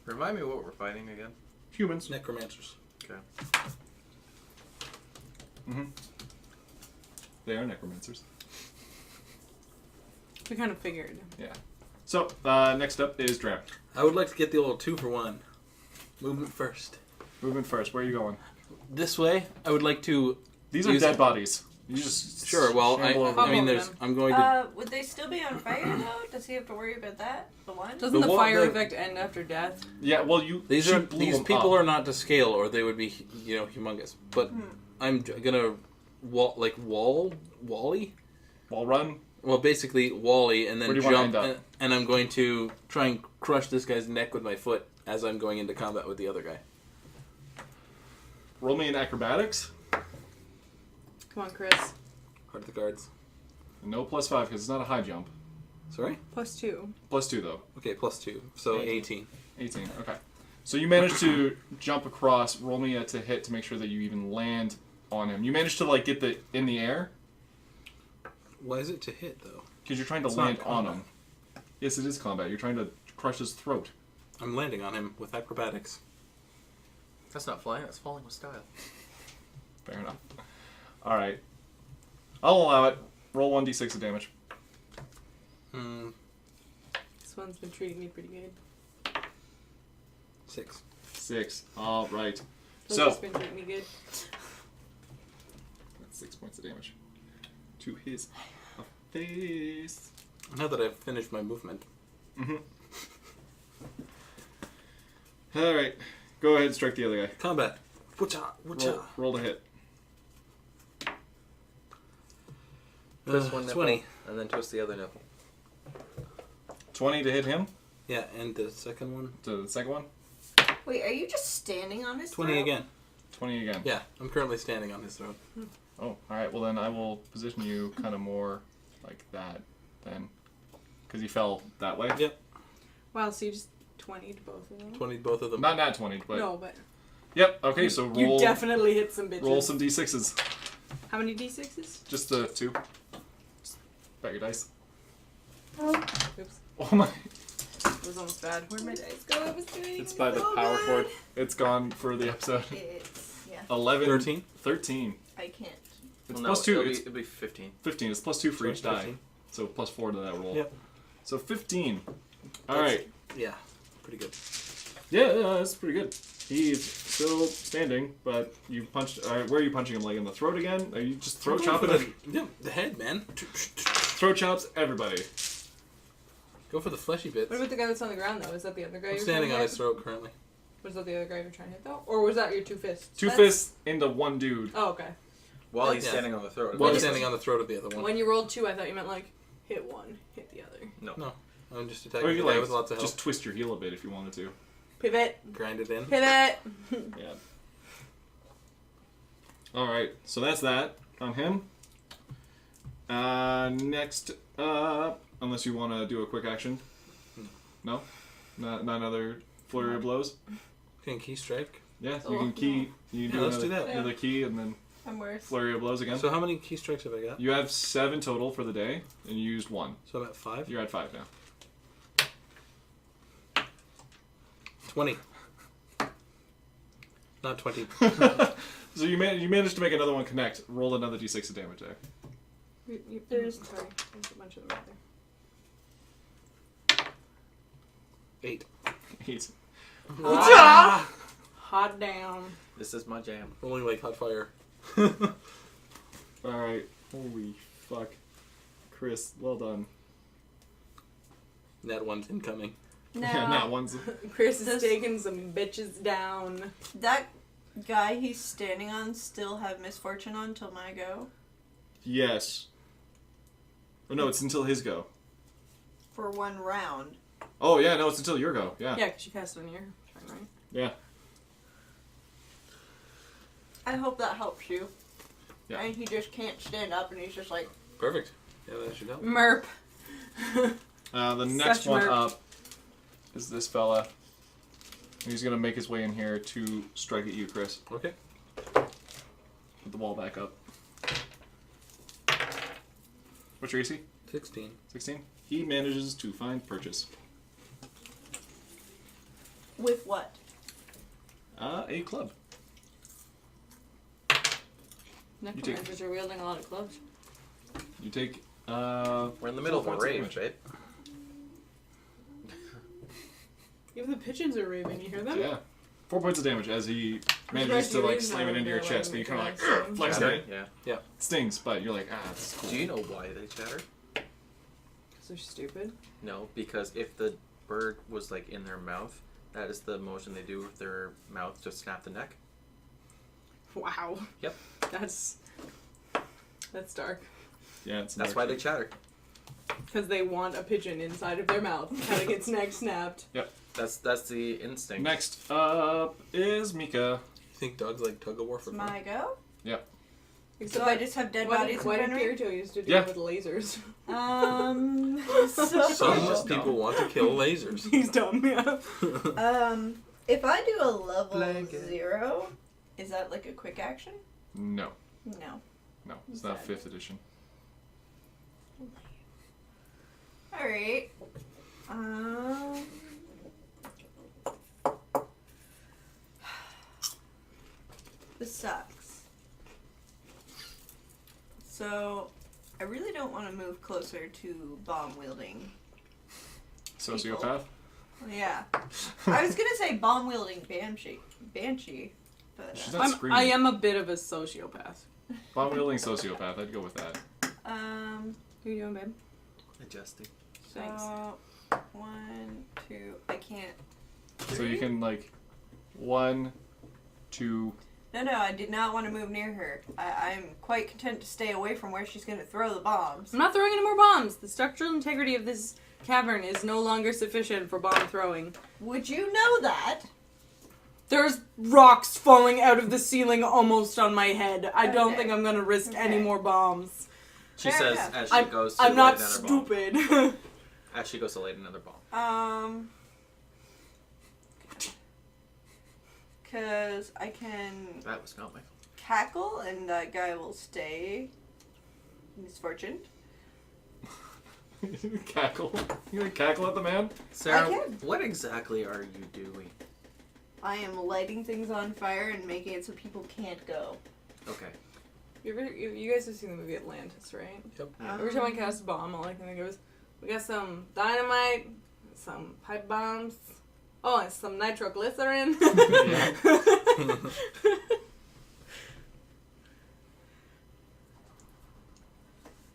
Remind me what we're fighting again. Humans. Necromancers. Okay. Mm-hmm. They are necromancers. We kind of figured. Yeah. So, next up is Dram. I would like to get the old 2 for 1. Movement first. Movement first. Where are you going? This way, I would like to... These are Use- dead bodies. You just Sure, well, shamble over I them. mean, Over there's... them. I'm going to... Would they still be on fire, though? Does he have to worry about that? The one? Doesn't the The fire the- effect end after death? Yeah, well, These she are blew these them people up. are not to scale, or they would be, you know, humongous. But I'm gonna Wally. Wall run. Well, basically Wally, and then Where do you wanna jump, end up? and I'm going to try and crush this guy's neck with my foot as I'm going into combat with the other guy. Roll me in acrobatics. Come on, Chris. Heart of the guards. No +5 because it's not a high jump. Sorry. +2. +2 though. Okay, +2, so 18. 18. Okay. So you managed to jump across. Roll me to hit to make sure that you even land on him. You managed to like get in the air Why is it to hit though? because you're trying to It's land not on combat. him. Yes, it is combat. You're trying to crush his throat. I'm landing on him with acrobatics. That's not flying, that's falling with style. Fair enough. All right. I'll allow it. Roll 1d6 of damage. Hmm. This one's been treating me pretty good. 6. 6. All right. This So has been treating me good. that's 6 points of damage to his face. Now that I've finished my movement. Mm-hmm. All right. Go ahead and strike the other guy. Combat. Whatcha? Roll to hit. Twist one nipple, 20. and then twist the other nipple. 20 to hit him. Yeah, and the second one. To the second one. Wait, are you just standing on his 20 throat? again. 20 again. Yeah, I'm currently standing on his throat. Oh, alright. Well, then I will position you kind of more like that then. Because he fell that way. Yep. Wow, so you just 20'd both of them? 20 both of them. Not nat 20, but... No, but Yep, okay, so roll... you definitely hit some bitches. Roll some d6s. How many d6s? Just the 2. Just bet your dice. Oops. Oh my... It was almost bad. Where'd my dice go? I was doing It's by the so power bad. cord. It's gone for the episode. It's, yeah, 11. 13? 13. I can't. It's Well, plus 2. It's It'll be 15. 15. It's plus 2 for each die. 15. So plus 4 to that roll. Yep. So 15. Alright. Yeah, pretty good. Yeah, that's pretty good. He's still standing, but you punched... Alright, where are you punching him? Like in the throat again? Are you just throat chopping him? Yeah, the head, man. Throat chops everybody. Go for the fleshy bits. What about the guy that's on the ground, though? Is that the other guy I'm you're standing trying on to his hit? throat currently. Was that the other guy you're trying to hit, though? Or was that your 2 fists? Two That's- fists into one dude. Oh, okay. While he's Yeah. standing on the throat. Well, I'm Well, standing on the throat of the other one. When you rolled 2, I thought you meant, like, hit one, hit the other. No. I'm just Or attacking you the guy like with lots of health. just twist your heel a bit if you wanted to. Pivot. Grind it in. Pivot. Yeah. Alright, so that's that on him. Next up, unless you want to do a quick action. No? Not another flurry of blows? Can key strike? Yeah, Oh, you can key. You can Yeah, do let's do that. another key and then I'm worse. flurry of blows again. So how many key strikes have I got? You have 7 total for the day, and you used 1. So I'm at 5? You're at 5 now. 20. Not 20. So you managed to make another one connect. Roll another d6 of damage there. There's a bunch of them out there. 8. 8. Hot damn. This is my jam. Rolling like hot fire. Alright. Holy fuck. Chris, well done. Nat 1's incoming. No. Yeah, not one's. Chris is This- taking some bitches down. That guy he's standing on still have misfortune on till my go? Yes. Oh, no, it's until his go. For 1 round. Oh, yeah, no, it's until your go. Yeah. Yeah, because you cast it on your turn, right? Yeah. I hope that helps you. Yeah. And he just can't stand up and he's just like, Perfect. Yeah, that should help. Merp. The next Such one merc. up is this fella. He's going to make his way in here to strike at you, Chris. Okay. Put the wall back up. What's your AC? 16. 16? He manages to find purchase. with what? A club. Necromancers are wielding a lot of clubs. You take, We're in the middle of a 12 points rave, damage. right? Even the pigeons are raving. You hear them? Yeah. 4 points of damage as he manages to like slam it into your chest, and you kind of like flex Chatter? it. Yeah. It stings, but you're like, this is cool. Do you know why they chatter? Because they're stupid. No, because if the bird was like in their mouth, that is the motion they do with their mouth to snap the neck. Wow. Yep. That's dark. Yeah, it's That's why they chatter. Because they want a pigeon inside of their mouth. Kind of gets neck snapped. That's the instinct. Next up is Mika. You think dogs like tug of war for It's fun? my go? So Except I just have dead bodies what in did front of me? Kirito used to do Yeah. with lasers? So Some people want to kill lasers. He's dumb, yeah. if I do a level Blanket. 0, is that like a quick action? No. No. No, it's not 5th edition. Alright. This sucks. So, I really don't want to move closer to bomb wielding. Sociopath? Yeah. I was gonna say bomb wielding banshee, but She's I not screaming. am a bit of a sociopath. Bomb wielding sociopath, I'd go with that. Who you doing, babe? Adjusting. so Thanks. 1, 2. I can't. So you can like 1, 2. No, I did not want to move near her. I'm quite content to stay away from where she's going to throw the bombs. I'm not throwing any more bombs. The structural integrity of this cavern is no longer sufficient for bomb throwing. Would you know that? There's rocks falling out of the ceiling almost on my head. I don't Okay. think I'm gonna risk any Okay. more bombs. She Fair says enough. as she goes to I'm light not another bomb. stupid. As she goes to light another bomb. Because I can That was not my cackle and that guy will stay misfortuned. Cackle. You gonna cackle at the man? Sarah, I can. what exactly are you doing? I am lighting things on fire and making it so people can't go. Okay. You guys have seen the movie Atlantis, right? Yep. Every time I cast a bomb, all I can think of is, we got some dynamite, some pipe bombs, oh, and some nitroglycerin. Yeah.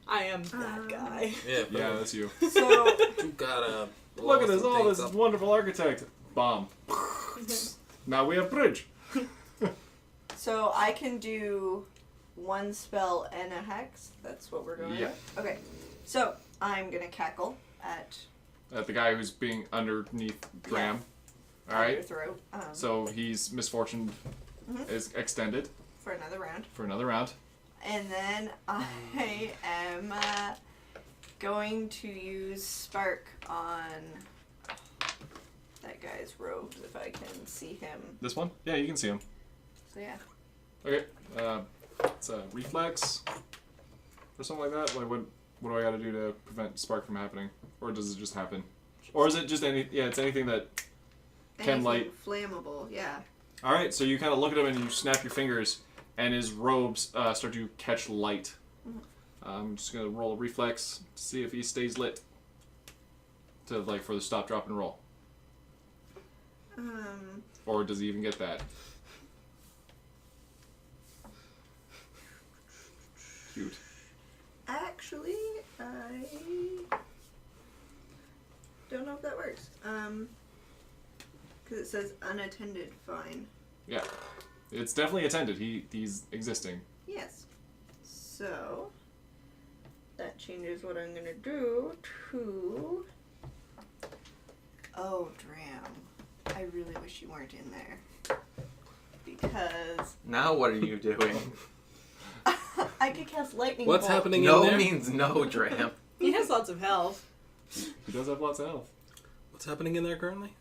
I am that guy. Yeah. Yeah, that's you. So You gotta. Look at this, blow all some this things up. wonderful architect. Bomb. Now we have bridge. So I can do one spell and a hex. That's what we're going Yeah. with? Okay. So I'm going to cackle at At the guy who's being underneath Graham. your Alright. throat So he's misfortune Mhm. is extended for another round. for another round. And then I am going to use Spark on that guy's robes if I can see him. This one? Yeah, you can see him. So yeah. Okay. It's a reflex or something like that. Like what do I got to do to prevent spark from happening, or does it just happen, or is it just any? Yeah, it's anything that. Can Anything light. flammable, yeah. All right. So you kind of look at him and you snap your fingers, and his robes start to catch light. I'm just gonna roll a reflex to see if he stays lit. To like for the stop, drop, and roll, or does he even get that? Cute. Actually, I don't know if that works. Because it says unattended fine. Yeah, it's definitely attended. He's existing. Yes. So that changes what I'm gonna do to. Oh, Dram. I really wish you weren't in there. Because Now what are you doing? I could cast lightning What's bolt. happening in No there? means no, Dram. He has lots of health. He does have lots of health. What's happening in there currently?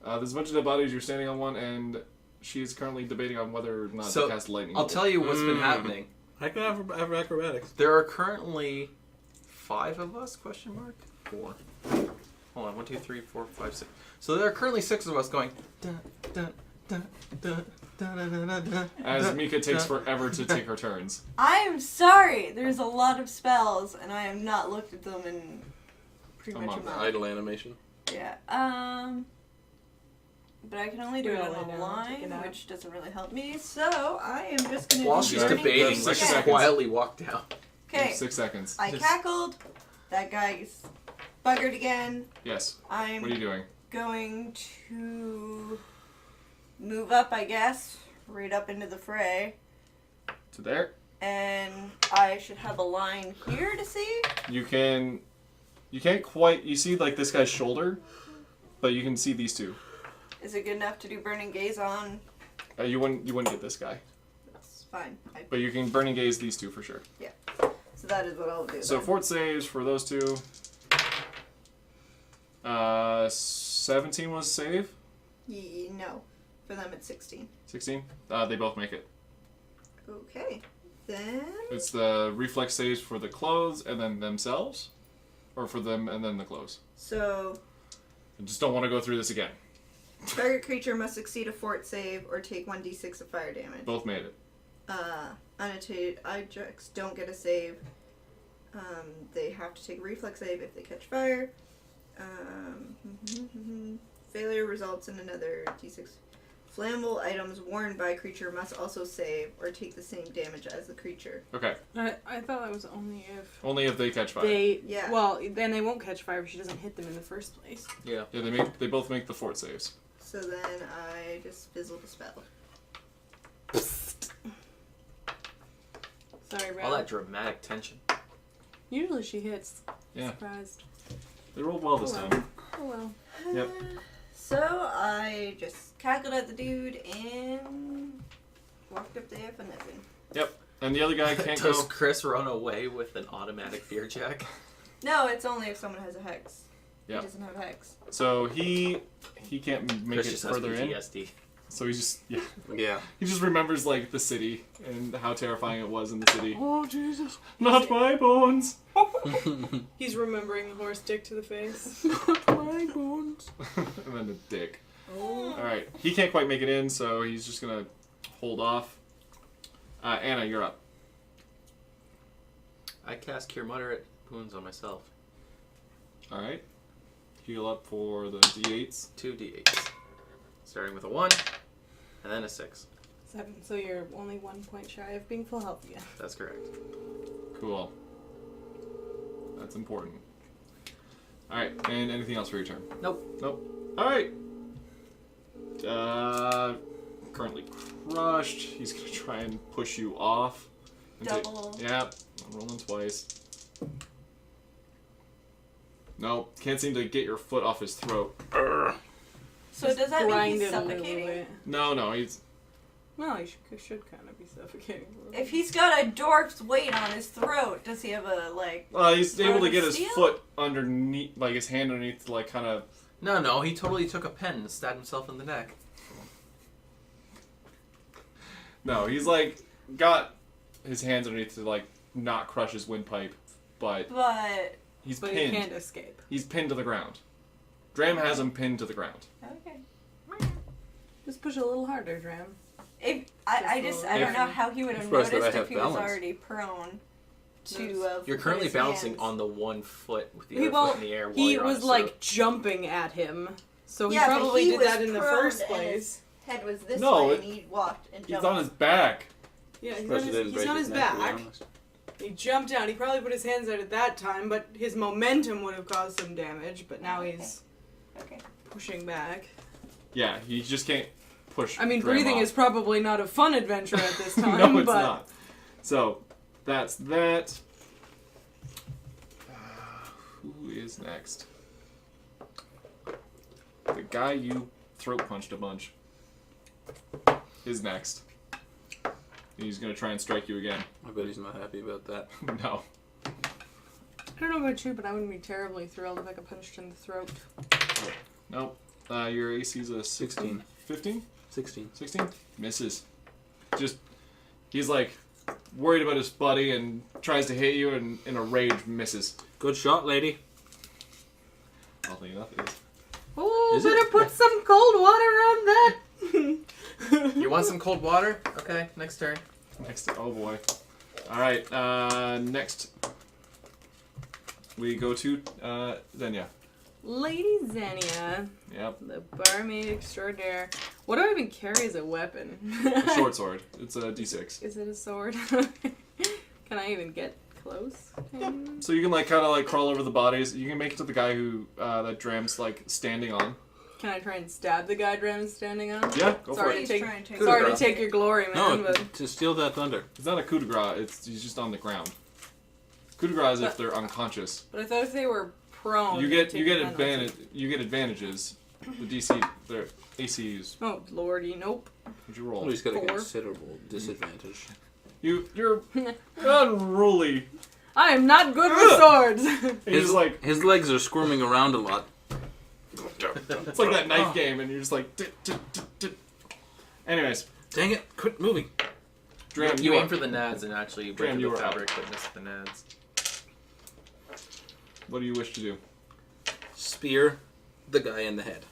There's a bunch of dead bodies. You're standing on one, and she's currently debating on whether or not So, to cast lightning. I'll tell you what's been happening. I can have acrobatics. There are currently 5 of us, question mark? 4. Hold on, 1, 2, 3, 4, 5, 6. So there are currently 6 of us going dun, dun, dun, dun, dun, dun, dun, dun, dun, As dun, Mika takes dun. forever to take her turns. I am sorry. There's a lot of spells, and I have not looked at them in pretty A much a month. month. Idle animation. Yeah. But I can only do We're it gonna on lay a down, take a line, nap. which doesn't really help me. So I am just gonna. While do she's Burning debating, Gaze let's just again. quietly walk down. Okay. 6 seconds. I cackled. That guy's buggered again. Yes. I'm What are you doing? going to move up, I guess, right up into the fray, To there. and I should have a line here to see. You can. You can't quite. You see like this guy's shoulder, but you can see these two. Is it good enough to do burning gaze on? You wouldn't get this guy, That's fine. but you can burning gaze these two for sure. So that is what I'll do. So then. fort saves for those two. 17 was save. No, for them it's 16. 16. They both make it. Okay, then It's the reflex saves for the clothes and then themselves, or for them and then the clothes. so I just don't want to go through this again. target creature must succeed a fort save or take 1d6 of fire damage. Both made it. Annotated objects don't get a save. They have to take a reflex save if they catch fire. Failure results in another d6. Flammable items worn by a creature must also save or take the same damage as the creature. Okay. I thought that was only if Only if they catch fire. Yeah. Well, then they won't catch fire if she doesn't hit them in the first place. Yeah. Yeah, they both make the fort saves. So then I just fizzle the spell. Sorry, Rob. All that dramatic tension. Usually she hits. Yeah. Surprised. They rolled well this Oh, well. time. Oh well. Yep. So I just cackled at the dude and walked up there for nothing. Yep. And the other guy can't Does go. Chris run away with an automatic fear check? No, it's only if someone has a hex. Yeah. He doesn't have a hex. So he can't make Chris it just has further in. PTSD. So he just Yeah. he just remembers like the city and how terrifying it was in the city. Oh Jesus! Not my bones. He's remembering the horse dick to the face. My bones. And then the dick. Oh. All right. He can't quite make it in, so he's just gonna hold off. Anna, you're up. I cast Cure Moderate Wounds on myself. All right. Heal up for the d8s. 2d8s. Starting with a 1, and then a 6. 7. So you're only 1 point shy of being full health again. That's correct. Cool. That's important. All right. And anything else for your turn? Nope. Nope. All right. Currently crushed. He's gonna try and push you off. And Double. Yep. I'm rolling twice. Nope. Can't seem to get your foot off his throat. So does that mean Grind he's it a little suffocating? bit. No. He's. Well, he should kind of be suffocating. a little If he's got a dwarf's weight on his throat, does he have a, like... He's able to get his Steel? foot underneath, like his hand underneath, like kind of. No, he totally took a pen and stabbed himself in the neck. No, he's like got his hands underneath to like not crush his windpipe, but But... he's But he pinned. can't escape. He's pinned to the ground. Dram has him pinned to the ground. Okay. Just push a little harder, Dram. If, I don't know how he would have Surprised that I noticed have if he was balance. already prone to... You're put currently his balancing hands. on the one foot with the He, other foot in the air while he you're on was a like serve. jumping at him, so he Yeah, but probably he did was that in the prone first and place. Head was this No, way it- and he walked and He's jumped. on his back. Yeah, he's Surprised on it his, didn't he's break on his his neck, to be back. honest. He jumped down. He probably put his hands out at that time, but his momentum would have caused some damage. But now he's Okay. pushing back. Yeah, he just can't push. I mean, Dram breathing off. is probably not a fun adventure at this time. No, it's but not. So that's that. Who is next? The guy you throat punched a bunch is next. He's gonna try and strike you again. I bet he's not happy about that. No. I don't know about you, but I wouldn't be terribly thrilled if I got punched in the throat. Nope. Your AC's a 16. 15? 16. 16? Misses. Just, he's like worried about his buddy and tries to hit you and in a rage misses. Good shot, lady. Oddly enough, it is. Oh, Is it? better put some cold water on that. You want some cold water? Okay, next turn. Next, oh boy. Alright, next we go to Xenia. Lady Xenia, Yep. the barmaid extraordinaire. What do I even carry as a weapon? A short sword. It's a d6. Is it a sword? Can I even get close? So you can like kind of like crawl over the bodies. You can make it to the guy who that Dram's like standing on. Can I try and stab the guy Dram's standing on? Yeah, go for Sorry it. He's to take, trying to Coup de sorry to grace. take your glory, man. No, but to steal that thunder. It's not a coup de grace. He's just on the ground. Coup de grace is if But- they're unconscious. But I thought if they were prone, You they'd get take penalty. advantage. You get advantages. The DC, their ACs. Oh lordy, nope. What'd you Well, roll? he's got a 4. considerable disadvantage. You're unruly. I am not good with swords. He's like His legs are squirming around a lot. it's like that knife game, and you're just like. Anyways, Dang it! Quit moving. Dram, You you aim are, for the nads and actually went Dram, for you the are up. fabric, but missed the nads. What do you wish to do? Spear the guy in the head.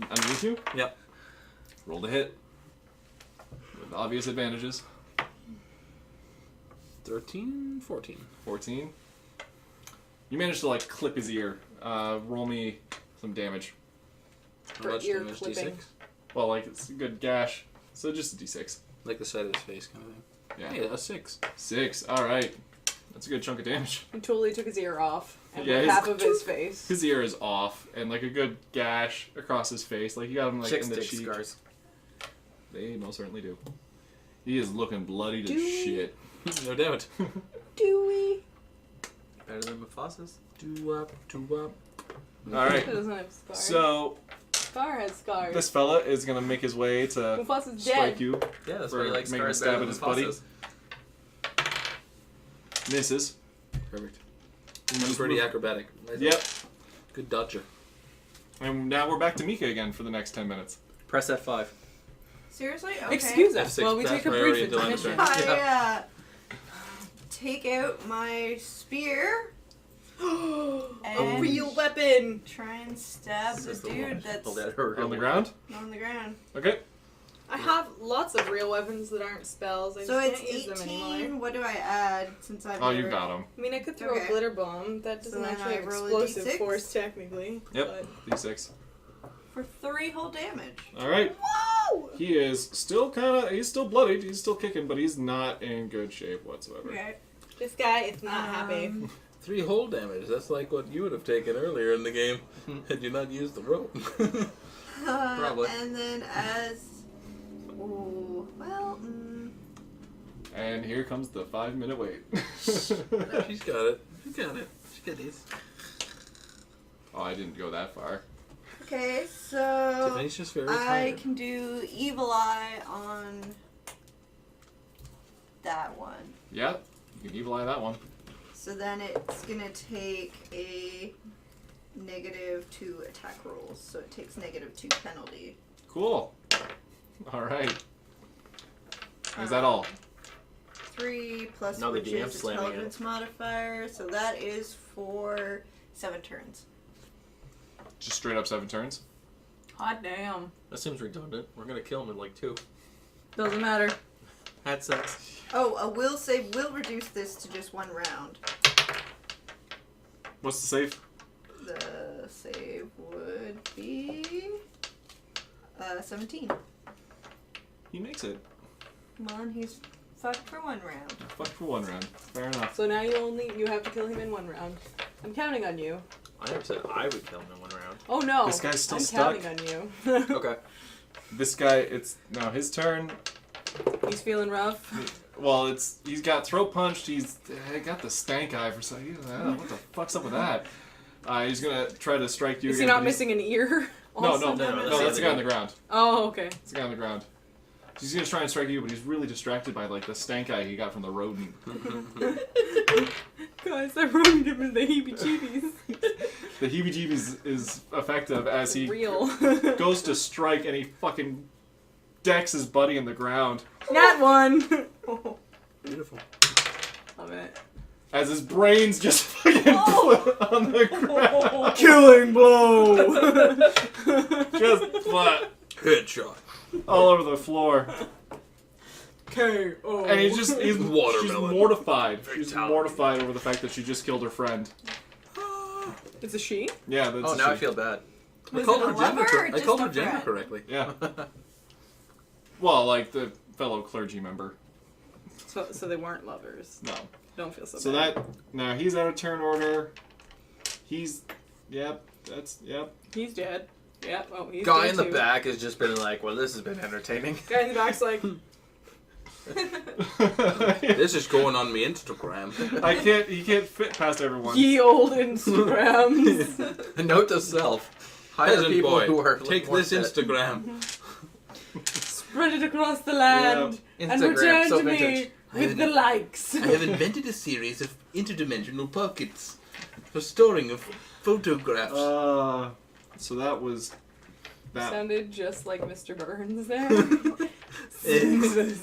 Underneath you? Yep. Roll to hit. With obvious advantages. 13, 14. 14. You managed to like clip his ear. Roll me some damage. How much ear damage? clipping. D6? Well, like it's a good gash. So just a d6. Like the side of his face, kind of thing. Yeah. Hey, a 6. 6. All right. That's a good chunk of damage. He totally took his ear off and Yeah, put his- half of his face. His ear is off, and like a good gash across his face. Like you got him like Chicks in the take cheek. scars. They most certainly do. He is looking bloody to Do we? shit. No doubt. Do we? Better than Mufasa's. Do up, do up. All right. That doesn't have scars. So Scar has scars. This fella is gonna make his way to Mufasa's strike dead. you. Yeah, that's For why he likes making a scars stab better at than his buddy. Mufasa's. Misses. Perfect. That's pretty acrobatic. Nice. Yep. Good dodger. And now we're back to Mika again for the next 10 minutes. Press F5. Seriously? Okay. Excuse us F6 while we pass take a priority brief until end of intermission. turn. I take out my spear A and real weapon. try and stab the This is the dude one. that's Hold that over. On the ground? on the ground. Okay. I have lots of real weapons that aren't spells. I So just it's can't use them anymore. 18. What do I add since I've Oh, never... you got him. I mean, I could throw Okay. a glitter bomb. That So doesn't then actually I have roll a explosive D6? force, technically. Yep. D6. For 3 whole damage. Alright. Whoa! He is still he's still bloodied, he's still kicking, but he's not in good shape whatsoever. Okay. But this guy is not happy. 3 whole damage. That's like what you would have taken earlier in the game had you not used the rope. Probably. And then as... Ooh, well... And here comes the 5-minute wait. She's got it. She got it. She got this. Oh, I didn't go that far. Okay, so... Tiffany's just very I tired. can do Evil Eye on... that one. Yeah, you can evil eye that one. So then it's gonna take a -2 attack rolls. So it takes -2 penalty. Cool. Alright. Is that all? 3 plus Now the which DM's is slamming it. intelligence modifier. So that is for 7 turns. Just straight up 7 turns? Hot damn. That seems redundant. We're gonna kill him in like 2. Doesn't matter. Had sex. Oh, a will save will reduce this to just 1 round. What's the save? The save would be 17. He makes it. Come on, he's fucked for 1 round. Fuck for 1 round. Fair enough. So now you have to kill him in 1 round. I'm counting on you. I never said I would kill him in 1 round. Oh no. This guy's still I'm stuck. counting on you. Okay. This guy, it's now his turn. He's feeling rough. Well, he's got throat punched. He's got the stank eye for some. What the fuck's up with that? He's gonna try to strike you. Is he again, not but he's- missing an ear? No, also? no, that's the guy on the ground. Oh, okay. It's the guy on the ground. He's gonna try and strike you, but he's really distracted by like the stank eye he got from the rodent. Guys, that ruined him in the heebie-jeebies. The heebie-jeebies is effective as he Real. goes to strike and he fucking decks his buddy in the ground. Nat 1. Beautiful. Love it. As his brains just fucking Oh. on the ground. Killing blow. Just flat. Headshot. All over the floor. K.O. And he's she's Watermelon. mortified. She's Fatality. mortified over the fact that she just killed her friend. It's a she? Yeah, that's Oh, a now I she. feel bad. I Was called it her a lover gender. or I just called a her gender friend? correctly. Yeah. Well, like the fellow clergy member. So they weren't lovers. No. Don't feel so So bad. that now he's out of turn order. He's yep. He's dead. Yeah, oh, he's Guy dead in the too. back has just been like, well, this has been entertaining. Guy in the back's like, This is going on me Instagram. He can't fit past everyone. ye old Instagrams. Note to self. Hire Peasant people boy, who are take more this fit. Instagram. Spread it across the land and Instagram, return so to me vintage. with the likes. I have invented a series of interdimensional pockets for storing of photographs. So that was that. Sounded just like Mr. Burns there.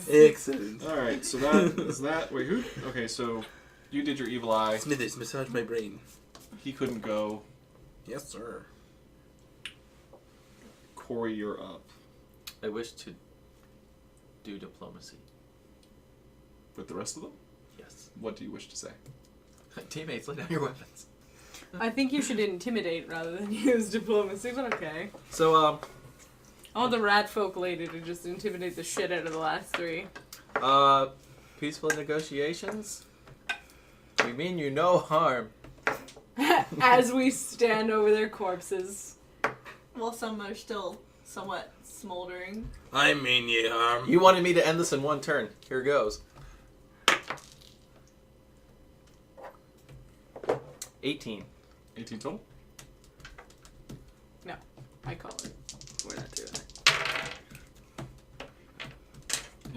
Excellent. All right. So that is that. Wait, who? Okay, so you did your evil eye. Smithers, massage my brain. He couldn't go. Yes, sir. Corey, you're up. I wish to do diplomacy. With the rest of them? Yes. What do you wish to say? Teammates, lay down your weapons. I think you should intimidate rather than use diplomacy, but okay. So, I want the rat folk lady to just intimidate the shit out of the last 3. peaceful negotiations? We mean you no harm. As we stand over their corpses. Well, some are still somewhat smoldering. I mean ye harm. You wanted me to end this in 1 turn. Here goes. 18. 18 total? No, I call it.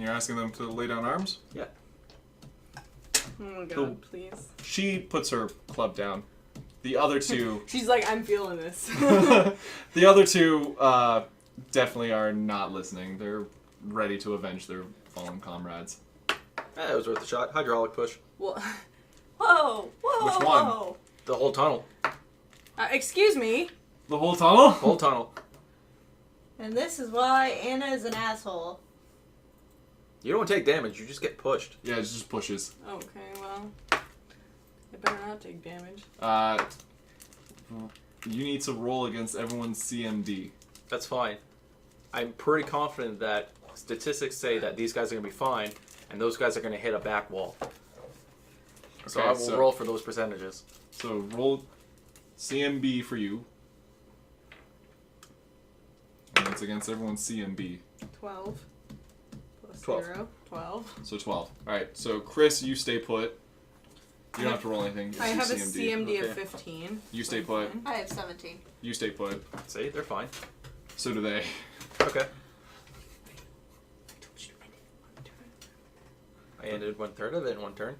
You're asking them to lay down arms? Yeah. Oh my Cool. god, please. She puts her club down. The other two... She's like, I'm feeling this. the other two definitely are not listening. They're ready to avenge their fallen comrades. It was worth a shot. Hydraulic push. Well, Whoa! Whoa! Which whoa, one? whoa. The whole tunnel. excuse me. The whole tunnel? Whole tunnel. And this is why Anna is an asshole. You don't take damage. You just get pushed. Yeah, it just pushes. Okay, well, I better not take damage. You need to roll against everyone's CMD. That's fine. I'm pretty confident that statistics say that these guys are going to be fine, and those guys are going to hit a back wall. So Okay, I will roll for those percentages. So roll CMB for you. And it's against everyone's CMB. 12. Plus 12. 0. 12. So 12. Alright, so Chris, you stay put. You don't have to roll anything. It's I your have a CMD. CMD of Okay. 15. You stay put. I have 17. You stay put. See, they're fine. So do they. Okay. I ended 1/3 of it in one turn.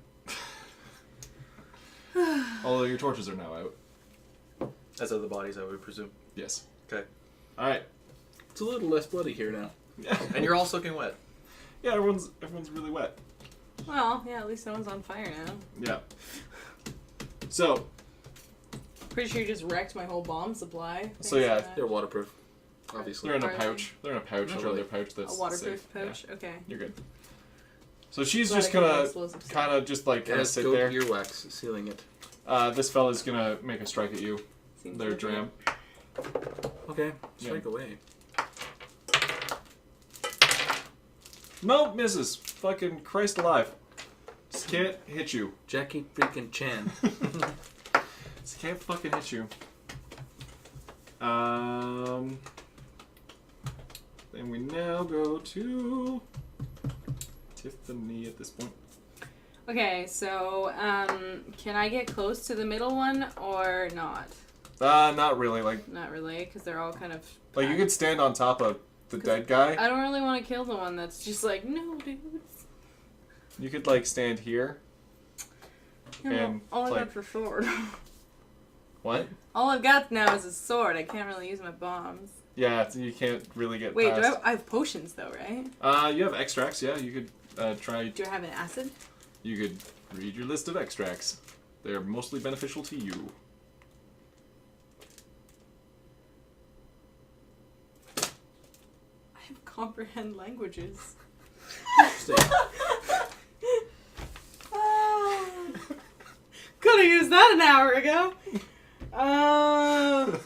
Although your torches are now out. As of the bodies, I would presume. Yes. Okay. Alright. It's a little less bloody here now. Yeah. And you're all soaking wet. Yeah, everyone's really wet. Well, yeah, at least no one's on fire now. Yeah. So, Pretty sure you just wrecked my whole bomb supply. Thanks So, yeah, for that. They're waterproof, obviously. they're in a Are they? pouch. They're in a pouch. Not Or really. their pouch that's A waterproof safe. pouch? Okay. Yeah, you're good. So she's Glad just I can gonna explosive stuff. kind of just like Yeah, sit go there. earwax, sealing it. This fella's gonna make a strike at you. Seems Their legit. dram. Okay, Yeah. strike away. Nope, misses. Fucking Christ alive. Just can't hit you. Jackie freaking Chan. Just can't fucking hit you. Then we now go to Tiffany at this point. Okay, so, can I get close to the middle one or not? Not really. Not really, because they're all kind of... Like you could stand on top of the dead guy. I don't really want to kill the one that's just like, no, dude. You could like stand here. No, And, all I like- got's a sword. What? All I've got now is a sword. I can't really use my bombs. Yeah, you can't really get Wait, past. I have potions though, right? You have extracts. Yeah, you could try. Do I have an acid? You could read your list of extracts. They are mostly beneficial to you. I have comprehend languages. Interesting. Could have used that an hour ago. Oh.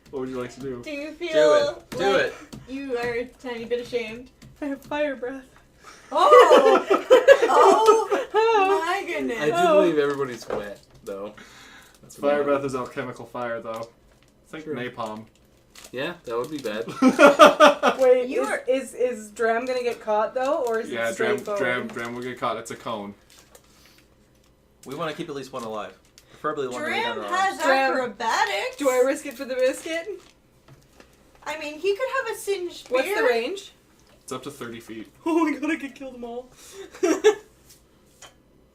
What would you like to do? Do you feel Do it. Do like it. you are a tiny bit ashamed? I have fire breath. Oh! Oh! Oh. My goodness. I do believe everybody's wet, though. That's Fire weird. breath is alchemical fire, though. Think True. napalm. Yeah, that would be bad. Wait, You is Dram gonna get caught though, or is Yeah, it straight Dram will get caught. It's a cone. We want to keep at least one alive. Preferably one Dram under has Dram- acrobatics. Do I risk it for the biscuit? I mean, he could have a singed spear. What's the range? It's up to 30 feet. Oh my god, I could kill them all. I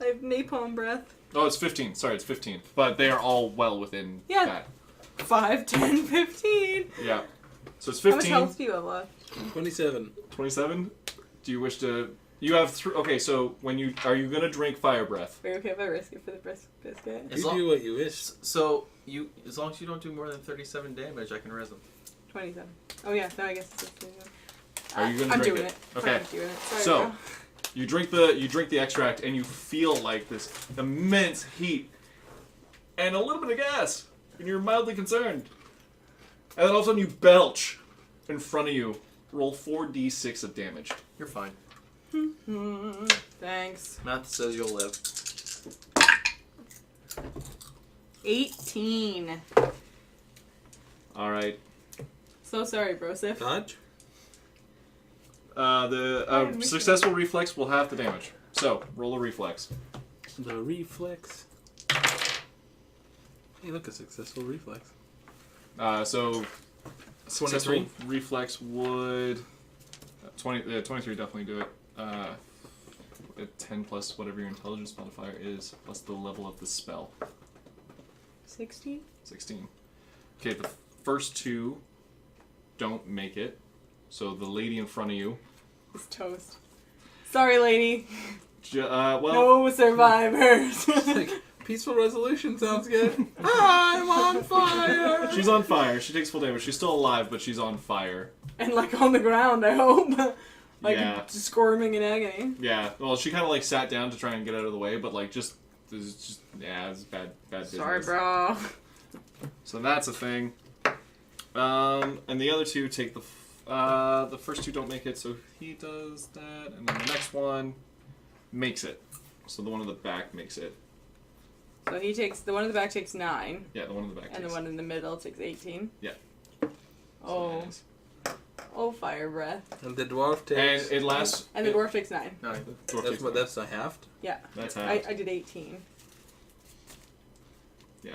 have napalm breath. Oh, it's 15. Sorry, it's 15. But they are all well within Yeah. that. 5, 10, 15. Yeah. So it's How much 15. health do you have left? 27. 27. Do you wish to... You have three... Okay, so when you... Are you going to drink fire breath? Are you okay if I risk it for the biscuit? As You long- do what you wish. So you, as long as you don't do more than 37 damage, I can res them. 27. Oh yeah, no, I guess it's 27. Are you going to I'm drink doing it? it. Okay. I'm doing it. Sorry, So, bro. you drink the extract and you feel like this immense heat and a little bit of gas, and you're mildly concerned. And then all of a sudden you belch in front of you. Roll 4d6 of damage. You're fine. Thanks. Math says you'll live. 18. All right. So sorry, Brosif. Dodge? The successful reflex will half the damage. So roll a reflex. The reflex. Hey, look, a successful reflex. So 23. successful reflex would 23 definitely do it. At 10 plus whatever your intelligence modifier is, plus the level of the spell. 16? 16. Okay, the first two don't make it. So the lady in front of you. It's toast. Sorry, lady. Well, No survivors. Like, peaceful resolution sounds good. I'm on fire. she's on fire. She takes full damage. She's still alive, but she's on fire. And like on the ground, I hope. Like Yeah. squirming in agony. Yeah. Well, she kind of like sat down to try and get out of the way, but like it's bad business. Sorry, bro. So that's a thing. And the other two take the first two don't make it, so he does that, and then the next one makes it. So the one in the back makes it. So he takes the one in the back takes 9, Yeah, the one in the back. and the takes one in the middle takes 18. Yeah. Oh, it. So oh, fire breath. And the dwarf and takes. it lasts. And the dwarf takes 9. No, the dwarf That's takes what. nine. That's a half. Yeah, That's I half. did 18. Yeah.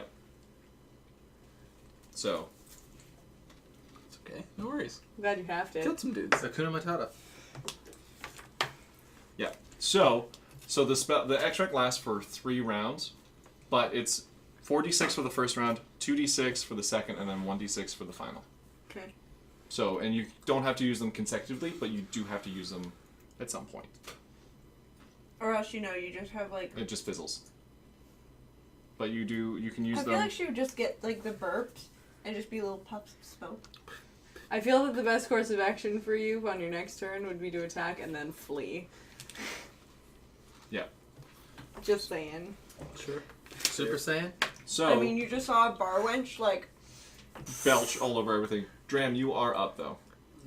So It's okay. No worries. I'm glad you halved it. Killed some dudes. Hakuna Matata. yeah. So the extract lasts for 3 rounds, but it's 4d6 for the first round, 2d6 for the second, and then 1d6 for the final. Okay. So, and you don't have to use them consecutively, but you do have to use them at some point. Or else, you just have like. It just fizzles. But you can use I them. feel like she would just get like the burps and just be little puffs of smoke. I feel that the best course of action for you on your next turn would be to attack and then flee. Yeah. Just saying. Sure. Super Saiyan? So, I mean, you just saw a bar wench like. belch all over everything. Dram, you are up, though.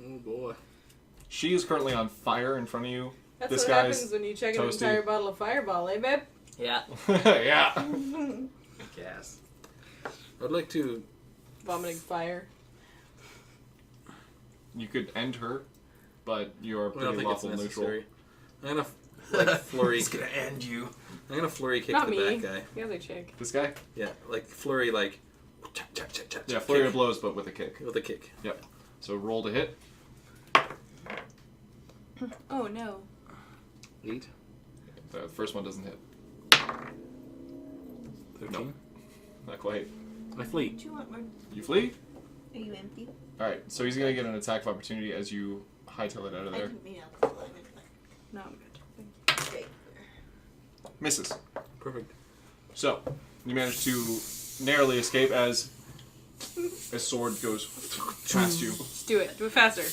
Oh boy. She is currently on fire in front of you. That's This what guy's happens when you check toasty. an entire bottle of Fireball, eh, babe? Yeah. Yeah. Gas. I'd like to. Vomiting fire. You could end her, but you're I don't pretty think it's lawful neutral. necessary. I'm gonna like flurry. He's gonna end you. I'm gonna flurry kick Not the me. back guy. The other chick. This guy? Yeah, like flurry, like. Yeah, flurry of kick blows, but with a kick. with a kick. So roll to hit. Oh no. 8. The first one doesn't hit. 13. Not quite. I flee. Do you want more? You flee? Are you empty? Alright, so he's gonna get an attack of opportunity as you hightail it out of I there. can be out the line. No, I'm good. Okay. Misses. Perfect. So, you manage to narrowly escape as a sword goes past you. Just do it. Do it faster.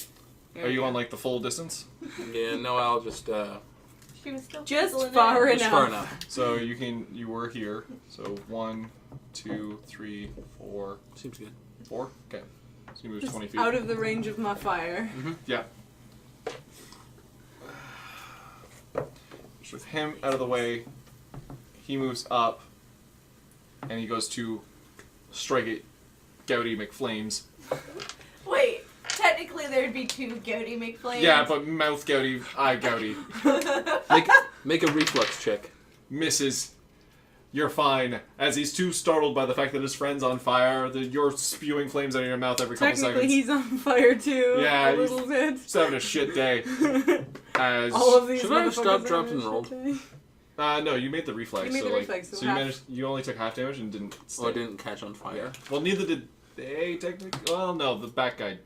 There Are we you go. on like the full distance? Yeah, no, I'll just. She was still Just fizzling far out. enough. Just far enough. So you were here. So 1, 2, 3, 4, Seems good. 4. Okay. So you move Just 20 feet. out of the range of my fire. Yeah. With him out of the way, he moves up, and he goes to strike at Gouty McFlames. Wait, technically there'd be 2 Gouty McFlames. Yeah, but mouth Gouty, eye Gouty. Make a reflex check. Misses. You're fine. As he's too startled by the fact that his friend's on fire, you're spewing flames out of your mouth every couple Technically, seconds. he's on fire too. Yeah, a he's- little bit. He's having a shit day. As All of these. Should I have motherfuckers stopped, are dropped, having and a rolled? shit day. no, you made the reflex. You made so the like, reflex, so so you half. managed. You only took half damage and didn't. Stay. Oh, I didn't catch on fire. Well, neither did they technically. Well, no, the back guy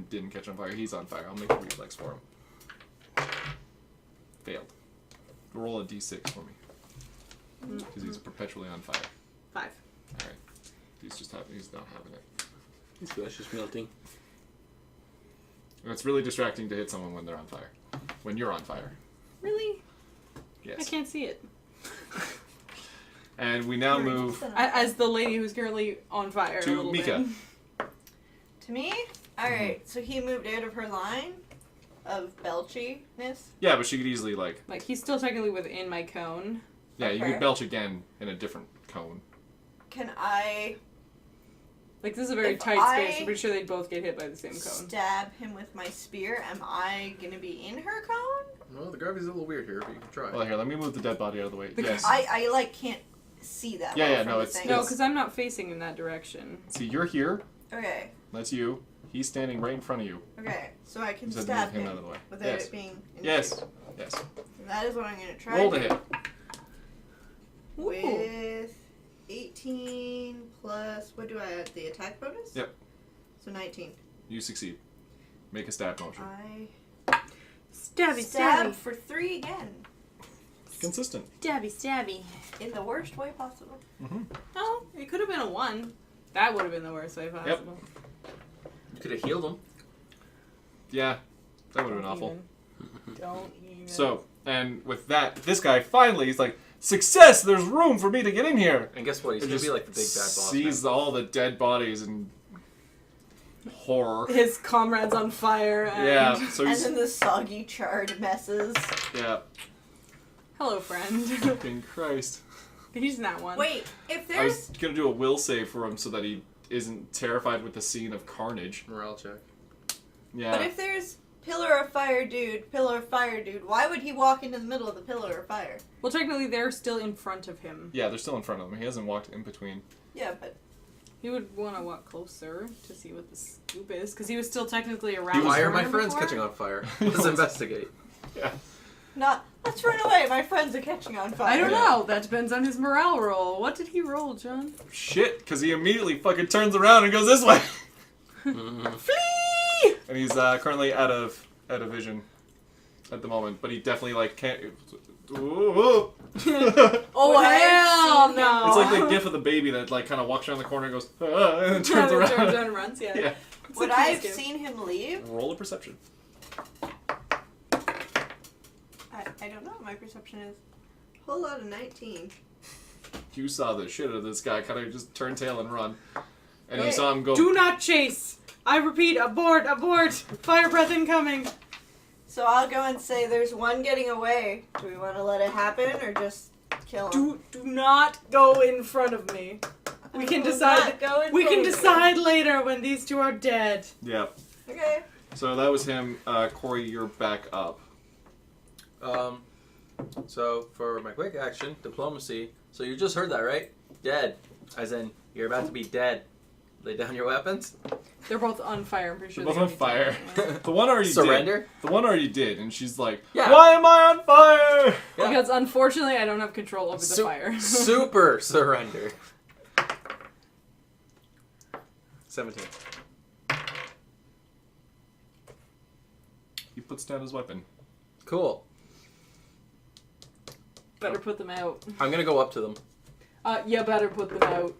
didn't catch on fire. He's on fire. I'll make a reflex for him. Failed. Roll a d6 for me. Because he's perpetually on fire. 5. Alright. He's not having it. His flesh is melting. And it's really distracting to hit someone when they're on fire. When you're on fire. Really? Yes. I can't see it. And we now move As the lady who's currently on fire. a to little Mika. bit. To me? Alright, so he moved out of her line of belchiness. Yeah, but she could easily like. Like he's still technically within my cone. Yeah, you Okay. could belch again in a different cone. Can I Like this is a very If tight I space. I'm pretty sure they'd both get hit by the same cone. stab him with my spear? Am I gonna be in her cone? Well, the gravity's a little weird here, but you can try. Well, here, let me move the dead body out of the way. The- Yes. I like can't see that. Yeah, well yeah, from no, the it's- thing. No, because I'm not facing in that direction. See, you're here. Okay. That's you. He's standing right in front of you. Okay. So I can You said stab move him out of the way. without Yes. it being. Yes. Yes. That is what I'm gonna try. Roll to hit. With 18 plus, what do I add? The attack bonus? Yep. So 19. You succeed. Make a stab motion. I Stabby, stab stabby. for 3 again. Consistent. Stabby, stabby. In the worst way possible. Oh, it could have been a 1. That would have been the worst way possible. You could have healed him. Yeah. That would have been awful. Don't even. So, and with that, this guy finally, he's like, success! There's room for me to get in here! And guess what? He's And gonna be just like the big bad boss. sees all the dead bodies and horror. His comrades on fire. And... Yeah, so And he's, then the soggy, charred messes. yeah, Hello, friend. fucking Christ. He's not one. Wait, if I there's. was gonna do a will save for him so that he isn't terrified with the scene of carnage. Morale check. Yeah. But if there's pillar of fire dude, why would he walk into the middle of the pillar of fire? Well, technically, they're still in front of him. Yeah, they're still in front of him. He hasn't walked in between. Yeah, but. He would want to walk closer to see what the scoop is, because he was still technically around. Why are my Turner friends before. catching on fire? Let's investigate. Yeah. Not. Let's run away. My friends are catching on fire. I don't Yeah. know. That depends on his morale roll. What did he roll, John? Shit, because he immediately fucking turns around and goes this way. Flee! And he's currently out of vision at the moment, but he definitely like can't. Ooh. Oh, Would I have hell seen no! It's like the gif of the baby that like kind of walks around the corner and goes and then Yeah, turns then around. turns around and runs, yeah. Yeah. It's Would the I cutest have gift. seen him leave? Roll a perception. I don't know what my perception is. A whole lot of 19. You saw the shit out of this guy kind of just turn tail and run, and you Wait. saw him go. Do not chase. I repeat, abort, abort. Fire breath incoming. So I'll go and say there's one getting away. Do we want to let it happen or just kill him? Do not go in front of me. We can Will decide. not go in We can favor. decide later when these two are dead. Yeah. Okay. So that was him. Corey, you're back up. So for my quick action, diplomacy. So you just heard that, right? Dead. As in, you're about to be dead. Lay down your weapons. They're both on fire, I'm pretty sure. They're both they on can fire. be taken. The one already Surrender? did. The one already did, and she's like, Yeah. "Why am I on fire?" Yeah. Because unfortunately, I don't have control over the fire. Super surrender. 17. He puts down his weapon. Cool. Better put them out. I'm gonna go up to them. You better put them out.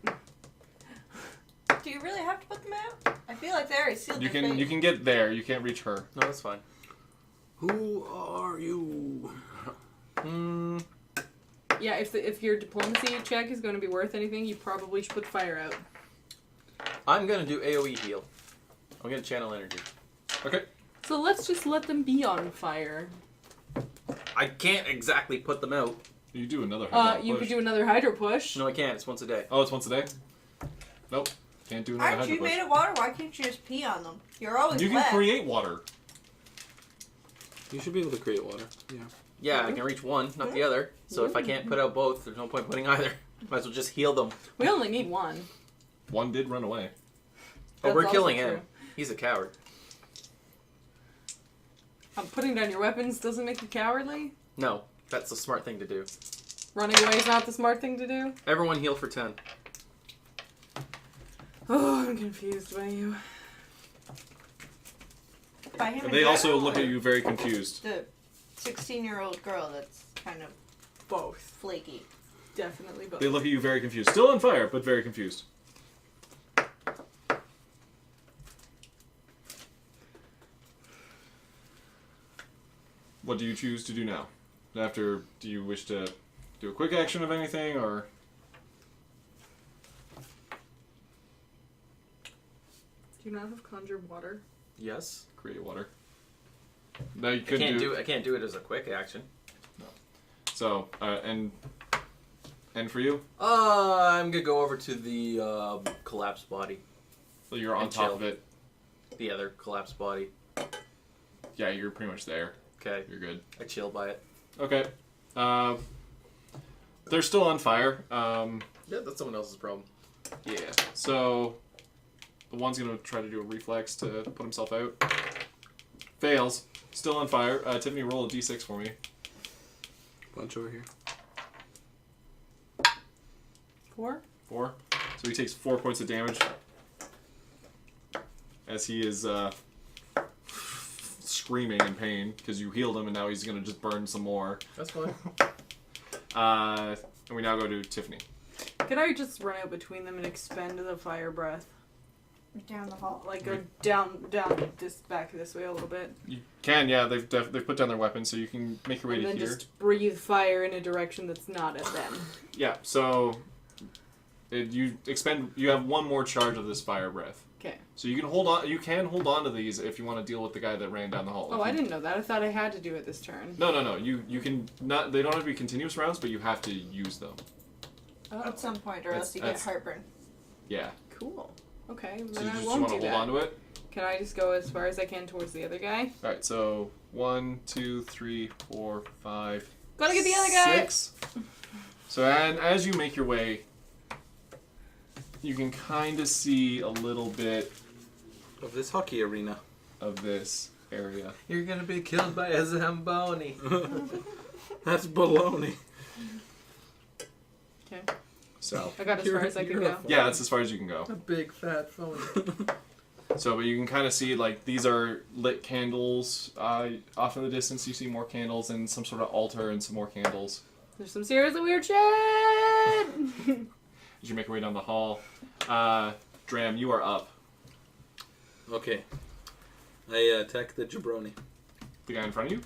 Do you really have to put them out? I feel like they already sealed You their can fate. you can get there. You can't reach her. No, that's fine. Who are you? Hmm. Yeah, if your diplomacy check is going to be worth anything, you probably should put fire out. I'm gonna do AoE heal. I'm gonna channel energy. Okay. So let's just let them be on fire. I can't exactly put them out. You do another. hydraulic You push. could do another hydro push. No, I can't. It's once a day. Oh, it's once a day. Nope. Can't do another. Aren't you hydraulic made of water? Why can't you just pee on them? You're always push. You can wet. create water. You should be able to create water. Yeah. Yeah, I can reach one, not the other. So if I can't put out both, there's no point putting either. Might as well just heal them. We only need one. One did run away. But That's we're also killing true. him. He's a coward. Putting down your weapons doesn't make you cowardly. No, that's the smart thing to do. Running away is not the smart thing to do. Everyone heal for 10. Oh, I'm confused by you. By him And in they also general, look or at you very confused. The 16-year-old girl that's kind of Both. flaky. Definitely both. They look at you very confused. Still on fire, but very confused. What do you choose to do now? After, do you wish to do a quick action of anything, or Do you not have conjure water? Yes. create water? No, you I could can't do it as a quick action. So, and for you, I'm gonna go over to the collapsed body. so you're on And top chill. of it. The other collapsed body. Yeah, you're pretty much there. Okay. You're good. I chill by it. Okay. They're still on fire. Yeah, that's someone else's problem. Yeah. So The one's gonna try to do a reflex to put himself out. Fails. Still on fire. Tiffany, roll a d6 for me. Bunch over here. 4. 4. So he takes 4 points of damage as he is screaming in pain because you healed him and now he's gonna just burn some more. That's fine. And we now go to Tiffany. Could I just run out between them and expend the fire breath? Down the hall. Like go down this back this way a little bit. You can, yeah. They've put down their weapons, so you can make your way And to then here. just breathe fire in a direction that's not at them. Yeah. So you have one more charge of this fire breath. Okay. So you can hold on. You can hold on to these if you want to deal with the guy that ran down the hall. Oh, I didn't know that. I thought I had to do it this turn. No. You can not. They don't have to be continuous rounds, but you have to use them. Oh, At some point, or else you get That's- heartburn. Yeah. cool. Okay, So then you I just won't want do to hold that. on to it. Can I just go as far as I can towards the other guy? All right. So 1, 2, 3, 4, 5. Gotta get the other guy. 6. So and as you make your way, you can kind of see a little bit Of this hockey arena. of this area. You're gonna be killed by a Zamboni. That's baloney. Okay, So I got as far as I could go. yeah, that's as far as you can go. A big fat phony. So, but you can kind of see like these are lit candles. Off in the distance, you see more candles and some sort of altar and some more candles. There's some seriously weird shit. As you make your way down the hall, Dram, you are up. Okay. I attack the jabroni. The guy in front of you.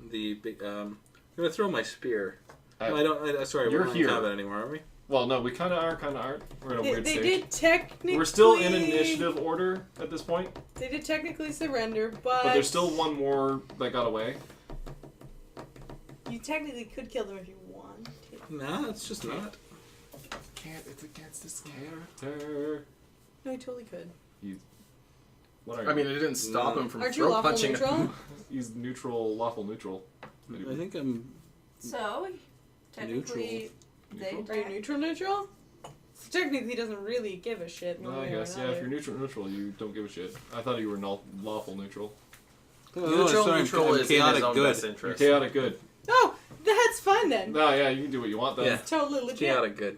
The big. I'm gonna throw my spear. Uh, No, I don't. Sorry, you're we're not here. in combat anymore, are we? Well, no, we kind of are, aren't. We're in a They, weird they stage. did technically. We're still in initiative order at this point, They did technically surrender, but but there's still one more that got away. you technically could kill them if you want to. Nah, it's just not. Can't. It's against this character. No, you totally could. What are you? I mean, it didn't stop No. him from Aren't you throat lawful punching. neutral? He's neutral, lawful neutral. I think I'm. So, technically, they Neutral? Are you neutral neutral? So technically, he doesn't really give a shit. No, one I way or guess. Yeah, another. if you're neutral, you don't give a shit. I thought you were lawful neutral. Neutral I'm is in chaotic his own good. best You're interest. chaotic good. Oh, that's fine then. No, yeah, you can do what you want then. Yeah. Totally legit. Chaotic good.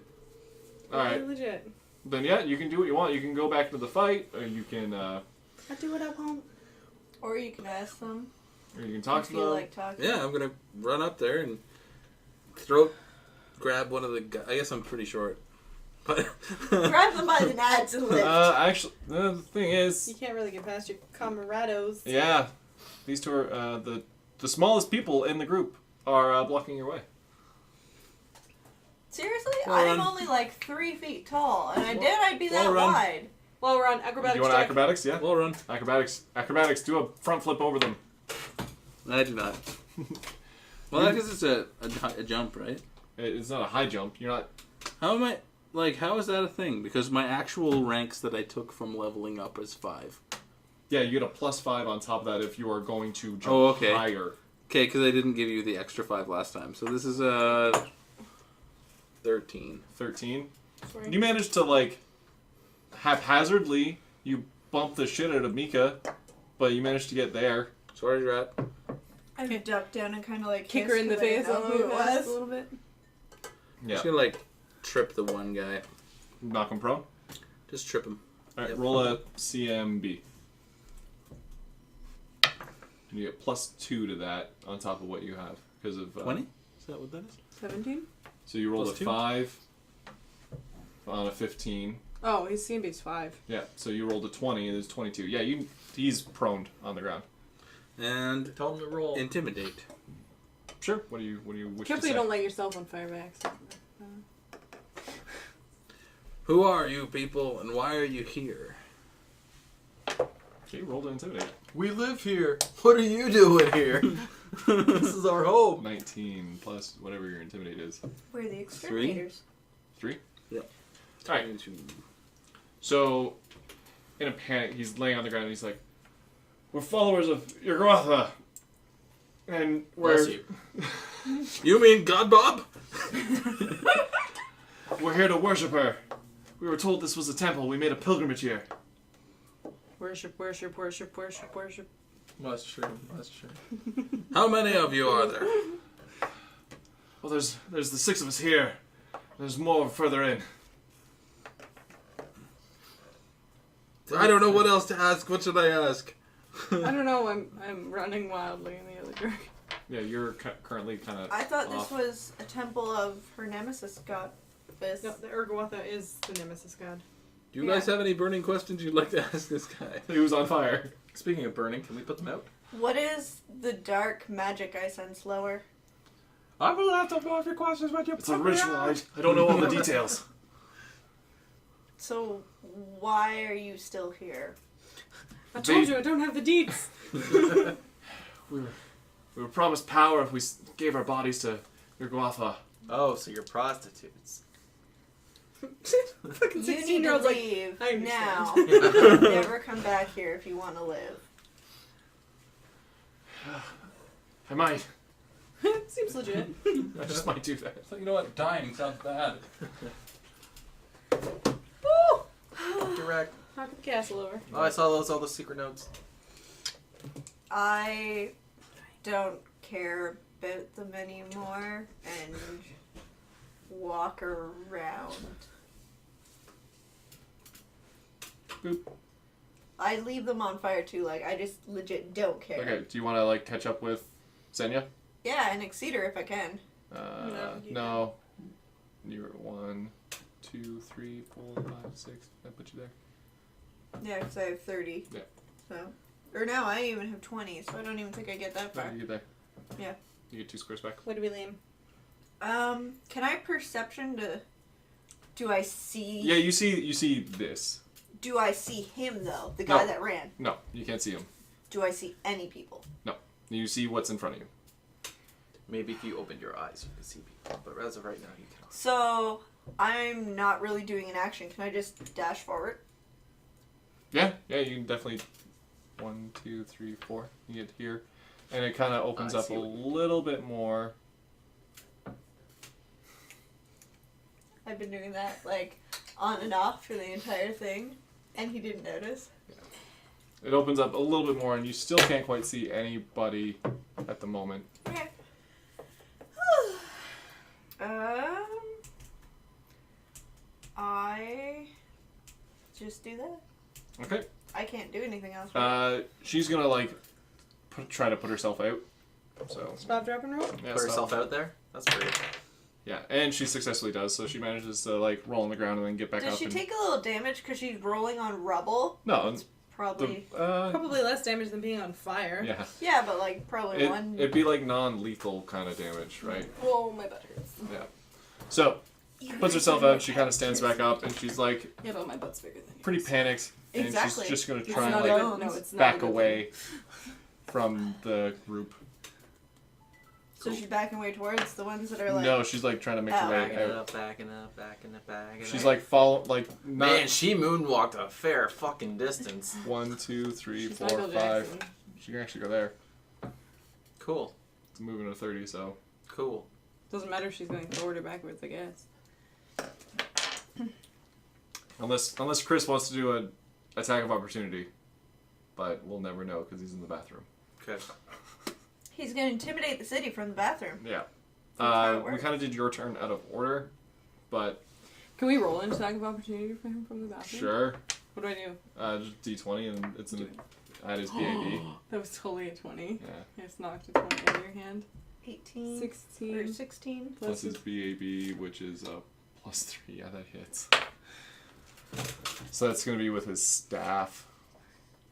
Alright. Totally legit. Then yeah, you can do what you want. You can go back to the fight, or you can I do what I want. or you can ask them. talk if to you them. feel like talking. Yeah, I'm gonna run up there and grab one of the guys. I guess I'm pretty short, but Grab them by the nads and lift. Actually, the thing is, You can't really get past your camarados. yeah, these two are the smallest people in the group are blocking your way. Seriously? Well, I'm run. only like 3 feet tall, and I'd be that Well, run. wide. While we're on Do acrobatics you want check. acrobatics? Yeah. we'll run. Acrobatics. Do a front flip over them. I do not. Well, I guess it's a jump, right? It's not a high jump. You're not. How am I? Like, how is that a thing? Because my actual ranks that I took from leveling up is 5. Yeah, you get a +5 on top of that if you are going to jump Oh, okay. higher. Okay, because I didn't give you the extra 5 last time. So this is 13. 13. Sorry. You managed to like haphazardly you bump the shit out of Mika, but you managed to get there. Sorry, Rat. I Okay. ducked down and kind of like Kick her in the kissed 'cause I face didn't on know the who it pass was. a little bit. Yeah. Just gonna like trip the one guy. Knock him prone. Just trip him. Alright, Yep. roll a CMB. And you get +2 to that on top of what you have because of 20? Is that what that is? 17? So you rolled +2? a 5 on a 15. Oh, his CMB's 5. Yeah, so you rolled a 20 and it's 22. Yeah, he's prone on the ground. And Tell him to roll. intimidate. Sure. What do you wish Careful to you say? don't light yourself on fire by accident. Who are you people, and why are you here? Okay, roll to intimidate. We live here. What are you doing here? This is our home. 19 plus whatever your intimidate is. We're the exterminators. 3? Yeah. Alright. So, in a panic, he's laying on the ground and he's like, "We're followers of Yurgotha, and Bless we're you. You mean God Bob? we're here to worship her. We were told this was a temple. We made a pilgrimage here." Worship, worship, worship, worship, worship. Mushroom, mushroom. How many of you are there? Well, there's the 6 of us here. There's more further in. I don't know what else to ask. What should I ask? I don't know. I'm running wildly in the other direction. Yeah, you're currently kind of. I thought this was a temple of her nemesis god. No, the Urgawatha is the nemesis god. Do you guys have any burning questions you'd like to ask this guy? He was on fire. Speaking of burning, can we put them out? What is the dark magic I sense lower? I will have to more questions when you It's a ritual. I don't know all the details. So, why are you still here? I told you I don't have the deeds. We were promised power if we gave our bodies to Urgawatha. Oh, so you're prostitutes. Fucking You need 16-year-olds to like, leave I now. understand. Never come back here if you want to live. I might. seems legit. I just might do that. So you know what? Dying sounds bad. Direct. Knock the castle over. Oh, I saw all the secret notes. I don't care about them anymore and walk around. Boop. I leave them on fire too, like, I just legit don't care. Okay, do you want to like catch up with Xenia? Yeah, and Exeter if I can. No. You're at 1, 2, 3, 4, 5, 6. I put you there. Yeah, because I have 30. Yeah. So. Or no, I even have 20, so I don't even think I get that far. You get there. Yeah. You get 2 squares back. What do we name? Can I perception to... Do I see... Yeah, you see this. Do I see him, though? The guy No. that ran? No, you can't see him. Do I see any people? No, you see what's in front of you. Maybe if you opened your eyes, you could see people. But as of right now, you cannot. So, I'm not really doing an action. Can I just dash forward? Yeah, you can definitely 1, 2, 3, 4. You get here, and it kind of opens I up see a what you little bit more. I've been doing that, like, on and off for the entire thing, and he didn't notice. It opens up a little bit more, and you still can't quite see anybody at the moment. Okay. I just do that. Okay. I can't do anything else. Right? She's gonna like try to put herself out. So Stop, drop, and roll? yeah, Put stop. herself out there? That's pretty. Yeah, and she successfully does. So she manages to like roll on the ground and then get back Does up. she and... take a little damage because she's rolling on rubble? No, Probably. Probably less damage than being on fire. yeah. Yeah, but like probably one. It'd be like non-lethal kind of damage, right? Whoa, my butt hurts. Yeah. So puts herself out. She kind of stands back up, and she's like Yeah, but my butt's bigger than yours. pretty panicked, and Exactly. she's just gonna It's try and not like a good, no, it's not a back good away from the group. So she's backing away towards the ones that are like. No, she's like trying to make her Oh, way Backing out. up, backing up, backing up, backing up. She's like not Man, she moonwalked a fair fucking distance. 1, 2, 3, She's 4, Michael 5. Jackson. She can actually go there. Cool. It's moving to 30, so Cool. Doesn't matter if she's going forward or backwards, I guess. unless Chris wants to do an attack of opportunity, but we'll never know because he's in the bathroom. Okay. He's gonna intimidate the city from the bathroom. Yeah. That's how it We works. kind of did your turn out of order, but Can we roll an attack of opportunity for him from the bathroom? sure. What do I do? Just D20 and it's in at his BAB. That was totally a 20. Yeah. I just knocked a 20 out of your hand. 18 or 16 16. Plus his BAB, which is +3. Yeah, that hits. So that's gonna be with his staff.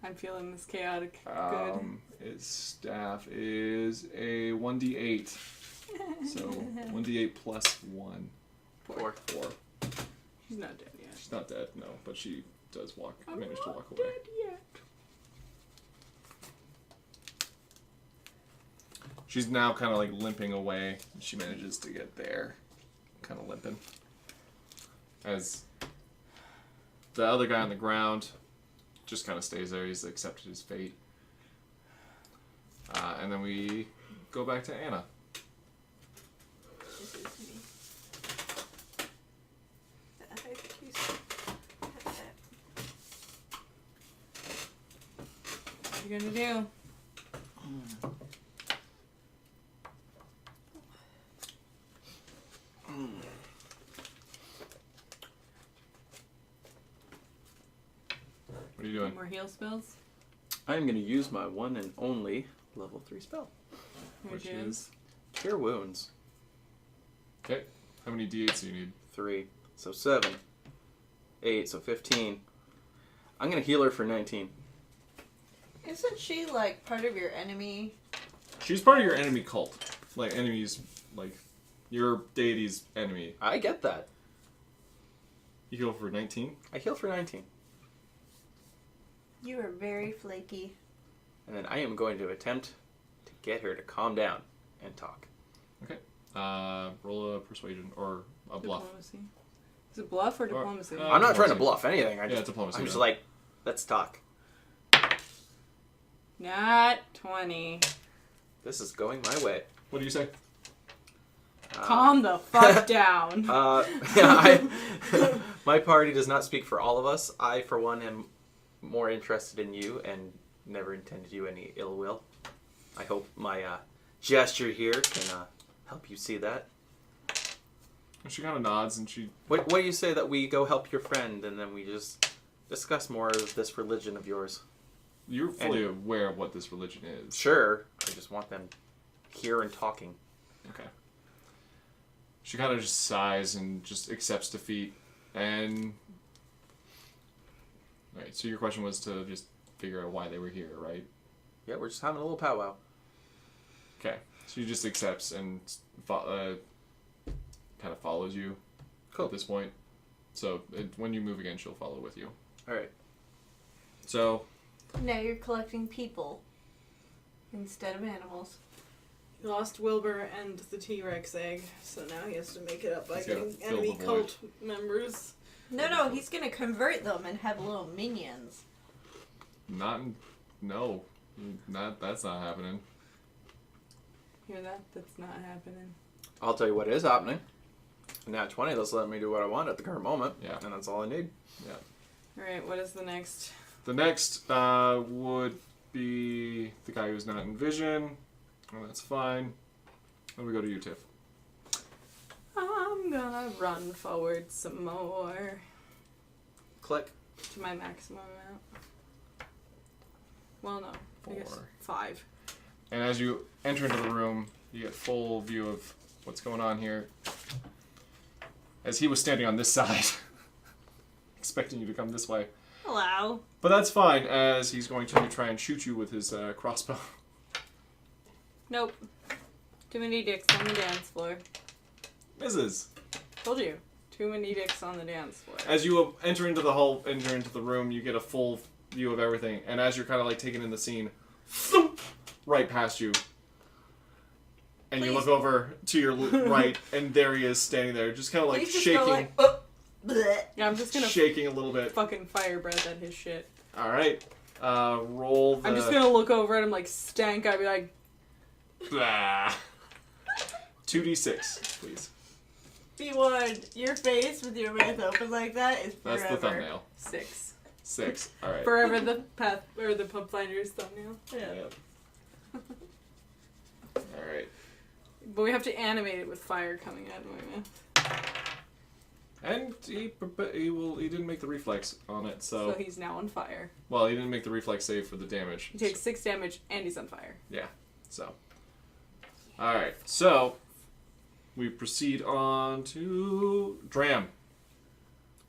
I'm feeling this chaotic good. His staff is a 1d8. So 1d8 plus 1. 4. 4. She's not dead yet. She's not dead, no, but she does I'm manage to not walk away. dead yet. She's now kind of like limping away. She manages to get there, kind of limping. As the other guy on the ground just kind of stays there. He's accepted his fate. And then we go back to Anna. This is me. What you gonna do? What are you doing? More heal spells? I'm going to use my one and only level 3 spell. Which is Cure Wounds. okay. How many d8s do you need? 3. So 7. 8. So 15. I'm going to heal her for 19. Isn't she like part of your enemy? She's part of your enemy cult. Like enemies, like your deity's enemy. I get that. You heal for 19. I heal for 19. You are very flaky. And then I am going to attempt to get her to calm down and talk. Okay. Roll a persuasion or a bluff. Diplomacy. Is it bluff or diplomacy? uh, I'm not trying to diplomacy. bluff anything. Yeah, diplomacy. I'm just then. like, let's talk. Not 20. This is going my way. What do you say? Calm the fuck down. My party does not speak for all of us. I, for one, am more interested in you and never intended you any ill will. I hope my gesture here can help you see that. She kind of nods and she. What do you say that we go help your friend and then we just discuss more of this religion of yours? You're fully aware of what this religion is. Sure. I just want them here and talking. Okay. She kind of just sighs and just accepts defeat. And. Right, so your question was to just figure out why they were here, right? Yeah, we're just having a little powwow. Okay. She just accepts and kind of follows you Cool. at this point. So when you move again, she'll follow with you. All right. So. Now you're collecting people instead of animals. He lost Wilbur and the T-Rex egg, so now he has to make it up by He's gotta getting fill enemy the void. cult members. No, he's gonna convert them and have little minions. No. That's not happening. Hear that? That's not happening. I'll tell you what is happening. Nat 20, that's letting me do what I want at the current moment. Yeah. And that's all I need. Alright, what is the next? The next would be the guy who's not in vision. Well, that's fine. Then we go to you, Tiff. I'm gonna run forward some more Click. to my maximum amount. Well, no. I guess 4. 5. And as you enter into the room, you get full view of what's going on here. As he was standing on this side, expecting you to come this way. Hello. But that's fine, as he's going to try and shoot you with his crossbow. Nope. Too many dicks on the dance floor. Misses. Told you. Too many dicks on the dance floor. As you enter into the room, you get a full view of everything. And as you're kind of like taking in the scene, thump, right past you. And you look over to your right, and there he is standing there, just kind of like Please just shaking, go like, oh, bleh. Yeah, I'm just gonna shaking a little bit. fucking fire breath at his shit. All right, roll the. I'm just gonna look over at him like stank. I'd be like, Blah. 2d6, please. B1, your face with your mouth open like that is forever. That's the thumbnail. 6. 6. All right. Forever the path or the Pubfinders thumbnail. Yeah. Yep. All right. But we have to animate it with fire coming out of my mouth. And he didn't make the reflex on it, So he's now on fire. well, he didn't make the reflex save for the damage. He takes 6 damage and he's on fire. Yeah. So. All right. So we proceed on to Dram.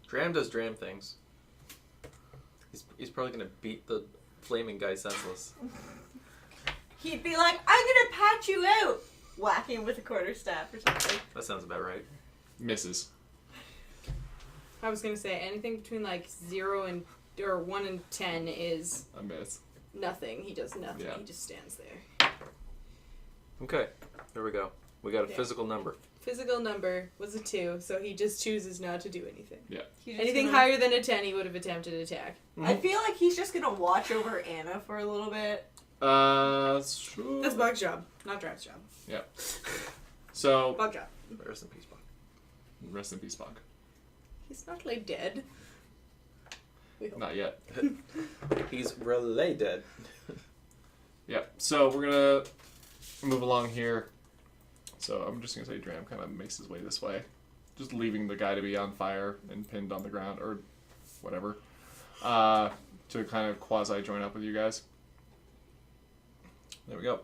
Dram does Dram things. He's probably going to beat the flaming guy senseless. He'd be like, I'm gonna patch you out! Whack him with a quarterstaff or something. That sounds about right. Misses. I was gonna say anything between like 0 and or 1 and 10 is A miss. nothing. He does nothing. Yeah. He just stands there. Okay, there we go. We got a Yeah. physical number. Physical number was a 2, so he just chooses not to do anything. He's just Anything gonna- higher than a 10, he would have attempted attack. I feel like he's just gonna watch over Anna for a little bit. Sure. That's Bug's job, not Drav's job. So, Bug job. Rest in peace, Buck. rest in peace, Buck. He's not like dead. We hope. Not yet. He's really dead. Yep. So we're gonna move along here. So I'm just gonna say Dram kind of makes his way this way, just leaving the guy to be on fire and pinned on the ground or whatever, to kind of quasi join up with you guys. There we go.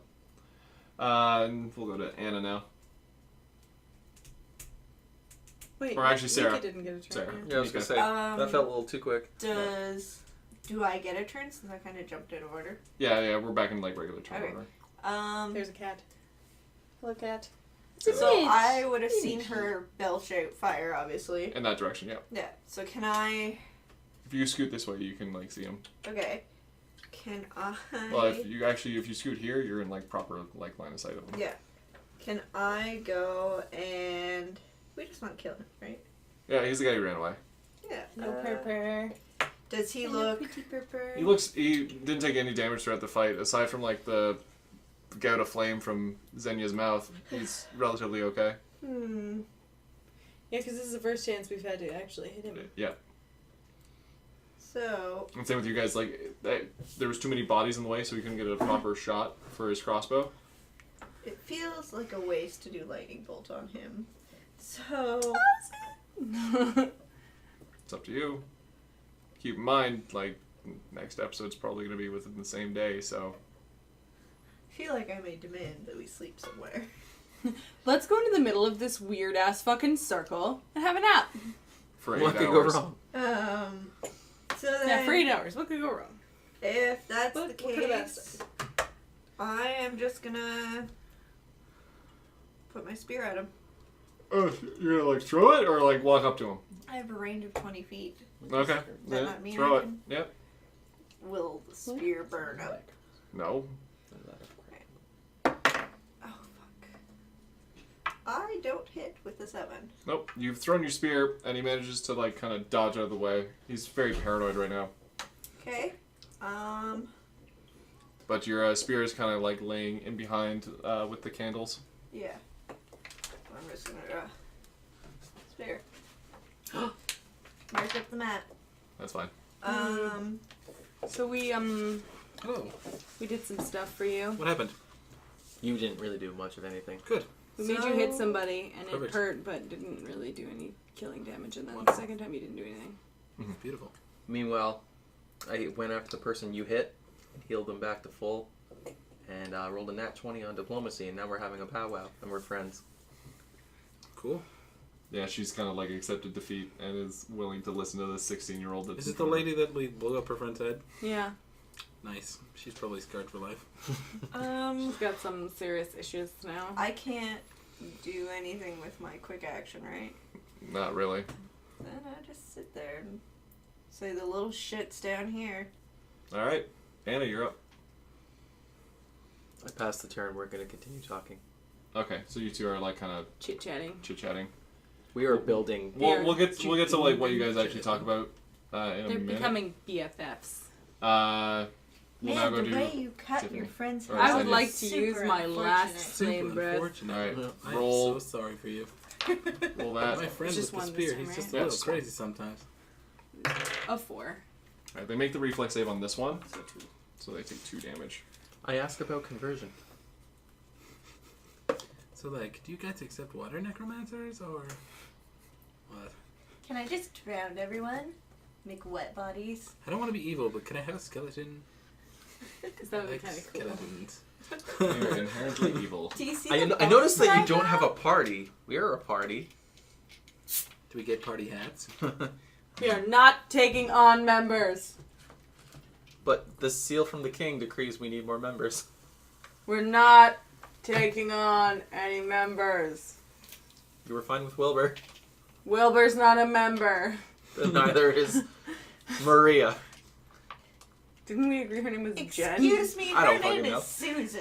And we'll go to Anna now. Wait, Or actually, Sarah. Mika didn't get a turn. Sarah. yet. Yeah, I was gonna say that felt a little too quick. Do I get a turn since I kind of jumped out of order? Yeah, we're back in like regular turn Okay. order. There's a cat. Hello, cat. So I would have seen her belch out fire, obviously. In that direction, yeah. Yeah. So can I? If you scoot this way, you can like see him. Okay. Can I? Well, if you scoot here, you're in like proper like line of sight of him. Yeah. Can I go and we just want to kill him, right? Yeah, he's the guy who ran away. Yeah. No purr. Does he Hello, look? pretty purr. He didn't take any damage throughout the fight, aside from like the gout of flame from Zenya's mouth. He's relatively okay. Hmm. Yeah, because this is the first chance we've had to actually hit him. Yeah. So. And same with you guys. Like there was too many bodies in the way, so we couldn't get a proper shot for his crossbow. It feels like a waste to do lightning bolt on him. So. It's up to you. Keep in mind, like next episode's probably going to be within the same day, so. I feel like I may demand that we sleep somewhere. Let's go into the middle of this weird ass fucking circle and have a nap. For 8 What could hours. go wrong? So then. Yeah, for 8 hours. What could go wrong? If that's What- the what could have case, I am just gonna put my spear at him. Oh, you're gonna like throw it or like walk up to him? I have a range of 20 feet. Okay. Does that not mean throw I it. can- Yep. Will the spear burn up? No. Oh, fuck. I don't hit with a 7. Nope. You've thrown your spear, and he manages to like kind of dodge out of the way. He's very paranoid right now. Okay. But your spear is kind of like laying in behind with the candles. Yeah. I'm just gonna spear. Mark up the map. That's fine. So we Oh, we did some stuff for you. what happened? You didn't really do much of anything. Good. We made you hit So- somebody and Perfect. it hurt, but didn't really do any killing damage. And then the Wonderful. second time you didn't do anything. Beautiful. Meanwhile, I went after the person you hit, healed them back to full, and rolled a nat 20 on diplomacy, and now we're having a powwow, and we're friends. Cool. Yeah, she's kind of like accepted defeat and is willing to listen to this 16-year-old. Is it the lady that we blew up her friend's head? Yeah. Nice. She's probably scarred for life. She's got some serious issues now. I can't do anything with my quick action, right? Not really. Then I just sit there and say the little shit's down here. All right, Anna, you're up. I passed the turn. We're going to continue talking. Okay, so you two are like kind of Chit-chatting. chit-chatting. We are building. We'll get to like what you guys actually talk about in a They're minute. becoming BFFs. We'll now Man, go the do. way you cut Tiffany. your friend's Or head. I would Zenya's. like to Super use my unfortunate. last flame Super breath. unfortunate. All right, I roll. am so sorry for you. Roll that. My friend Just with the one this spear, time, he's just right? a little Yes. crazy sometimes. A 4. All right, they make the reflex save on this one, So 2. so they take 2 damage. I ask about conversion. So, like, do you guys accept water necromancers, or what? Can I just drown everyone? Make wet bodies? I don't want to be evil, but can I have a skeleton? Because that would be Like kind of cool. skeletons. You're inherently evil. Do you see I the noticed that you bonus I don't have a got? party. We are a party. Do we get party hats? We are not taking on members. But the seal from the king decrees we need more members. We're not taking on any members. You were fine with Wilbur. Wilbur's not a member. But neither is Maria. Didn't we agree her name was Jen? Excuse me, I her don't name fucking is know. Susan.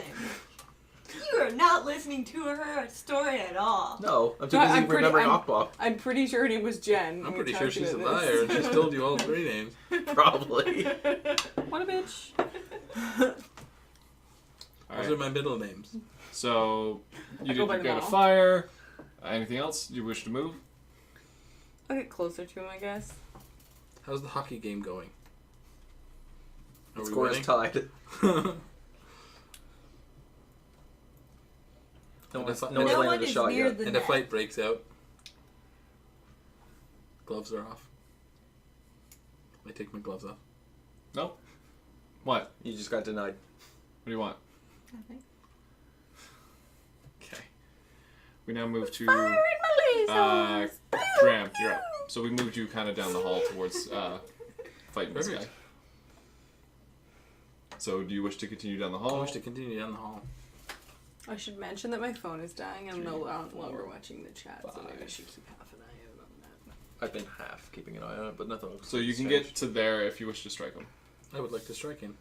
You are not listening to her story at all. No, I'm too No, busy I'm pretty- remembering I'm- Akbal. I'm pretty sure her name was Jen. I'm when we pretty sure talked she's a about liar. this. She's told you all 3 names. Probably. What a bitch. All Those right, are my middle names. so you go by did get a them all. fire. Anything else you wish to move? I'll get closer to him, I guess. How's the hockey game going? Are we Score is winning? tied. No one's No landed one a is shot near yet. the And a net. fight breaks out. Gloves are off. I take my gloves off. Nope. What? You just got denied. What do you want? Nothing. Okay. We now move to Fire in my lasers! Dram. You're up. So we moved you kind of down the hall towards fighting this guy. Perfect. So do you wish to continue down the I hall? wish to continue down the hall. I should mention that my phone is dying. I'm no longer watching the chat, so maybe I 5. should keep half an eye out on that. I've been half keeping an eye on it, but nothing looks So you can strange. get to there if you wish to strike him. I would like to strike him.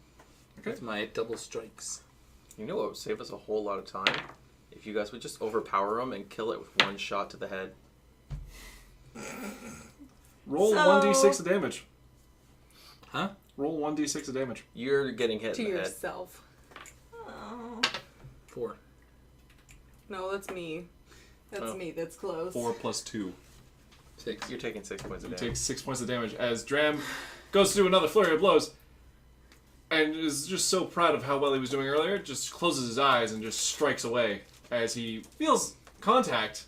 Okay. That's my double strikes. You know what would save us a whole lot of time? If you guys would just overpower him and kill it with one shot to the head. Roll So- 1d6 of damage. Huh? Roll 1d6 of damage. You're getting hit To in the head. yourself. Oh. 4. No, that's me. That's Oh. me. That's close. 4 plus 2. 6. You're taking 6 points of You damage. take 6 points of damage as Dram goes through another flurry of blows and is just so proud of how well he was doing earlier, just closes his eyes and just strikes away as he feels contact.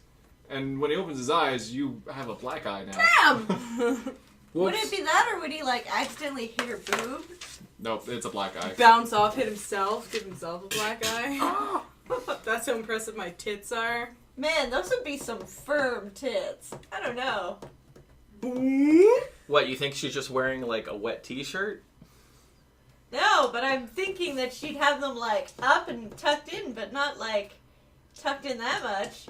And when he opens his eyes, you have a black eye now. Damn! Would it be that, or would he like accidentally hit her boob? Nope, it's a black eye. Bounce off, hit himself, give himself a black eye. That's how impressive my tits are. Man, those would be some firm tits. I don't know. What, you think she's just wearing like a wet t-shirt? No, but I'm thinking that she'd have them like up and tucked in, but not like tucked in that much.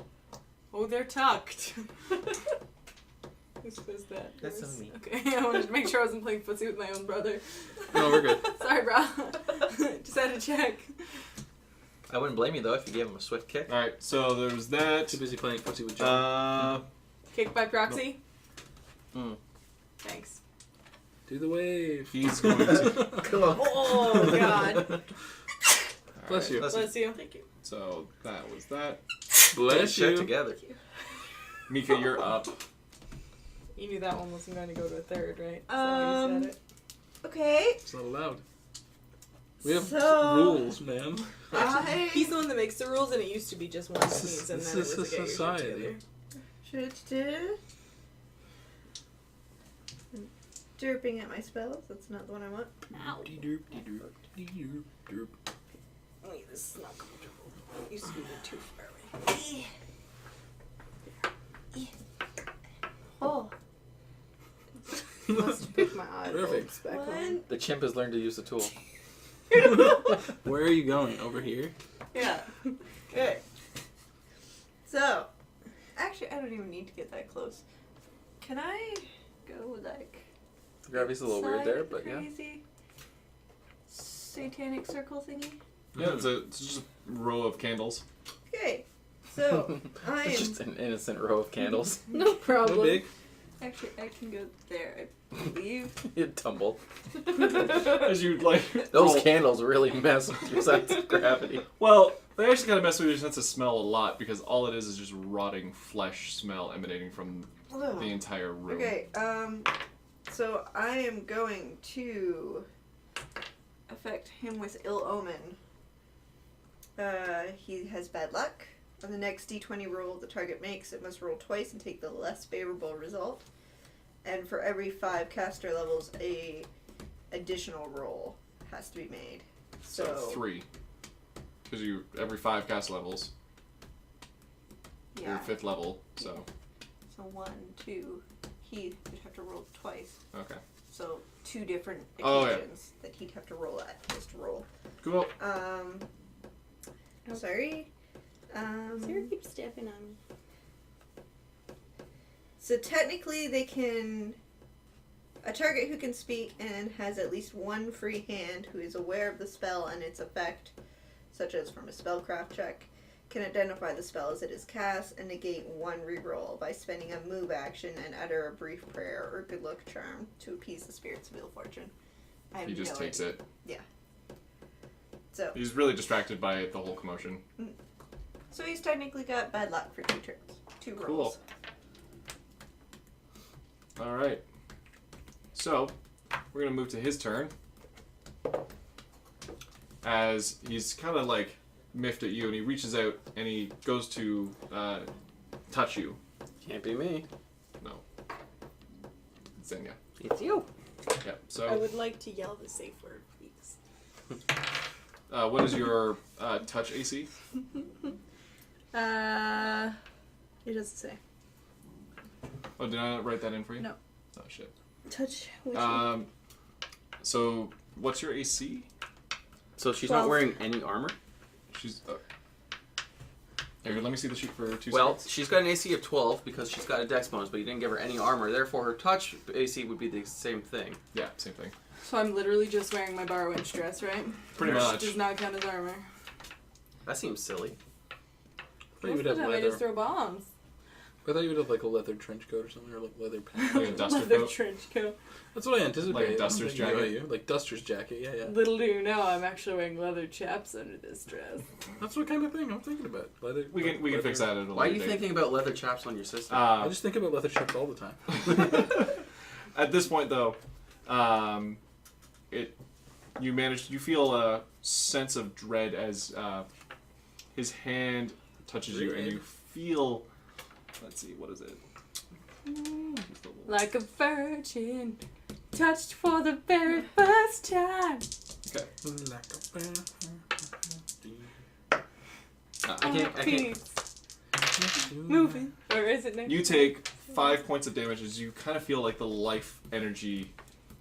Oh, they're tucked. Who says that? That's Yours? on me. Okay, I wanted to make sure I wasn't playing footsie with my own brother. No, we're good. Sorry, bro. Just had to check. I wouldn't blame you though if you gave him a swift kick. Alright, so there's that. Too busy playing footsie with John. Kick by proxy? Mm. Thanks. Do the wave. He's going to... Come on. Oh, God. Bless you. Bless you. Thank you. So that was that. Bless Check you. together. Mika, you're up. You knew that one wasn't going to go to a third, right? Is that how you said it? Okay. It's not allowed. We have So- rules, man. He's the one that makes the rules, and it used to be just one This sneeze, is- and this then it is was a a gay society. together. Derping at my spells. That's not the one I want. Wait, this is not comfortable. You scooted too far away. Oh. Must pick my eyeballs Perfect. back on. One. The chimp has learned to use the tool. Where are you going? Over here? Yeah. Okay. So, actually, I don't even need to get that close. Can I go like The gravity's a little weird side there, of the but yeah. crazy satanic circle thingy? Yeah, it's just a row of candles. Okay. So I It's am just an innocent row of candles. No problem. No big. actually I can go there. I believe. You'd tumble. As you like... Those roll. candles really mess with your sense of gravity. Well, they actually kind of mess with your sense of smell a lot because all it is just rotting flesh smell emanating from Ugh. the entire room. Okay. So I am going to affect him with ill omen. He has bad luck. On the next d20 roll the target makes, it must roll twice and take the less favorable result. And for every 5 caster levels, a additional roll has to be made. So So 3. Because you every 5 cast levels, yeah. your 5th level, so... So 1, 2. He would have to roll twice. Okay. So 2 different Oh, yeah. occasions that he'd have to roll at. Just roll. Cool. Sorry. Sarah keeps stepping on me. So technically they can... A target who can speak and has at least one free hand who is aware of the spell and its effect, such as from a spellcraft check, can identify the spell as it is cast and negate 1 reroll by spending a move action and utter a brief prayer or good luck charm to appease the spirits of ill fortune. I have He just no takes idea. it. So He's really distracted by the whole commotion. he's technically got bad luck for 2 turns. 2 Cool. rolls. Alright. So, we're going to move to his turn. As he's kind of like miffed at you, and he reaches out and he goes to touch you. Can't be me. No. Xenia. It's you. Yeah. I So, would like to yell the safe word, please. what is your touch AC? It doesn't say. Oh, did I not write that in for you? No. Oh shit. Touch. So what's your AC? So she's 12. not wearing any armor? She's. Here, let me see the sheet for 2 Well, seconds. she's got an AC of 12 because she's got a dex bonus, but you didn't give her any armor. Therefore, her touch AC would be the same thing. Yeah, same thing. So I'm literally just wearing my bar winch dress, right? Pretty Which much. does not count as armor. That seems silly. I thought you Most would of have the time I just leather. throw bombs. I thought you would have like a leather trench coat or something, or like leather pants. Like a duster Leather coat. trench coat. That's what I anticipated. Like a duster's I'm thinking about jacket? You. Like duster's jacket, yeah. Little do you know, I'm actually wearing leather chaps under this dress. That's what kind of thing I'm thinking about. Leather. We can leather. fix that at a Why are later you date. thinking about leather chaps on your system? I just think about leather chaps all the time. At this point, though, you feel a sense of dread as his hand touches you, and you feel. Let's see, what is it? Like a virgin, touched for the very first time. Okay. I can't. Peace. Moving. Or is it next? You take 5 points of damage as you kind of feel like the life energy.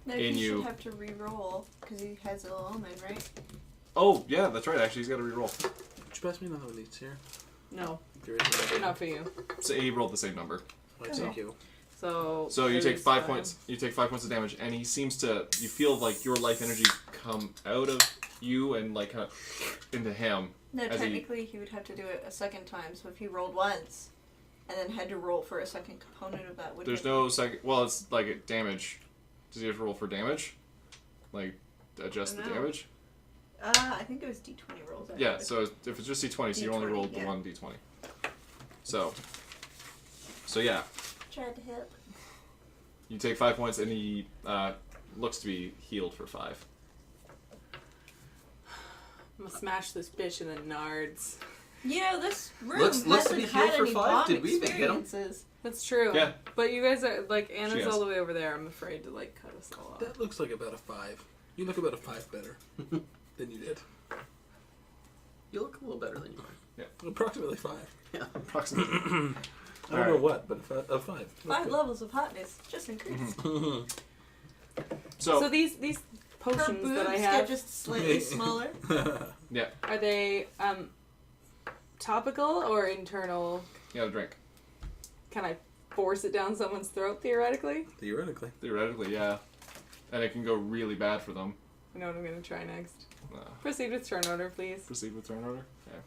No, In he you. should have to re-roll because he has a omen, right? Oh, yeah, that's right. Actually, he's got to reroll. Would you pass me another one of these here? No, There is another. not for you. So he rolled the same number. Why, thank you. So. So you it take is 5 points. You take 5 points of damage, and he seems to. You feel like your life energy come out of you and like kind of into him. No, As he- technically he would have to do it a second time. So if he rolled once, and then had to roll for a second component of that, would There's no second. Well, it's like a damage. Does he have to roll for damage? Like adjust the No. damage? I think it was D20 rolls. Yeah. actually. So if it's just D20, so you only D20, rolled the yeah. one D20. So yeah, Tried to help. you take 5 points, and he looks to be healed for 5. I'm gonna smash this bitch in the nards. You know, this room Looks to hasn't be had healed for any 5. bomb Did we even hit 'em? experiences. That's true. Yeah. But you guys are like She Anna's has. all the way over there. I'm afraid to like cut us all off. That looks like about a 5. You look about a 5 better than you did. You look a little better than you are. Approximately 5. Yeah. Approximately. I don't know Alright. what, but a 5. 5 levels of hotness just increased. So So these Her potions boobs that I get have, just slightly smaller. yeah, are they topical or internal? you got a drink. Can I force it down someone's throat theoretically? Theoretically. Theoretically, yeah. And it can go really bad for them. I know what I'm gonna try next. Uh, Proceed with turn order, please. proceed with turn order. Okay.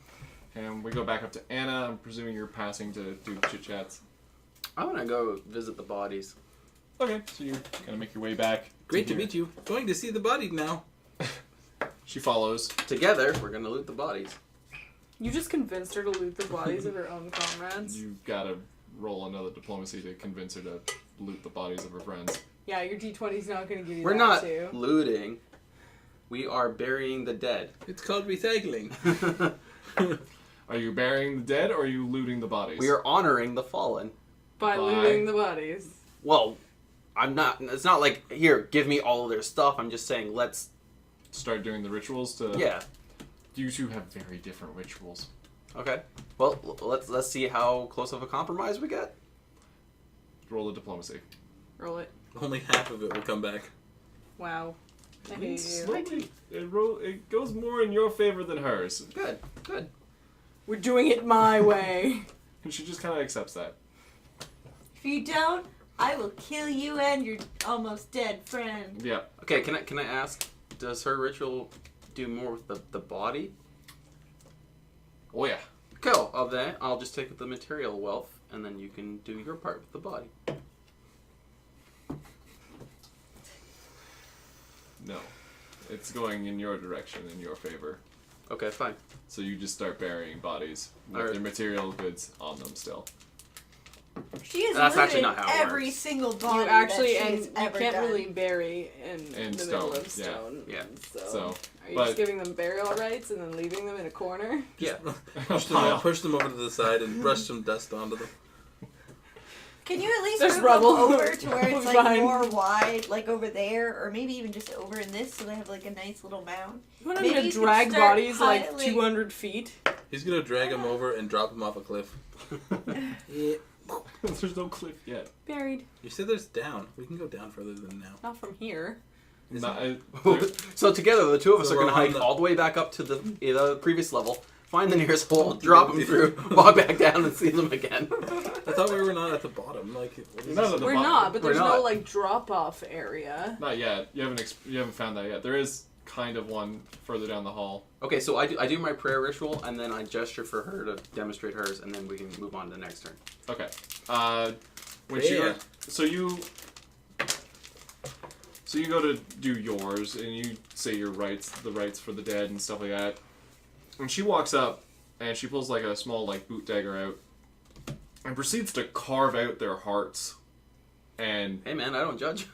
And we go back up to Anna. I'm presuming you're passing to do chit chats. I want to go visit the bodies. Okay, so you're gonna make your way back. Great to here. meet you. Going to see the body now. She follows. Together, we're gonna loot the bodies. You just convinced her to loot the bodies of her own comrades. You gotta roll another diplomacy to convince her to loot the bodies of her friends. Yeah, your D20's not gonna give you We're that not too. looting. We are burying the dead. It's called recycling. Are you burying the dead or are you looting the bodies? We are honoring the fallen. By By- looting the bodies. Well, I'm not. It's not like here, give me all of their stuff. I'm just saying, let's. Start doing the rituals to. Yeah. You two have very different rituals. Okay. Well, let's see how close of a compromise we get. Roll a diplomacy. Roll it. Only half of it will come back. Wow. I hate you. Slowly, it goes more in your favor than hers, Good. Good. We're doing it my way. and she just kind of accepts that. If you don't, I will kill you and your almost dead friend. Yeah. Okay. Can I ask? Does her ritual do more with the body? Oh yeah. Cool. Of that, I'll just take the material wealth, and then you can do your part with the body. No. It's going in your direction, in your favor. Okay, fine. So you just start burying bodies with Alright. their material goods on them still. She is That's actually looted not how it every works. single body You actually, that and she's you ever can't done. really bury in the middle stone, of stone. yeah. So, are you but- just giving them burial rights and then leaving them in a corner? Yeah. Push them over to the side and brush some dust onto them. Can you at least There's move rubble. them over to where We'll it's be like fine. more wide, like over there, or maybe even just over in this, so they have like a nice little mound? You want Maybe them you to could drag start bodies like piling- 200 feet? He's gonna drag him over and drop him off a cliff. Yeah. There's no cliff yet. Buried. You said there's down. We can go down further than now. Not from here. Is Not- it? So together, the two of us So are going to we're on hike the- all the way back up to the previous level, find the nearest hole, drop them through, walk back down, and see them again. I thought we were not at the bottom. Like, what is No, this? no, the We're bottom. not, but We're there's no not. like drop off area. Not yet. You haven't found that yet. There is kind of one further down the hall. Okay, so I do my prayer ritual, and then I gesture for her to demonstrate hers, and then we can move on to the next turn. Okay. When she Yeah. so you go to do yours, and you say your rites, the rites for the dead and stuff like that. And she walks up, and she pulls like a small like boot dagger out, and proceeds to carve out their hearts. And Hey man, I don't judge.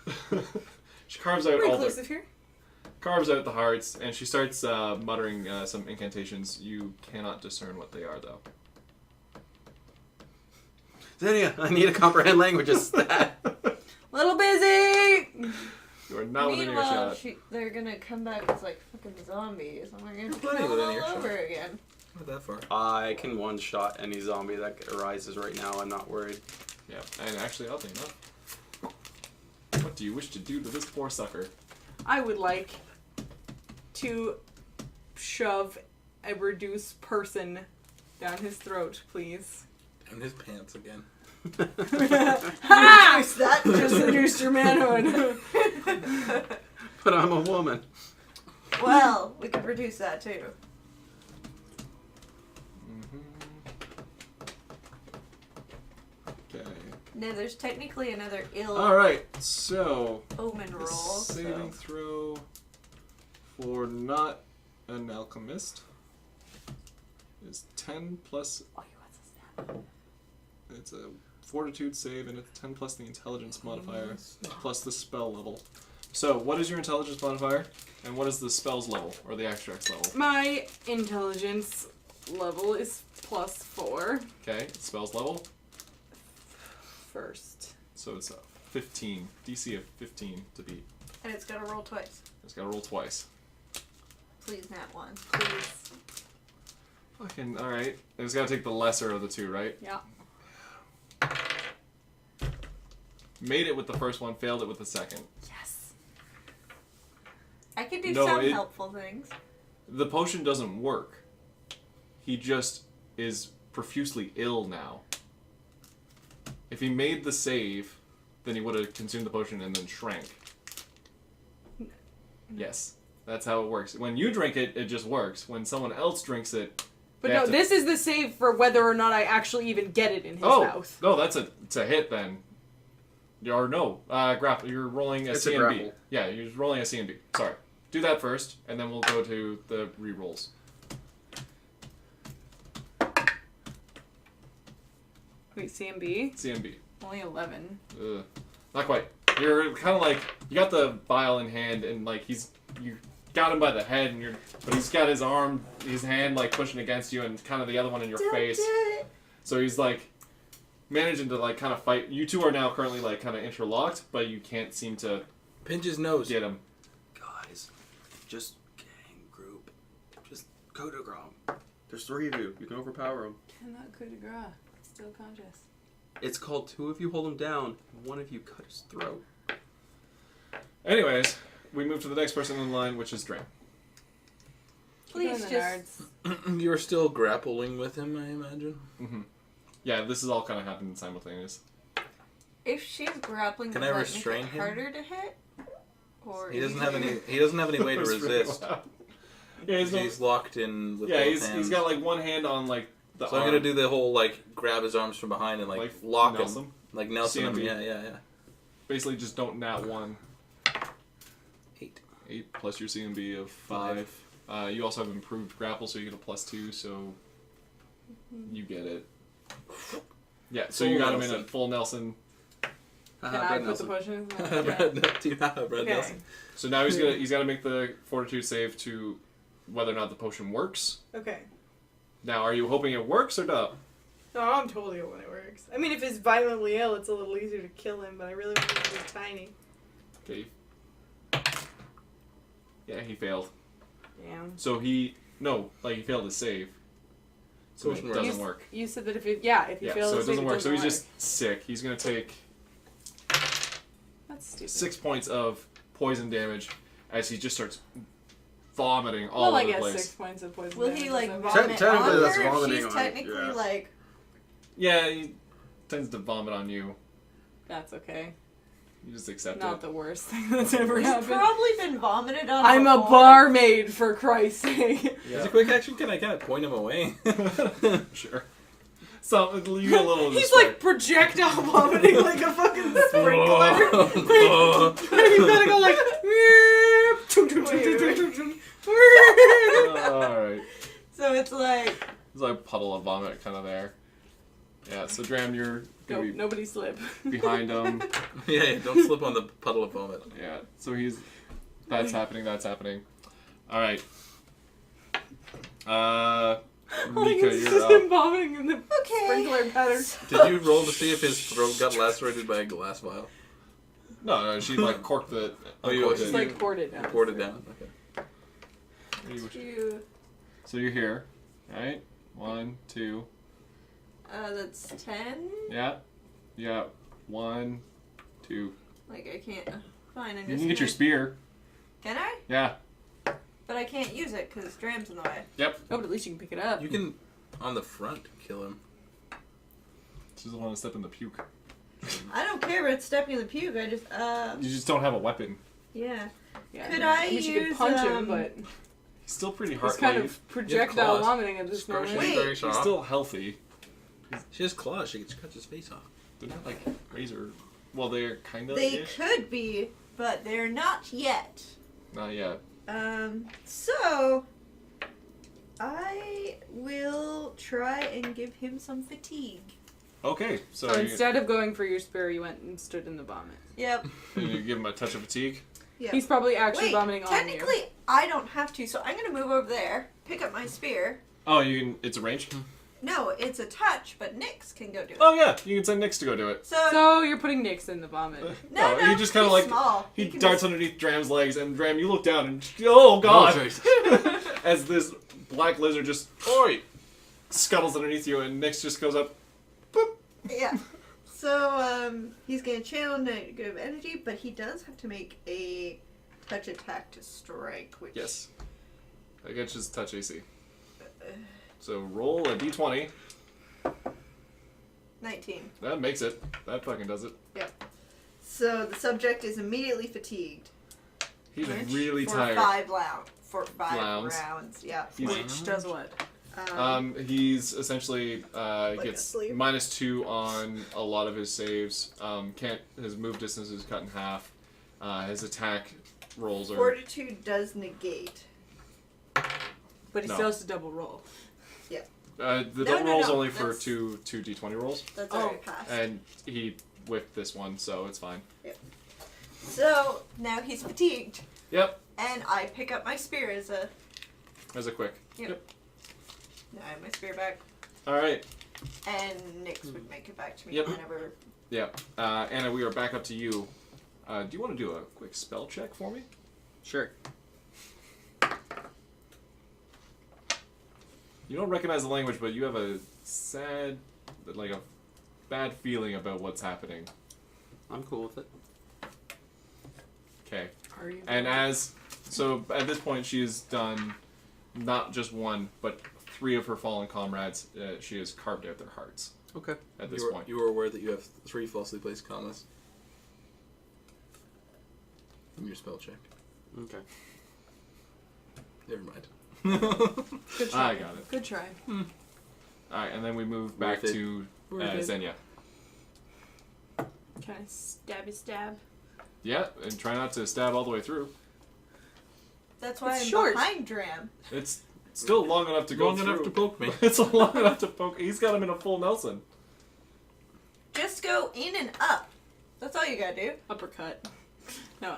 she carves out We're all inclusive here. carves out the hearts, and she starts muttering some incantations. You cannot discern what they are, though. Xenia, I need to comprehend languages. Stat. Little busy. You are not within Meanwhile, earshot. they're gonna come back as like fucking zombies, and we're gonna Plenty kill them within all earshot. over again. Not that far. I can one-shot any zombie that arises right now. I'm not worried. Yeah, and actually, oddly enough, what do you wish to do to this poor sucker? I would like to shove a reduced person down his throat, please. And his pants again. Ha! Reduce that. Just reduced your manhood. But I'm a woman. Well, we could reduce that too. Okay. No, there's technically another ill Alright, so omen the roll. saving So. throw for not an alchemist is 10 plus. Oh, he wants a snap. It's a fortitude save, and it's 10 plus the intelligence modifier plus the spell level. So, what is your intelligence modifier, and what is the spell's level or the extract's level? My intelligence level is +4. Okay, spell's level. First. So it's 15. DC of 15 to beat. And it's gotta roll twice. It's got to roll twice. Please, Nat 1. Please. Fucking alright. It's got to take the lesser of the two, right? Yeah. Made it with the first one, failed it with the second. Yes. I can do No, some it- helpful things. The potion doesn't work. He just is profusely ill now. If he made the save, then he would have consumed the potion and then shrank. Yes, that's how it works. When you drink it, it just works. When someone else drinks it, But they no, have to- this is the save for whether or not I actually even get it in his oh mouth. no, it's a hit then. Or no, grapple. You're rolling a It's a C&B. grapple. Yeah, you're rolling a C&B. Sorry, do that first, and then we'll go to the re-rolls. Wait, CMB? C&B. Only 11. Ugh. Not quite. You're kind of like you got the vial in hand, and like you got him by the head, and but he's got his hand like pushing against you, and kind of the other one in your Don't face. do it. So he's like managing to like kind of fight. You two are now currently like kind of interlocked, but you can't seem to Pinch his nose. get him. Guys, just gang group. Just go to Grom. There's 3 of you. You can overpower him. Cannot coup de grace. Still conscious. It's called 2 of you hold him down, and 1 of you cut his throat. Anyways, we move to the next person in line, which is Drain. Please Keep just. on the You're still grappling with him, I imagine. Mm-hmm. Yeah, this is all kind of happening simultaneous. If she's grappling, Can does I that restrain make it him? harder to hit? Or He doesn't have any. He doesn't have any way to That was really resist. loud. Yeah, He's locked in with yeah, both he's hands. got like one hand on like the So arm. I'm gonna do the whole like grab his arms from behind and like lock Nelson. him, like Nelson him. CMB. Yeah. Basically, just don't nat 1. 8. 8 plus your CMB of 5. You also have improved grapple, so you get a +2, so you get it. Yeah, so Full you got him Nelson. in a full Nelson. Can I put the potion in? Do you have Red Okay. Nelson? So now he's got to make the fortitude save to whether or not the potion works. Okay. Now, are you hoping it works or not? No, I'm totally when it works. I mean, if he's violently ill, it's a little easier to kill him, but I really want him to be tiny. Okay. Yeah, he failed. Damn. So he failed his save. So Potion it works. doesn't work. You said that if he Yeah, fails, so it to save, doesn't work. So he's just sick. He's gonna take That's stupid. 6 points of poison damage as he just starts vomiting all Well, I over the guess place. 6 points of poison. Will damage he is like okay. vomit Technically, on that's her? vomiting She's on- technically yeah. like. Yeah, he tends to vomit on you. That's okay. You just accept Not it. the worst thing that's ever He's happened. probably been vomited on. I'm a before. barmaid, for Christ's sake. As a quick action, can I kind of point him away? Sure. So you get a little. He's distract- like projectile vomiting like a fucking sprinkler. Oh. He's gotta go like. Alright. So it's like. There's like a puddle of vomit kind of there. Yeah, so Dram, you're gonna Nope, nobody slip. be behind him. Yeah, don't slip on the puddle of vomit. Yeah, so that's happening. Alright. Mika, It's you're just up. him vomiting in the Okay. sprinkler pattern. Did you roll to see if his throat got lacerated by a glass vial? No, she like corked the. Oh, you uncorked just Just it. like poured it down. Poured it down. Okay. So you're here, right? 1, 2. That's 10. Yeah. Yeah. 1, 2. Like I can't. Fine, I'm You just. can get your gonna- spear. Can I? Yeah. But I can't use it because Dram's in the way. Yep. Oh, but at least you can pick it up. You can, on the front, kill him. She doesn't want to step in the puke. I don't care about stepping in the puke. I just. You just don't have a weapon. Yeah. Yeah, Could I I wish you could use, punch him, but He's still pretty hard. he's kind like, of projectile claws. vomiting at this Scratch moment. his Wait. very he's sharp. still healthy. She has claws. She can cut his face off. They're not like razor. Well, they're kind of. They could be, but they're not yet. Not yet. So. I will try and give him some fatigue. Okay, so So you, instead of going for your spear, you went and stood in the vomit. Yep. you give him a touch of fatigue. Yeah. He's probably actually Wait, vomiting on you. technically, I don't have to, so I'm gonna move over there, pick up my spear. Oh, you can. It's a range. No, it's a touch, but Nyx can go do it. Oh yeah, you can send Nyx to go do it. So you're putting Nyx in the vomit. no, he just kind of he's like small. he can darts just- underneath Dram's legs, and Dram, you look down and oh god, Oh, as this black lizard just scuttles underneath you, and Nyx just goes up. Boop. Yeah. So he's gonna channel negative energy, but he does have to make a touch attack to strike, which Yes, that gets his touch AC. So roll a d20. 19. That makes it. That fucking does it. So the subject is immediately fatigued. He's Which, really for tired. 5 Rounds. rounds. Yeah. He's- Which does what? He's essentially gets asleep. -2 on a lot of his saves. His move distance is cut in half. His attack rolls are Fortitude does negate. But he No. still has to double roll. the No, double no, rolls no, only for that's- two d20 rolls, That's Oh, already passed. and he whiffed this one, so it's fine. So now he's fatigued, Yep, and I pick up my spear as a. as a quick. Now I have my spear back, All right. and Nyx would make it back to me Yep. whenever. Yep. Anna, we are back up to you. Do you want to do a quick spell check for me? Sure. You don't recognize the language, but you have a sad, like a bad feeling about what's happening. I'm cool with it. Okay. Are you? And so at this point, she has done not just one, but 3 of her fallen comrades. She has carved out their hearts Okay. at this point. You were aware that you have 3 falsely placed commas in your spell check. Okay. Never mind. Good try. I got it. Good try. All right, and then we move back Worth it. to Worth it. Xenia. Kind of stabby stab. Yeah, and try not to stab all the way through. That's why It's I'm short. behind Dram. It's still long enough to go Long through. enough to poke me. It's long enough to poke. He's got him in a full Nelson. Just go in and up. That's all you gotta do. Uppercut. No,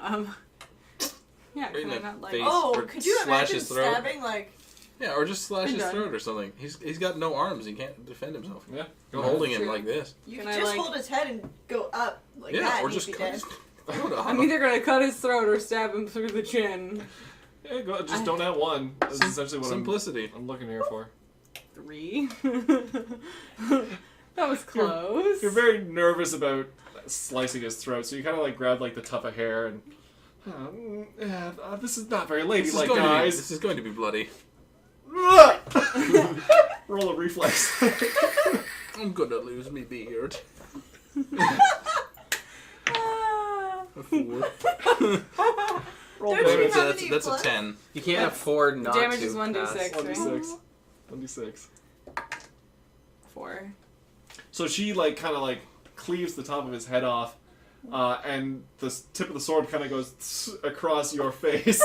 yeah, Right in can I the not like... face. Oh, or could you slash imagine his throat. stabbing like... Yeah, or just slash I'm his done. throat or something. He's got no arms. He can't defend himself. Yeah. I'm holding him True. like this. You Can can I, just like- hold his head and go up like Yeah, that. or and just he'd be cut dead. his throat off. I'm either gonna cut his throat or stab him through the chin. Yeah, go, just don't have one. That's essentially what Simplicity. I'm looking here for. 3. That was close. You're very nervous about slicing his throat, so you kind of like grab like the tuft of hair and. This is not very ladylike, guys. This is going to be bloody. Roll a reflex. I'm gonna lose me beard. Ah. A 4. Roll Don't you damage. have that's any that's a plus? 10. You can't afford not damage to. is 1d6. pass. 1d6. 1d6. 4. So she like kind of like cleaves the top of his head off, and the tip of the sword kind of goes across your face.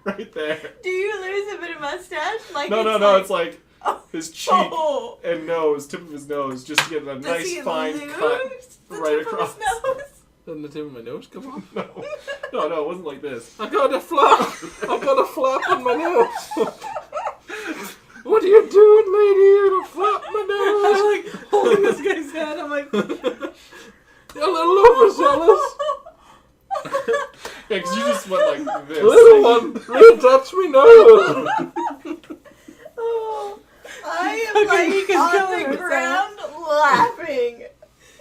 Right there. Do you lose a bit of mustache? Like No, it's no, like, it's like oh, his cheek oh. and nose, tip of his nose, just to get a Does nice he fine lose cut the right tip across. Of his nose? Doesn't the tip of my nose come off? No, it wasn't like this. I got a flap. I got a flap on my nose. What are you doing, lady? You to flap my nose. I'm like holding this guy's head. I'm like, You little overzealous. Yeah, because you just went like this. Little one, reattach me nose. Oh, I Fucking am Nika's like killing on the herself. ground laughing,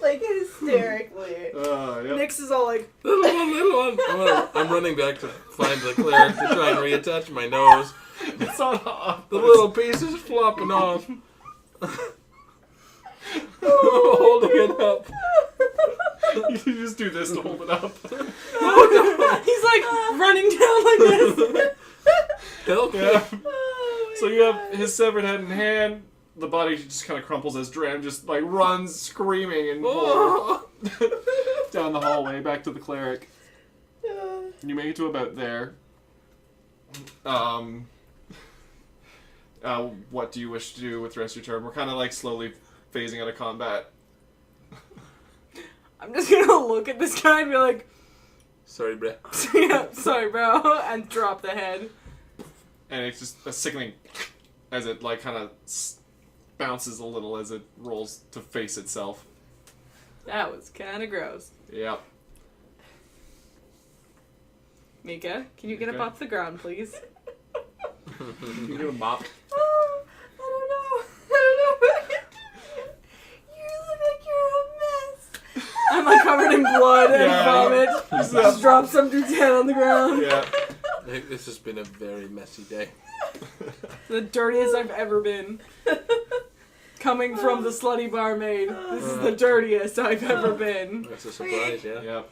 like hysterically. Yep. Nix is all like, Little one. I'm running back to find the cleric to try and reattach my nose. It's on off. The little piece is flopping off. Holding it up. You just do this to hold it up. he's like running down like this. Help me. Yeah. Oh my So you have God. his severed head in hand. The body just kind of crumples as Dram just like runs screaming and Oh. down the hallway back to the cleric. Uh, You make it to about there. What do you wish to do with the rest of your turn? We're kind of like slowly phasing out of combat. I'm just gonna look at this guy and be like, Sorry, bruh. yeah, sorry, bro, and drop the head. And it's just a sickening as it like kind of bounces a little as it rolls to face itself. That was kind of gross. Yep. Mika, can you get Okay. up off the ground, please? You do a mop. oh, I don't know. I don't know what you're doing. You look like you're a mess. I'm like covered in blood and Yeah. vomit. Just drop some dude's head on the ground. Yeah. I think this has been a very messy day. The dirtiest I've ever been. Coming from the slutty barmaid, this is the dirtiest I've ever been. That's a surprise, yeah. Yep.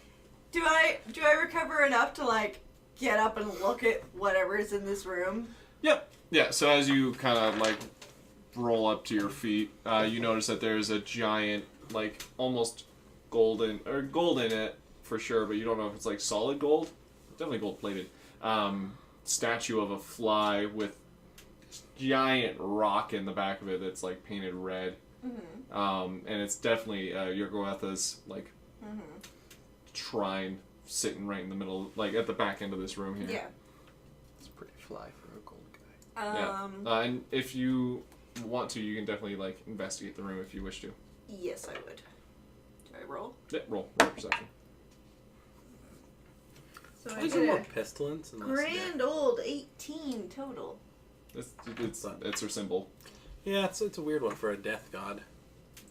Do I recover enough to like get up and look at whatever's in this room? Yep. Yeah, so as you kind of like roll up to your feet, you notice that there's a giant, like almost gold in it for sure, but you don't know if it's like solid gold. Definitely gold plated. Statue of a fly with giant rock in the back of it that's like painted red. Mm-hmm. And it's definitely Yorgoetha's like Mm-hmm. shrine sitting right in the middle, like at the back end of this room here. Yeah. It's pretty fly for a gold guy. Yeah. And if you want to, you can definitely like investigate the room if you wish to. Yes, I would. Do I roll? Yeah, roll perception. So Why I is get there more a pestilence and less grand old 18 total. It's her symbol. Yeah, it's a weird one for a death god.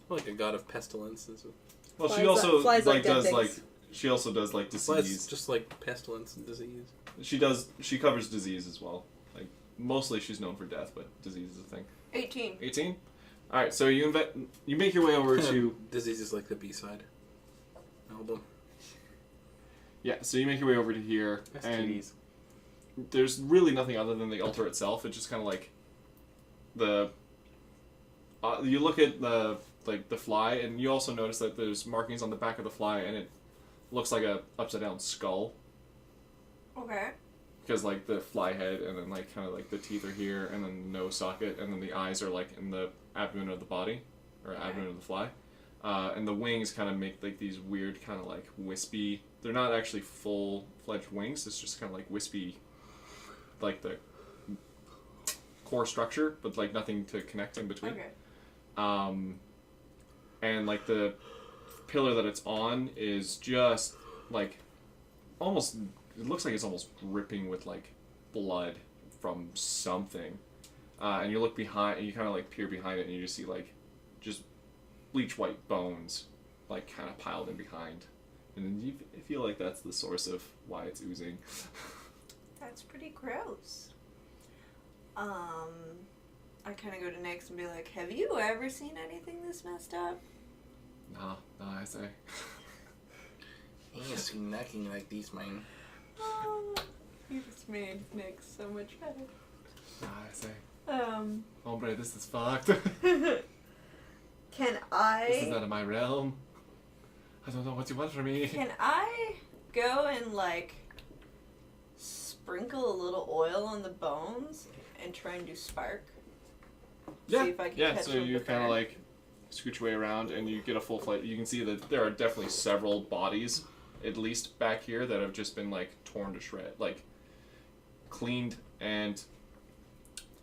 Like a god of pestilence. Well, she Flies also like- flies like like dead does things. like she also does like It's disease. just like pestilence and disease. She covers disease as well. Like mostly she's known for death, but disease is a thing. 18. 18. All right, so you make your way over to Disease is like the B-side album. yeah. So you make your way over to here, and STDs. there's really nothing other than the altar itself. It's just kind of like the. You look at the fly, and you also notice that there's markings on the back of the fly, and it looks like a upside down skull. Okay. because like the fly head and then like kind of like the teeth are here and then the nose socket and then the eyes are like in the abdomen of the body or abdomen of the fly, and the wings kind of make like these weird kind of like wispy. They're not actually full-fledged wings. It's just kind of like wispy, like the core structure, but like nothing to connect in between. Okay. And like the pillar that it's on is just like almost, it looks like it's almost dripping with like blood from something. And you look behind and you kind of like peer behind it and you just see like just bleach white bones like kind of piled in behind. And then you feel like that's the source of why it's oozing. That's pretty gross. I kind of go to Nix and be like, have you ever seen anything this messed up? Nah, I say. He ain't seen nothing like this, man. Oh, you just made Nix so much better. Nah, I say. Hombre, this is fucked. Can This is I... out of my realm. I don't know what you want from me. Can I go and, like, sprinkle a little oil on the bones and try and do spark? Yeah, See if I can yeah. catch So them you with kind fire. of like scoot your way around, and you get a full flight. You can see that there are definitely several bodies, at least back here, that have just been like torn to shred, like cleaned and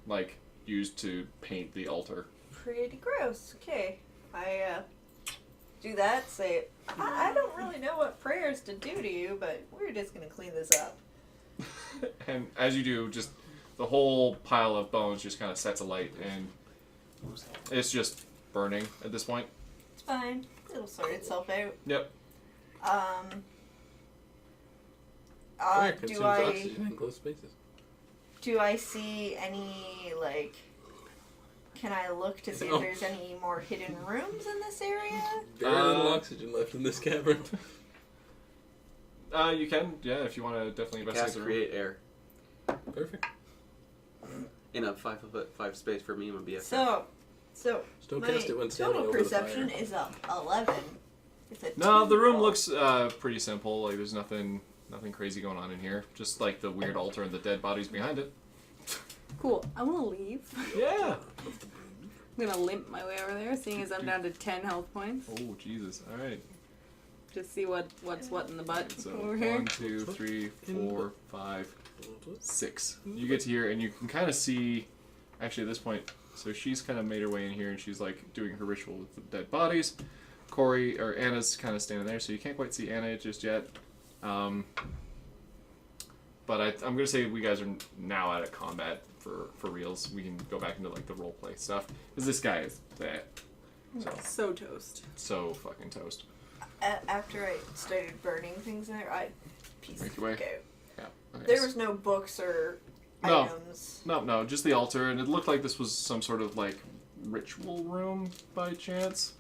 like used to paint the altar. Pretty gross. Okay. I do that, say, I don't really know what prayers to do to you, but we're just going to clean this up. And as you do, just the whole pile of bones just kind of sets alight, and it's just burning at this point. It's fine. It'll sort itself out. Yep. Fire consumes Do I oxygen in close spaces. see any, like, can I look to see if No. there's any more hidden rooms in this area? Very little oxygen left in this cavern. You can, yeah, if you want to definitely investigate Cast the room. create air Perfect. in a 5'5" space for me and BFF. So Just don't my cast it when standing total over the perception fire. is a 11. It's a No, the room roll. looks pretty simple. Like there's nothing crazy going on in here. Just like the weird altar and the dead bodies behind it. Cool. I want to leave. Yeah. I'm gonna limp my way over there, seeing as I'm down to 10 health points. Oh Jesus! All right. Just see what's what in the butt So over here. 1, 2, 3, 4, 5, 6. You get to here and you can kind of see. Actually, at this point, so she's kind of made her way in here and she's like doing her ritual with the dead bodies. Corey or Anna's kind of standing there, so you can't quite see Anna just yet. But I'm gonna say we guys are now out of combat for reals. We can go back into like the role play stuff because this guy is that So toast. so fucking toast. After I started burning things in there, I pieced Make the your way. fuck out. Yeah. Okay. There was no books or No. items. No, just the altar, and it looked like this was some sort of like ritual room by chance.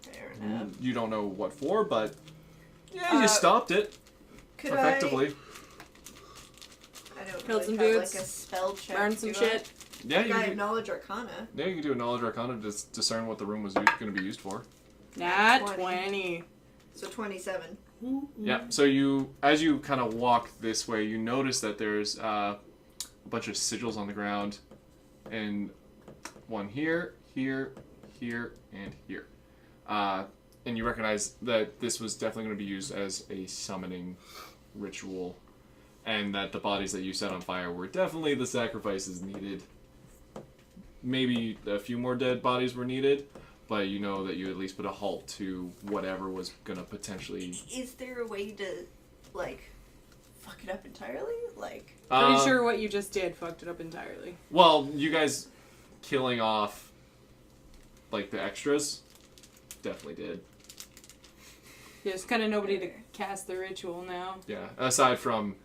Fair enough. You don't know what for, but yeah, you Uh, stopped it Could effectively. I don't Build really some have dudes, like a spell check. Learn some do shit. Yeah, I? you I can have do, knowledge arcana. yeah, you can do a knowledge arcana to discern what the room was going to be used for. Nat 20. 20. So 27. Yeah. So you, as you kind of walk this way, you notice that there's a bunch of sigils on the ground, and one here, here, here, and here. And you recognize that this was definitely going to be used as a summoning ritual, and that the bodies that you set on fire were definitely the sacrifices needed. Maybe a few more dead bodies were needed, but you know that you at least put a halt to whatever was going to potentially... Is there a way to, like, fuck it up entirely? Like, Pretty sure what you just did fucked it up entirely. Well, you guys killing off, like, the extras definitely did. There's kind of nobody to cast the ritual now. Yeah, aside from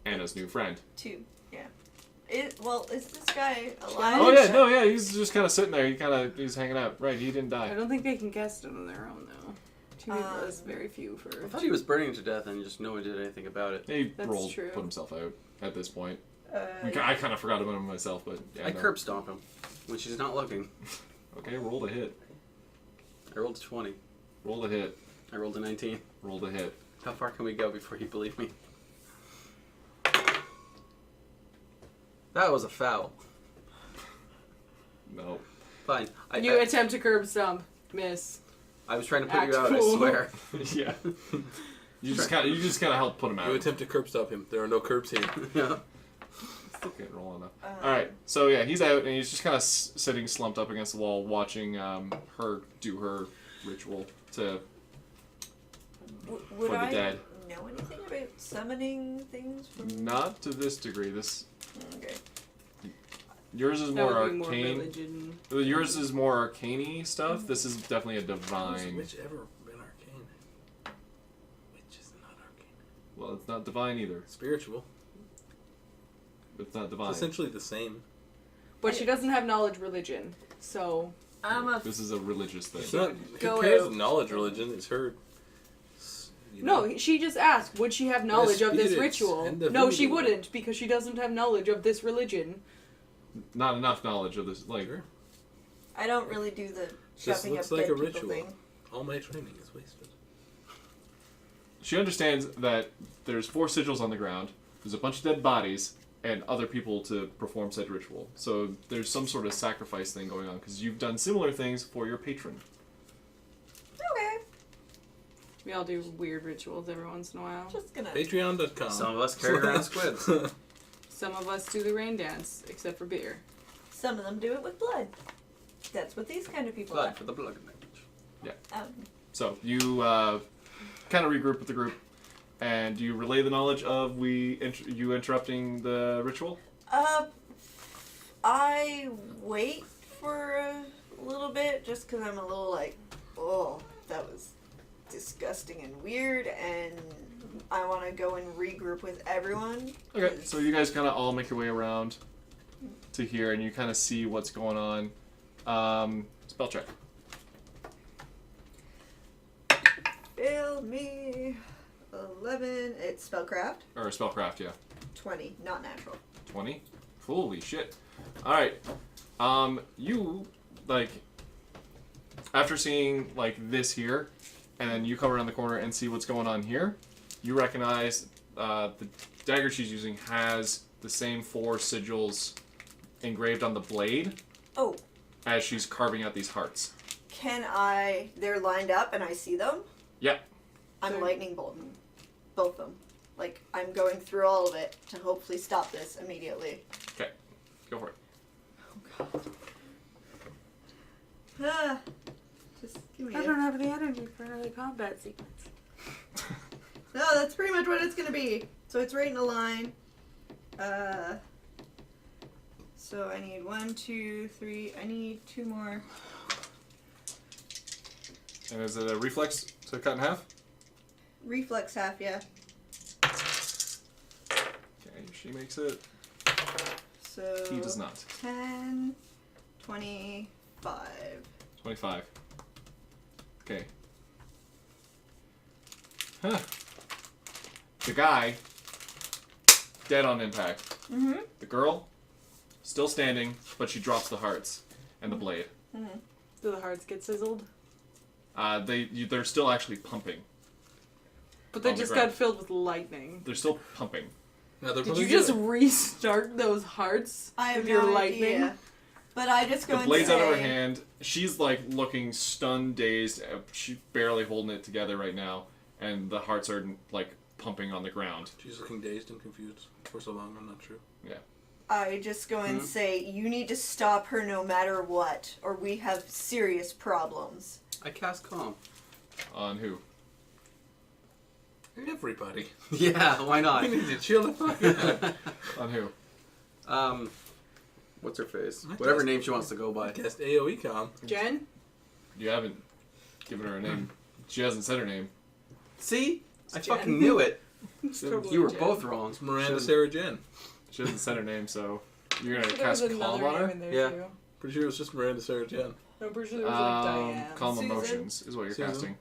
Anna's new friend. 2. Yeah. Is this guy alive? Oh yeah, no, yeah, he's just kind of sitting there. He's hanging out. Right, he didn't I die. don't think they can cast it on their own though. 2 people is very few for. I thought he was burning to death and just no one did anything about it. He That's rolled, true. put himself out at this point. Uh, I kind of forgot about him myself, but yeah, I no. curb stomp him when she's not looking. Okay, roll a hit. I rolled a 20. Roll a hit. I rolled a 19. Roll a hit. How far can we go before you believe me? That was a foul. No. Fine. You attempt to curb stomp. Miss. I was trying to put Act you out, cool. I swear. Yeah. You just kind of help put him You out. attempt to curb stop him. There are no curbs here. Yeah. Still can't roll enough. All right. So yeah, he's out and he's just kind of sitting slumped up against the wall, watching her do her ritual to Would for the I dead. know anything about summoning things from? Not to this degree. This Okay. yours is That more would be more arcane. religion. Yours is more arcane-y stuff. This is definitely a divine. Which ever been arcane? Which is not arcane. Well, it's not divine either. Spiritual. It's not divine. It's essentially the same. But she doesn't have knowledge religion, so I'm a This is a religious thing. It's not. Go Who cares? out. Knowledge religion. It's her. no. She just asked, would she have knowledge of this spirits ritual? and the No, she voodoo. wouldn't because she doesn't have knowledge of this religion. Not enough knowledge of this. Like, Sure. I don't really do the This chopping looks up like dead a people ritual. thing. All my training is wasted. she understands that there's 4 sigils on the ground. There's a bunch of dead bodies and other people to perform said ritual. So there's some sort of sacrifice thing going on because you've done similar things for your patron. Okay. We all do weird rituals every once in a while. Just gonna. Patreon.com. Some of us carry around squids. Some of us do the rain dance, except for beer. Some of them do it with blood. That's what these kind of people Blood for the blood language. are. So you kind of regroup with the group, and you relay the knowledge of you interrupting the ritual. I wait for a little bit just because I'm a little like, oh, that was disgusting and weird, and I want to go and regroup with everyone. Okay, so you guys kind of all make your way around to here, and you kind of see what's going on. Spell check. Fail me. 11. It's spellcraft. Or spellcraft, yeah. 20. Not natural. 20? Holy shit. Alright. You, like, after seeing, like, this here, and then you come around the corner and see what's going on here, you recognize the dagger she's using has the same 4 sigils engraved on the blade Oh, as she's carving out these hearts. can I... They're lined up and I see them? Yeah. I'm So- lightning bolting. Both of them. Like, I'm going through all of it to hopefully stop this immediately. Okay. Go for it. Oh, God. Ah. Just give me I a... don't have the energy for another combat sequence. No, that's pretty much what it's gonna be. So it's right in a line. So I need 1, 2, 3. I need 2 more. And is it a reflex to cut in half? Reflex half, yeah. Okay, she makes it. So He does not. 10, 25. 25. Okay. Huh. The guy, dead on impact. Mm-hmm. The girl, still standing, but she drops the hearts and the blade. Mm-hmm. Do the hearts get sizzled? They're still actually pumping. But they On the just ground. got filled with lightning. They're still pumping. Now they're Did probably you just good. restart those hearts I have with your no lightning? idea. But I just go The and blade's say... out of her hand. She's like looking stunned, dazed. She's barely holding it together right now, and the hearts are like pumping on the ground. She's looking dazed and confused for so long. I'm not sure. I just go and say, you need to stop her no matter what, or we have serious problems. I cast calm. On who? Everybody. Yeah, why not? We need to chill the fuck out. On who? What's her face? I Whatever cast- name she wants to go by. Cast AoE calm. Jen? You haven't given her a name. She hasn't said her name. See? I Jen. fucking knew it. It's totally You were Jen. both wrong. It's Miranda Should've- Sarah Jen. She hasn't said her name, so you're gonna Pretty sure there cast was another calm on name her. in there Yeah. too. Pretty sure it was just Miranda Sarah Jen. No, I'm pretty sure there was like Diane. Calm Susan. emotions is what you're Susan. casting.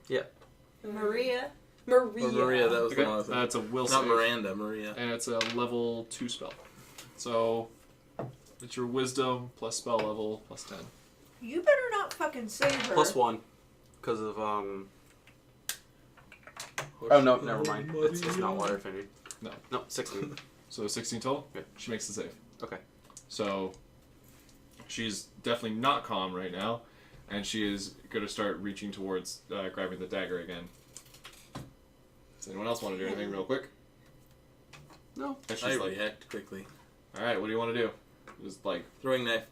Maria. Maria. Or Maria, that was the Okay, one I was thinking. that's a will Not save. Miranda, Maria. And it's a level 2 spell. So it's your wisdom plus spell level plus 10. You better not fucking save her. +1. Because of, Oh no, never mind. It's not water affinity. No. No, 16. So 16 total? Good. She makes the save. Okay. So she's definitely not calm right now, and she is going to start reaching towards grabbing the dagger again. Does anyone else want to do anything real quick? No. And she's I like, react quickly. all right, what do you want to do? Just like Throwing knife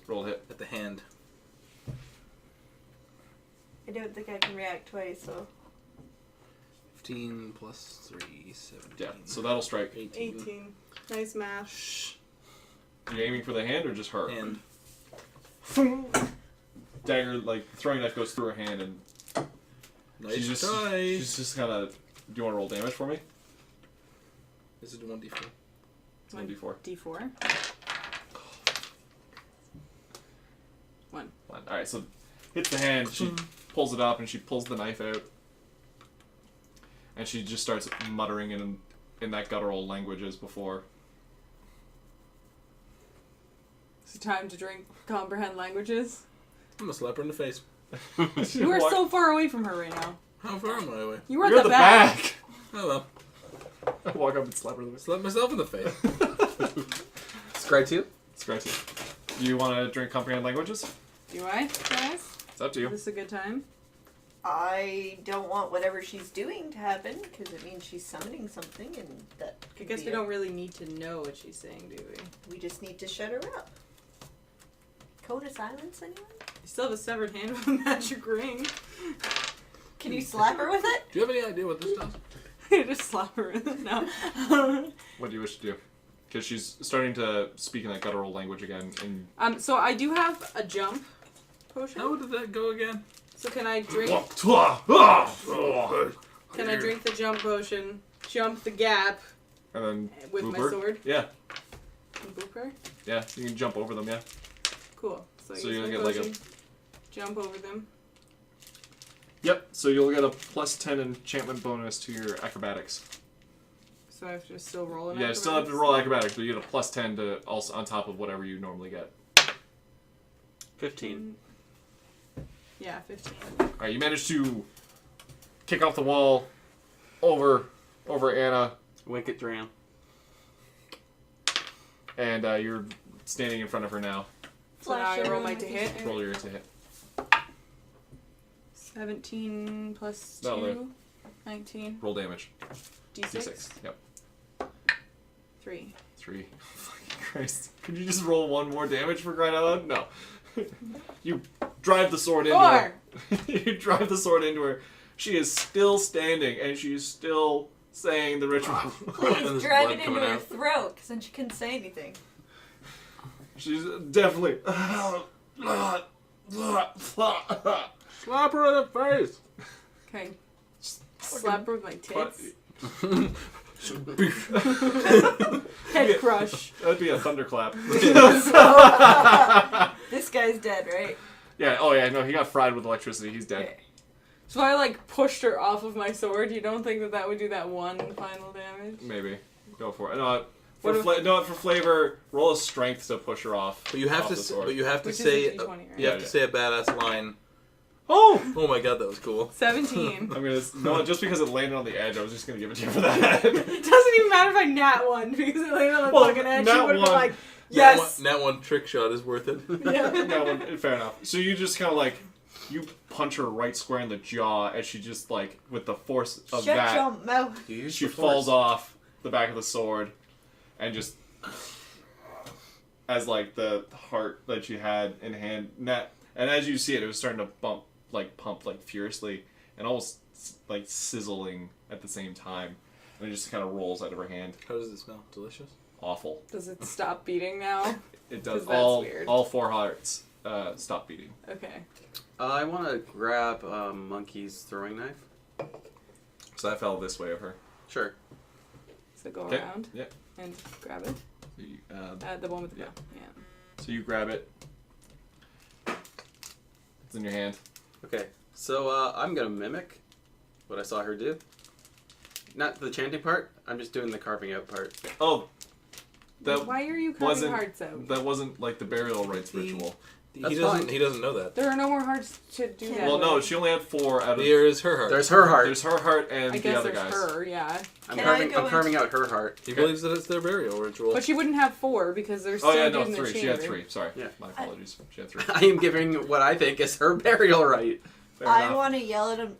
roll a hit. at the hand. I don't think I can react twice, so 15 plus 3, 17. Yeah, so that'll strike. 18. Nice math. Shh. You aiming for the hand or just her? Hand. Dagger, like throwing knife goes through her hand, and Nice she's just kind of. Do you want to roll damage for me? This is 1d4. It's 1d4. D4. 1. All right, so hits the hand. She pulls it up and she pulls the knife out, and she just starts muttering in that guttural language as before. It's time to drink comprehend languages. I'm gonna slap her in the face. You are so far away from her right now. How far am I away? You were You're at the back. Oh well. Walk up and slap her in the face. Slap myself in the face. Scry 2? It's great. Do you want to drink comprehend languages? Do I, guys? It's up to Is you. this a good time? I don't want whatever she's doing to happen because it means she's summoning something, and that I could guess be we it. don't really need to know what she's saying, do we? We just need to shut her up. Code of silence, anyone? You still have a severed hand with a magic ring. Can you slap her with it? Do you have any idea what this does? Just slap her in it now. What do you wish to do? Because she's starting to speak in that guttural language again. And So I do have a jump potion. How did that go again? So can I drink? Can I drink the jump potion? Jump the gap and then with boop my her? sword. Yeah, And boop her. yeah. You can jump over them. Yeah. Cool. So, I So use you'll my get like a. potion, jump over them. Yep. So you'll get a +10 enchantment bonus to your acrobatics. So I have to still roll an Yeah, still have to roll acrobatics, but you get a +10 to also on top of whatever you normally get. 15. Yeah, 15. All right, you managed to kick off the wall over Anna, Wink at Dram. and you're standing in front of her now. So now I roll my to hit. Roll your to hit. 17 plus 2. That'll do. 19. Roll damage. D6. D6. Yep. 3. 3. Fucking Christ. Could you just roll one more damage for crying out loud? No. You drive the sword into her. 4! You drive the sword into her. She is still standing, and she's still saying the ritual. Please There's drive blood it into coming her out. throat, because then she couldn't say anything. She's definitely. Slap her in the face! Okay. Slap her with my tits. Head crush. That'd be a thunderclap. This guy's dead, right? Yeah, oh yeah, no, he got fried with electricity. He's dead. Okay. So I like pushed her off of my sword. You don't think that would do that one final damage? Maybe. Go for it. No, What if- for flavor, roll a strength to push her off. But you have off to. the sword. But you have to Which is say. a D20, right? You have Yeah. to say a badass line. Oh! Oh my god, that was cool. 17. I'm gonna no, just because it landed on the edge, I was just gonna give it to you for that. It doesn't even matter if I nat one because it landed on the Well, fucking edge. nat She would have been one. like, yes. That one trick shot is worth it. Yeah. No, fair enough. So you just kind of like you punch her right square in the jaw, as she just like with the force of Shut that, your mouth. You use she the falls force. off the back of the sword, and just as like the heart that she had in hand, and as you see it, it was starting to pump like furiously, and almost like sizzling at the same time, and it just kind of rolls out of her hand. How does it smell? Delicious? Awful. Does it stop beating now? It does 'Cause that's all weird. all 4 hearts stop beating. Okay. I want to grab Monkey's throwing knife. So I fell this way of her. Sure. So go Okay. around Yeah. and grab it. So you, The one with the Yeah. bow. Yeah. so you grab it. It's in your hand. Okay. So I'm gonna mimic what I saw her do. Not the chanting part. I'm just doing the carving out part. Oh, That Why are you carving wasn't hearts out? that wasn't like the burial rites He- ritual. That's He doesn't. fine. He doesn't know that. There are no more hearts to do that. Well, no, with. she only had 4 out of. Here is her heart. There's her heart. There's her heart and I the guess other there's guys. her, yeah. I'm Can carving, I go I'm carving out her heart. He believes that it's their burial ritual. But she wouldn't have 4 because there's still Oh yeah, a dude no, in the 3. She had chamber. 3. Sorry. Yeah. My apologies. She had 3. I am giving what I think is her burial rite. Fair I enough. want to yell at him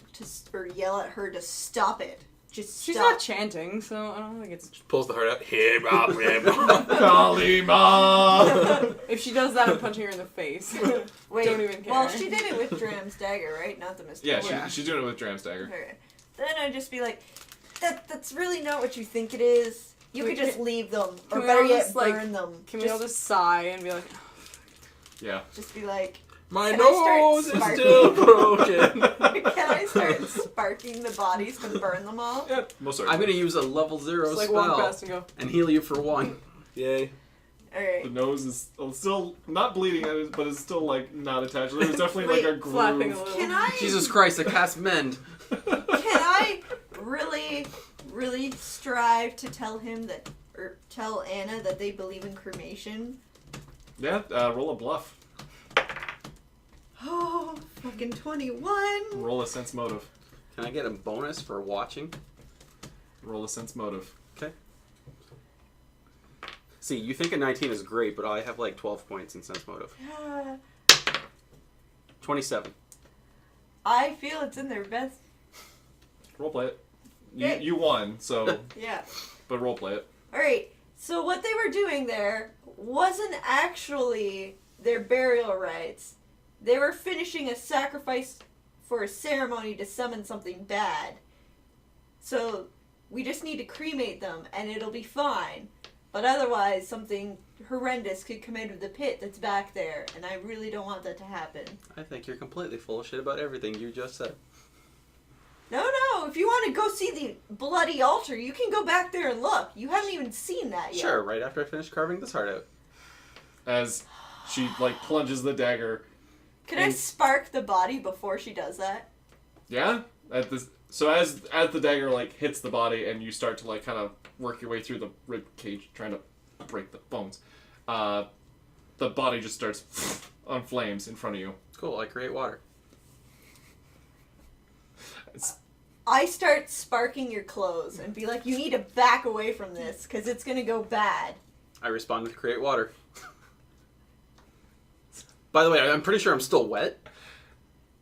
or yell at her to stop it. Just She's stop. not chanting, so I don't think it's. Pulls the heart out. Here, Rob, Kalima! If she does that, I'm punching her in the face. Wait. Don't even care. Well, she did it with Dram's dagger, right? Not the mistake. Yeah, Yeah. she's doing it with Dram's dagger. Okay. Then I'd just be like, that's really not what you think it is. You Can could we- just leave them, can or we better all yet, just, like- burn them. Can we all just sigh and be like, Yeah. just be like, My Can I nose start is sparking? still broken. can I start sparking the bodies to burn them all? Yeah, most I'm certainly. gonna use a level 0 just like spell walk past and go, and heal you for 1. Yay. The Alright. nose is still not bleeding, but it's still like not attached. There's definitely Wait, like a groove. flapping a little. Can I Jesus Christ, I cast mend. can I really strive to tell him that, or tell Anna that they believe in cremation? Yeah, roll a bluff. Oh, fucking 21. Roll a sense motive. Can I get a bonus for watching? Roll a sense motive. See, you think a 19 is great, but I have like 12 points in sense motive. 27. I feel it's in their best. Roleplay it. Yeah. You won, so Yeah. but roleplay it. Alright, so what they were doing there wasn't actually their burial rites. They were finishing a sacrifice for a ceremony to summon something bad. So we just need to cremate them and it'll be fine. But otherwise, something horrendous could come out of the pit that's back there, and I really don't want that to happen. I think you're completely full of shit about everything you just said. No, if you want to go see the bloody altar, you can go back there and look. You haven't even seen that yet. Sure, right after I finish carving this heart out. As she like plunges the dagger. Can I spark the body before she does that? Yeah? So as the dagger like hits the body and you start to like kind of work your way through the rib cage trying to break the bones, the body just starts on flames in front of you. Cool, I create water. I start sparking your clothes and be like, you need to back away from this because it's going to go bad. I respond with create water. By the way, I'm pretty sure I'm still wet.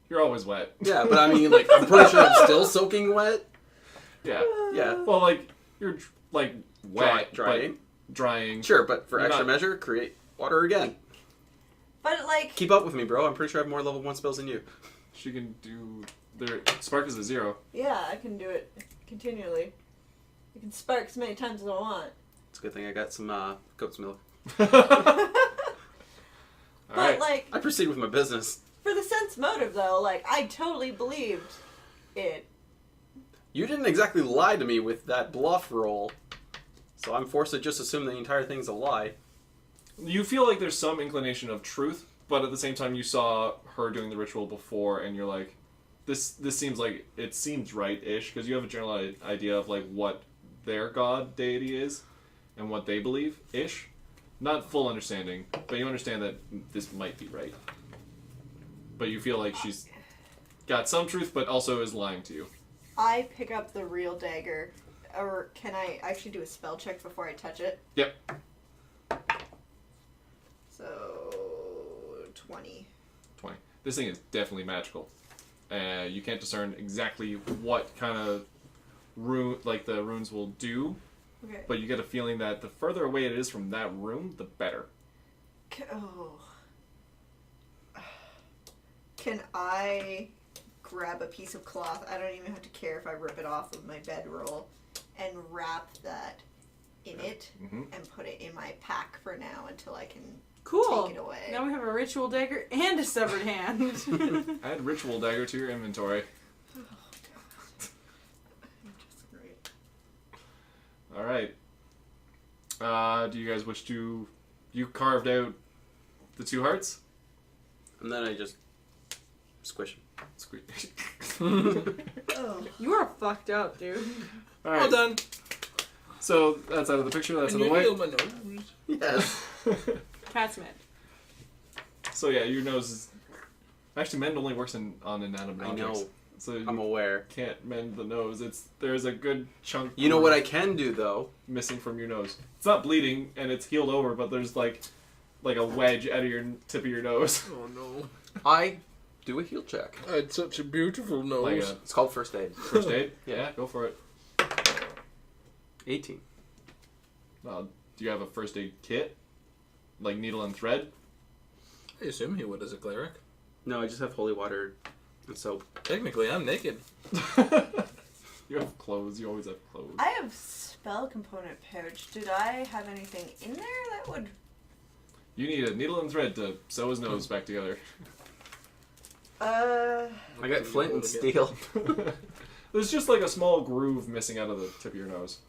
You're always wet. Yeah, but I mean, like, I'm pretty sure I'm still soaking wet. Yeah. Yeah. Well, like you're like wet, Drying. but drying. Sure, but for You're extra not- measure, create water again. But, like, Keep up with me, bro. I'm pretty sure I have more level 1 spells than you. She can do. Spark is a 0. yeah, I can do it continually. I can spark as many times as I want. It's a good thing I got some goat's milk. But, Alright. like, I proceed with my business. for the sense motive, though, like, I totally believed it. You didn't exactly lie to me with that bluff roll, so I'm forced to just assume the entire thing's a lie. You feel like there's some inclination of truth, but at the same time you saw her doing the ritual before and you're like, this seems like, it seems right-ish, because you have a general idea of like what their god deity is and what they believe-ish. Not full understanding, but you understand that this might be right. But you feel like she's got some truth, but also is lying to you. I pick up the real dagger, or can I actually do a spell check before I touch it? Yep. So, 20. 20. This thing is definitely magical. You can't discern exactly what kind of the runes will do, Okay. but you get a feeling that the further away it is from that room, the better. Oh. Can I grab a piece of cloth? I don't even have to care if I rip it off of my bedroll and wrap that in it Mm-hmm. and put it in my pack for now until I can cool. take it away. Now we have a ritual dagger and a severed hand. Add ritual dagger to your inventory. Oh, God. Just great. All right. Do you guys wish to? You carved out the 2 hearts. And then I just squish him. Squeak. Oh. You are fucked up, dude. All Well right. done. So that's out of the picture. That's And out of you the heal my nose. Yes. way. Cat's mend. So yeah, your nose is actually mend only works on inanimate I objects. know. So you I'm aware. can't mend the nose. There's a good chunk. You know what I can do though? missing from your nose. It's not bleeding and it's healed over, but there's like a wedge out of your tip of your nose. Oh no. I do a heal check. I had such a beautiful nose. Like It's called first aid. first aid. Yeah, go for it. 18. Do you have a first aid kit, like needle and thread? I assume he would as a cleric. No, I just have holy water and soap. Technically, I'm naked. You have clothes. You always have clothes. I have spell component pouch. Did I have anything in there that would? You need a needle and thread to sew his nose back together. I got flint and steel. There's just like a small groove missing out of the tip of your nose.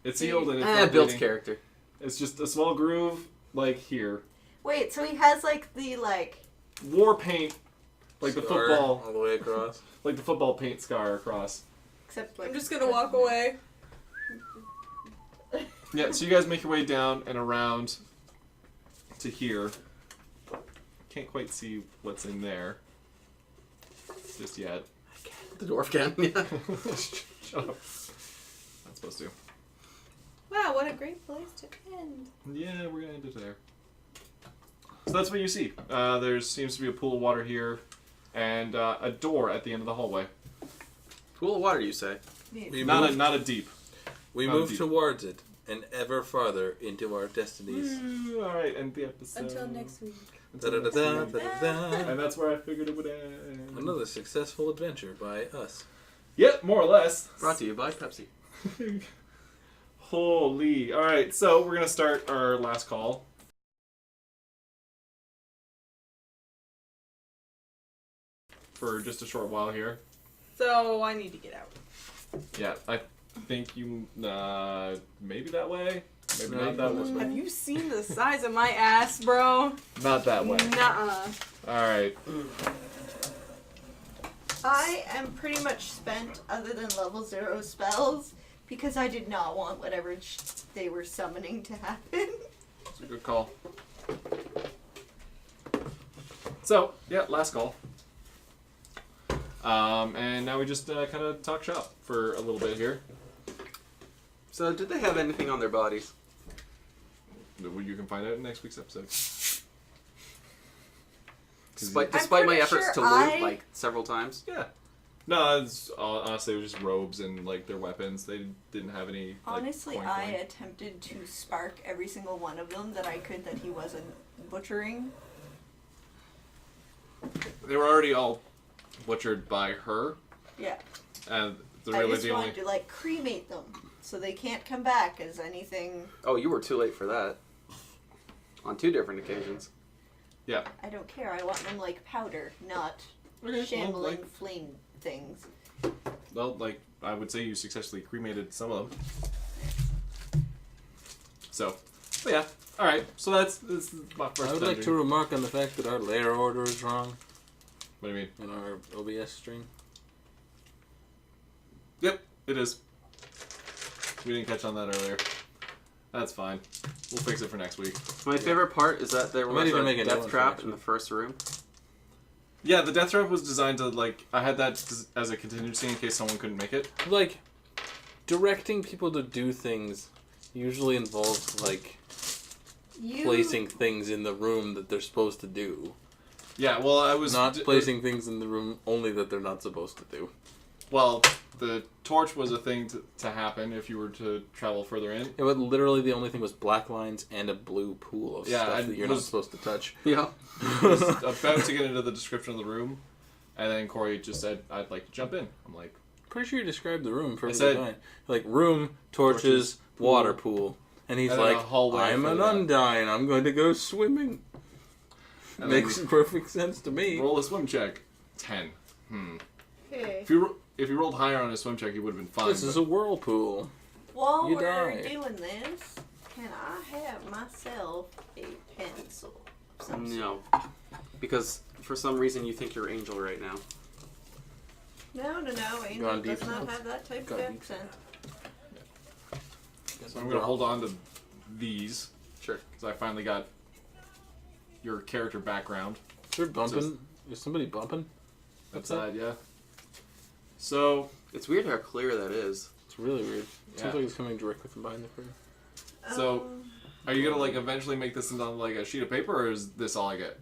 It's sealed and it's not Builds bleeding. character. It's just a small groove, like here. Wait, so he has like the War paint, like the Scar football, all the way across. like the football paint scar across. except like. I'm just gonna walk away. Yeah, so you guys make your way down and around to here. Can't quite see what's in there just yet. The dwarf can, yeah. Shut up. Not supposed to. Wow, what a great place to end. Yeah, we're gonna end it there. So that's what you see. There seems to be a pool of water here, and a door at the end of the hallway. Pool of water, you say? We Not move, a deep. we not move deep. towards it and ever farther into our destinies. All right, end the episode. Until next week. Until next week. Da-da-da-da, And that's where I figured it would end. Another successful adventure by us. Yep, more or less. Brought to you by Pepsi. Holy. All right, so we're going to start our last call. For just a short while here. So I need to get out. Yeah, I think you, maybe that way? Maybe No, not that way. Have you seen the size of my ass, bro? Not that way. Nuh-uh. All right. I am pretty much spent other than level 0 spells because I did not want whatever they were summoning to happen. It's a good call. So, yeah, last call. And now we just kind of talk shop for a little bit here. So, did they have anything on their bodies? You can find out in next week's episode. Despite I'm my pretty efforts sure to loot, I- like, several times? Yeah. No, it's, honestly, it was just robes and, like, their weapons. They didn't have any, like, Honestly, coin. I attempted to spark every single one of them that I could that he wasn't butchering. They were already all butchered by her. Yeah. And they're I really just the only... wanted to like cremate them so they can't come back as anything. Oh, you were too late for that. On 2 different occasions. Yeah. I don't care. I want them like powder, not Okay, shambling flame things. Well, like, I would say you successfully cremated some of them. So, but yeah. Alright, so this is my first I would like to dungeon. remark on the fact that our layer order is wrong What do you mean? in our OBS string. Yep, it is. We didn't catch on that earlier. That's fine. We'll fix it for next week. My favorite part is that there I might was even a make a new death one for trap next in the week. first room. Yeah, the death trap was designed to, like, I had that as a contingency in case someone couldn't make it. Like, directing people to do things usually involves, like, placing things in the room that they're supposed to do. Yeah, well, I was... Not placing things in the room only that they're not supposed to do. Well, the torch was a thing to happen if you were to travel further in. Yeah, but literally the only thing was black lines and a blue pool of Yeah, stuff I that you're not was- supposed to touch. Yeah. I was about to get into the description of the room, and then Corey just said, I'd like to jump in. I'm like, Pretty sure you described the room perfectly said- fine. Like, room, torches, pool. water pool. And he's And then like, a hallway I'm for an that. Undyne. I'm going to go swimming. and Makes then perfect sense to me. roll a swim check. 10. Okay. If you rolled higher on a swim check, you would have been fine. This is a whirlpool. While You we're die. doing this, can I have myself a pencil? of some sort? No. Because for some reason you think you're Angel right now. No. Angel Gone deep does not south. have that type Gone of deep accent. So I'm going to hold on to these. Sure. Because I finally got your character background. They're bumping. Is somebody bumping? Outside, yeah. So It's weird how clear that is. It's really weird. Yeah. Sounds like it's coming directly from behind the curtain. So, are you gonna like eventually make this into like a sheet of paper, or is this all I get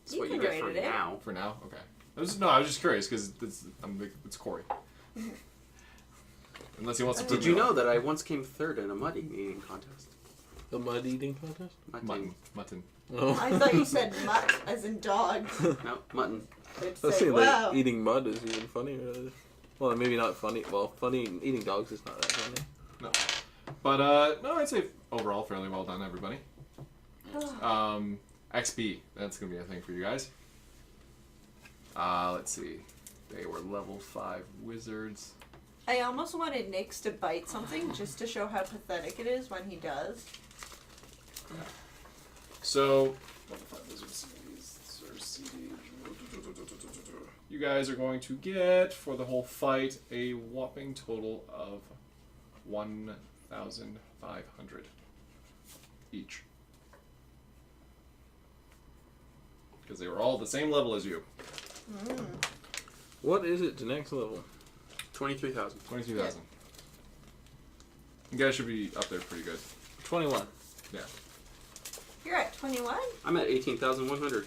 That's You what can you get write for it in. now. for now? Okay. I was just curious because it's Corey. Unless he wants to. Did you know that I once came third in a mud eating contest? The mud eating contest? Mutton? Oh. I thought you said mutt, as in dog. No, mutton. I'd I was say, saying, wow. like, eating mud is even funnier. Well, maybe not funny. Well, funny eating dogs is not that funny. But no, I'd say overall fairly well done, everybody. XP, that's gonna be a thing for you guys. Let's see. They were level 5 wizards. I almost wanted Nyx to bite something just to show how pathetic it is when he does. So, you guys are going to get, for the whole fight, a whopping total of 1,500 each. Because they were all the same level as you. What is it to next level? 23,000. 22,000. You guys should be up there pretty good. 21. Yeah. You're at 21? I'm at 18,100.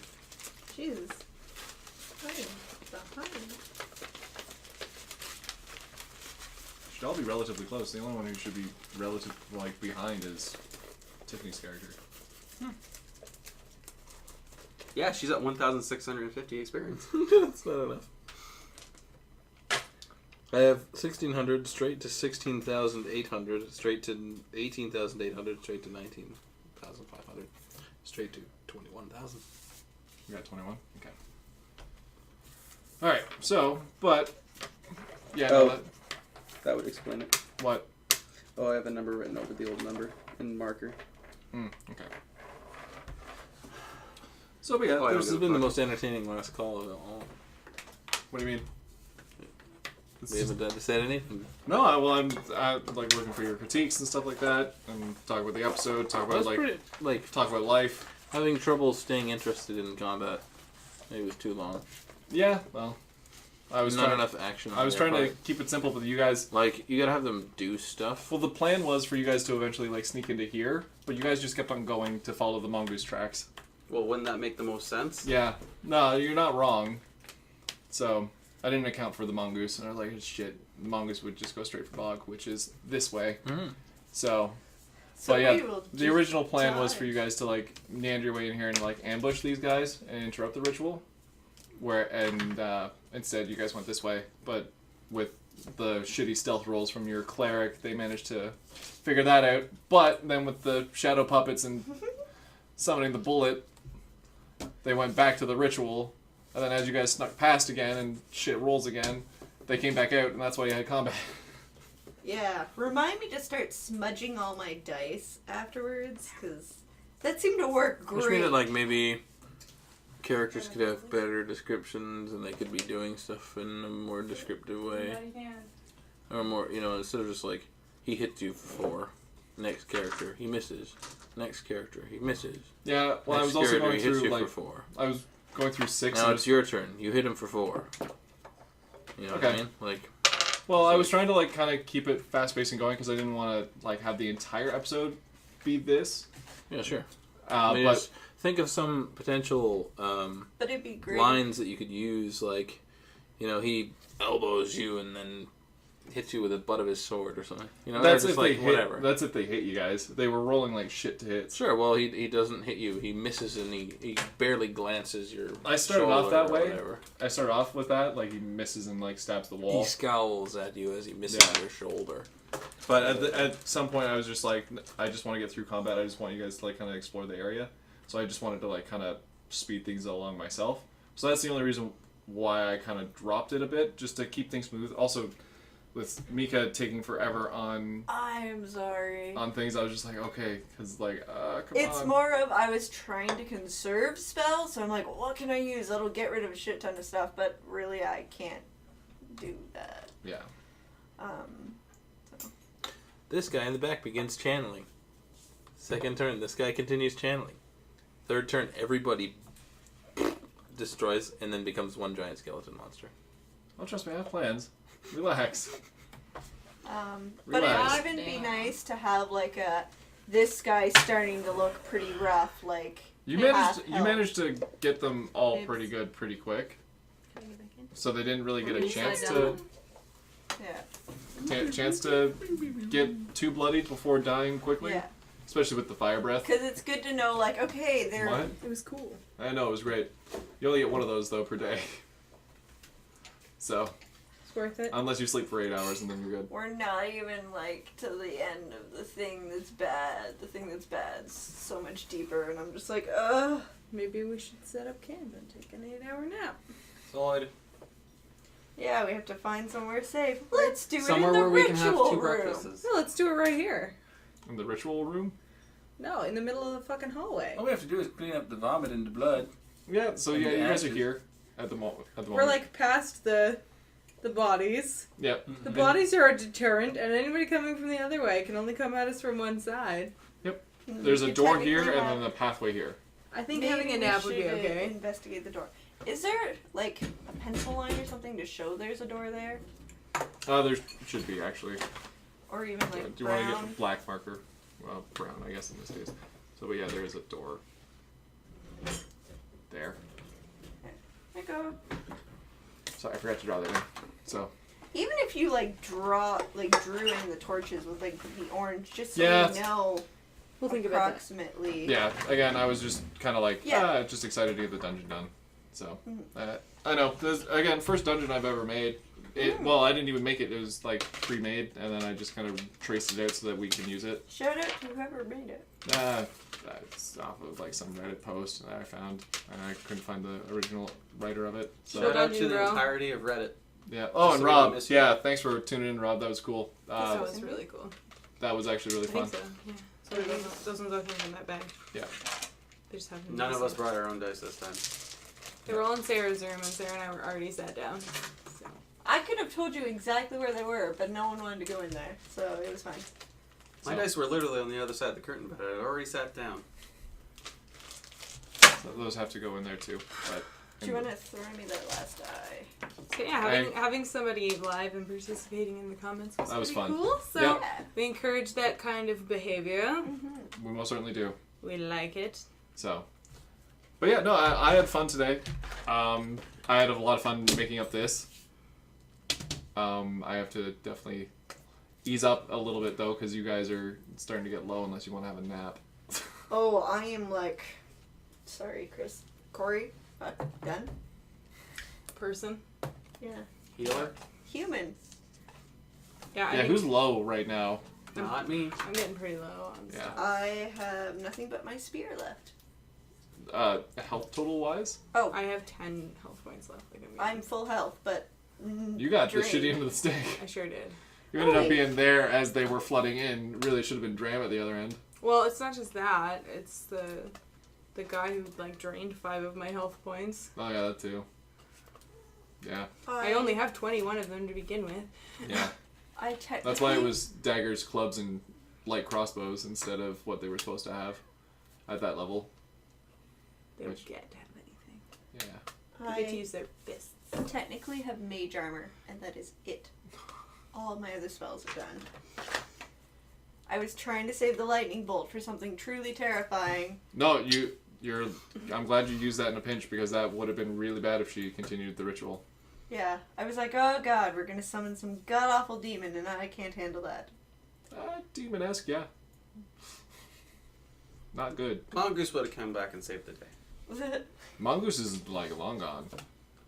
Jesus. Right. Behind. Should all be relatively close. The only one who should be behind is Tiffany's character. Yeah, she's at 1,650 experience. That's not enough. I have 1,600, straight to 16,800, straight to 18,800, straight to 19,500, straight to 21,000. You got 21? Okay. Alright, so, but... Yeah, Oh. no, That would explain it. what? Oh, I have a number written over the old number in marker. Okay. So, but yeah, Oh, I This don't has been the most entertaining last call of it all. what do you mean? We haven't said anything. No, I'm like looking for your critiques and stuff like that, and talk about the episode, talk about That's pretty, talk about life. having trouble staying interested in combat. Maybe it was too long. Yeah, well, I was not trying, enough action. I was trying to keep it simple with you guys. Like, you gotta have them do stuff. Well, the plan was for you guys to eventually like sneak into here, but you guys just kept on going to follow the mongoose tracks. Well, wouldn't that make the most sense? Yeah, no, you're not wrong. So I didn't account for the mongoose, and I was like, shit, the mongoose would just go straight for bog, which is this way. So, So but yeah, we will the just original plan was die. for you guys to like meander your way in here and like ambush these guys and interrupt the ritual. Instead you guys went this way, but with the shitty stealth rolls from your cleric, they managed to figure that out. But then with the shadow puppets and summoning the bullet, they went back to the ritual. And then as you guys snuck past again and shit rolls again, they came back out, and that's why you had combat. Yeah. Remind me to start smudging all my dice afterwards, because that seemed to work Which great. means that, like, maybe characters could have better descriptions and they could be doing stuff in a more descriptive way. Or more, instead of just like, he hits you for 4. Next character, he misses. Next character, he misses. Yeah, well, I Next was also character, going he hits through, you like, for 4. I was going through 6. Now and it's your turn. You hit him for 4. You know what I Okay. mean? Like, Well, I was trying to like kind of keep it fast-paced and going because I didn't want to like have the entire episode be this. yeah, sure. But Just think of some potential But it'd be great. lines that you could use, like, he elbows you and then hits you with the butt of his sword or something. that's just if like they whatever. hit. That's if they hit you guys. They were rolling like shit to hit. Sure, well, he doesn't hit you. He misses and he barely glances your I started off shoulder that or way. whatever. I started off with that, like he misses and like stabs the wall. He scowls at you as he misses Yeah. your shoulder. But at some point, I was just like, I just want to get through combat. I just want you guys to like kind of explore the area. So I just wanted to like kind of speed things along myself. So that's the only reason why I kind of dropped it a bit, just to keep things smooth. Also, with Mika taking forever on I'm sorry. things, I was just like, okay, because like, come It's on. more of I was trying to conserve spells, so I'm like, what can I use that'll get rid of a shit ton of stuff? But really, I can't do that. Yeah. So. This guy in the back begins channeling. Second turn, this guy continues channeling. Third turn, everybody destroys and then becomes one giant skeleton monster. Oh, trust me, I have plans. Relax. But it Relax. would even be nice to have like this guy's starting to look pretty rough. Like You half managed health. to get them all Babes. pretty good pretty quick. Can I get back in? So they didn't really get a Really chance slide to down. Yeah. chance to get too bloodied before dying quickly. Yeah. Especially with the fire breath. Because it's good to know, like, okay, they're. What? It was cool. I know, it was great. You only get one of those though per day. So It's worth it. unless you sleep for 8 hours and then you're good. We're not even like to the end of the thing that's bad. The thing that's bad's so much deeper, and I'm just like, ugh. Maybe we should set up camp and take an 8-hour nap. Solid. Yeah, we have to find somewhere safe. Let's do Somewhere it in the where we ritual can have 2 room. breakfasts. No, let's do it right here. In the ritual room? No, in the middle of the fucking hallway. All we have to do is clean up the vomit and the blood. Yeah, so And yeah, the you guys are ashes. here at the moment. We're like past the bodies. Yep. The bodies are a deterrent, and anybody coming from the other way can only come at us from one side. There's a You door technically here and have- then a pathway here. I think Maybe having a we nap would be should, okay. Investigate the door. Is there like a pencil line or something to show there's a door there, There should be actually. or even like Do you want to brown? get the black marker? Well, brown, I guess in this case. So, but yeah, there is a door. There. There you go. Sorry, I forgot to draw that in. So. Even if you drew in the torches with like the orange, just so Yeah. we know We'll think about that. approximately. Yeah, again, I was just kind of like, Yeah. just excited to get the dungeon done. So, Mhm. I know. This, again, first dungeon I've ever made. Well, I didn't even make it. It was like pre-made, and then I just kind of traced it out so that we can use it. Shout out to whoever made it. It's off of like some Reddit post that I found, and I couldn't find the original writer of it. So. Shout out to Dungeon, the bro. entirety of Reddit. Yeah. Oh, Just and so we don't Rob. miss you. Yeah, thanks for tuning in, Rob. That was cool. that was really cool. That was actually really I fun. think so. Yeah. So those ones I think in that bag. Yeah. They just haven't. None of us brought our own dice this time. They were all in Sarah's room, and Sarah and I were already sat down. So. I could have told you exactly where they were, but no one wanted to go in there, so it was fine. My dice were literally on the other side of the curtain, but I had already sat down. So those have to go in there too. But Do you want to throw me that last die? So yeah, having somebody live and participating in the comments was That was pretty fun. cool. So Yeah. we encourage that kind of behavior. Mm-hmm. we most certainly do. We like it. So, but yeah, no, I had fun today. I had a lot of fun making up this. I have to definitely ease up a little bit though, because you guys are starting to get low unless you want to have a nap. Oh, I am like, sorry, Chris, Corey, done. Person. Yeah, Healer? human. Yeah, I Yeah, think who's low right now? Not me. I'm getting pretty low on Yeah. stuff. I have nothing but my spear left. Health total wise? Oh, I have 10 health points left. Like I'm full health, but You got the drained. shitty end of the stick. I sure did. You ended up Right. being there as they were flooding in. Really should have been Dram at the other end. Well, it's not just that. It's the guy who like drained 5 of my health points. Oh yeah, that too. Yeah, I only have 21 of them to begin with. yeah. I technically. That's why it was daggers, clubs, and light crossbows instead of what they were supposed to have at that level. They don't Which- get to have anything. Yeah. They get to I use their fists. technically have mage armor, and that is it. All my other spells are done. I was trying to save the lightning bolt for something truly terrifying. No, you're. I'm glad you used that in a pinch because that would have been really bad if she continued the ritual. Yeah, I was like, oh god, we're gonna summon some god awful demon, and I can't handle that. Demon-esque, yeah. Not good. Mongoose would have come back and saved the day. Mongoose is like long gone.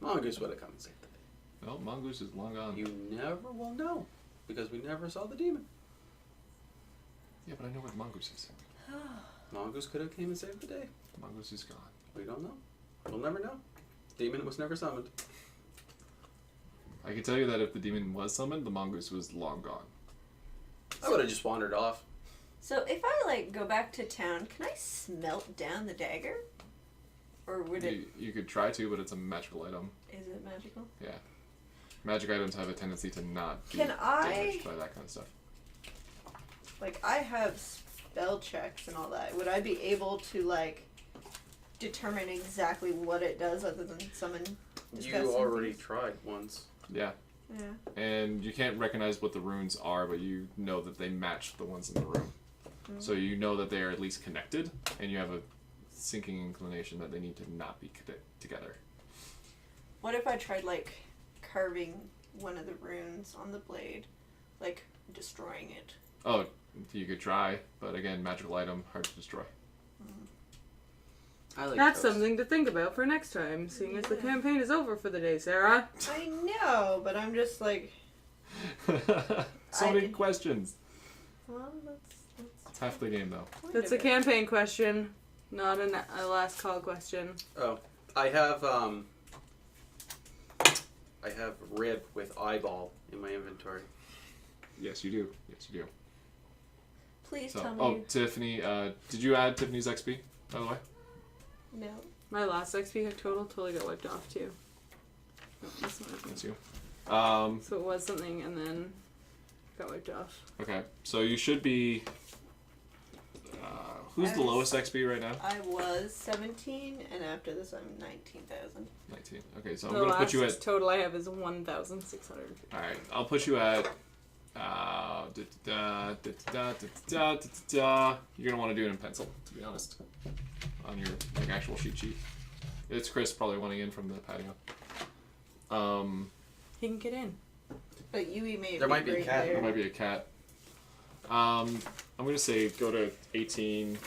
Mongoose would have come and saved the day. No, Mongoose is long gone. You never will know, because we never saw the demon. Yeah, but I know where the Mongoose is. Mongoose could have came and saved the day. Mongoose is gone. We don't know. We'll never know. Demon was never summoned. I can tell you that if the demon was summoned, the Mongoose was long gone. I would have just wandered off. So if I go back to town, can I smelt down the dagger? Or would it? You could try to, but it's a magical item. Is it magical? Yeah. Magic items have a tendency to not be Can I- damaged by that kind of stuff. like, I have spell checks and all that. Would I be able to, like, determine exactly what it does other than summon disgusting You already things? tried once. Yeah. Yeah. And you can't recognize what the runes are, but you know that they match the ones in the room. So you know that they are at least connected, and you have a sinking inclination that they need to not be together. What if I tried, like, carving one of the runes on the blade? Like, destroying it? Oh, you could try, but again, magical item, hard to destroy. I like That's toast. something to think about for next time, seeing as the Yeah. campaign is over for the day, Sarah. I know, but I'm just like, So many questions. well, that's It's half the game, though. point That's of a it. campaign question, not a last call question. Oh, I have rib with eyeball in my inventory. Yes, you do. Yes, you do. Please So, tell me. oh, Tiffany, did you add Tiffany's XP, by the way? No. My last XP total totally got wiped off too. No, that's not it. That's you. So it was something and then got wiped off. Okay, so you should be. Who's the lowest XP right now? I was 17, and after this, I'm 19,000. 19. Okay, so I'm The gonna put last you at. total I have is 1,650. All right, I'll put you at. You're gonna want to do it in pencil, to be honest, on your like actual cheat sheet. It's Chris probably wanting in from the patio. He can get in. But Yui made There me might be a right cat. There there. might be a cat. I'm gonna say go to 18.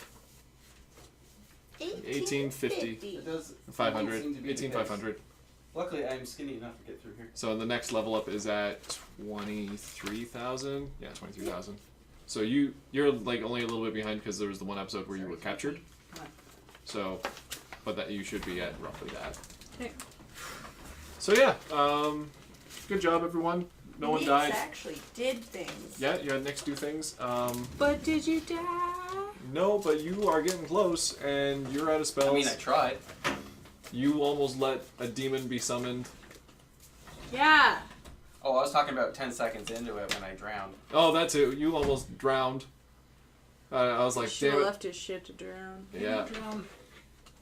1850. It does. 500. seem to be the 18,500. Luckily, I'm skinny enough to get through here. So the next level up is at 23,000. Yeah, 23,000. So you're like only a little bit behind because there was the one episode where you were captured. So, but that you should be at roughly that. Okay. So yeah, good job everyone. No one Nix died. actually did things. Yeah, you had Nix do things. But did you die? No, but you are getting close, and you're out of spells. I mean, I tried. You almost let a demon be summoned. Yeah. Oh, I was talking about 10 seconds into it when I drowned. Oh, that too. You almost drowned. I was like, Should damn have it. left his shit to drown. Yeah.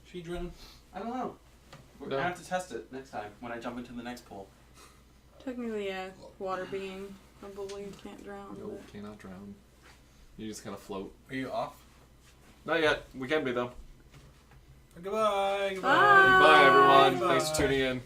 She drowned. I don't know. We're No. gonna have to test it next time when I jump into the next pool. Technically, yeah, water being probably can't drown. No, cannot drown. You just kind of float. Are you off? Not yet. We can be though. Goodbye. Bye. Bye everyone. Bye. Thanks for tuning in.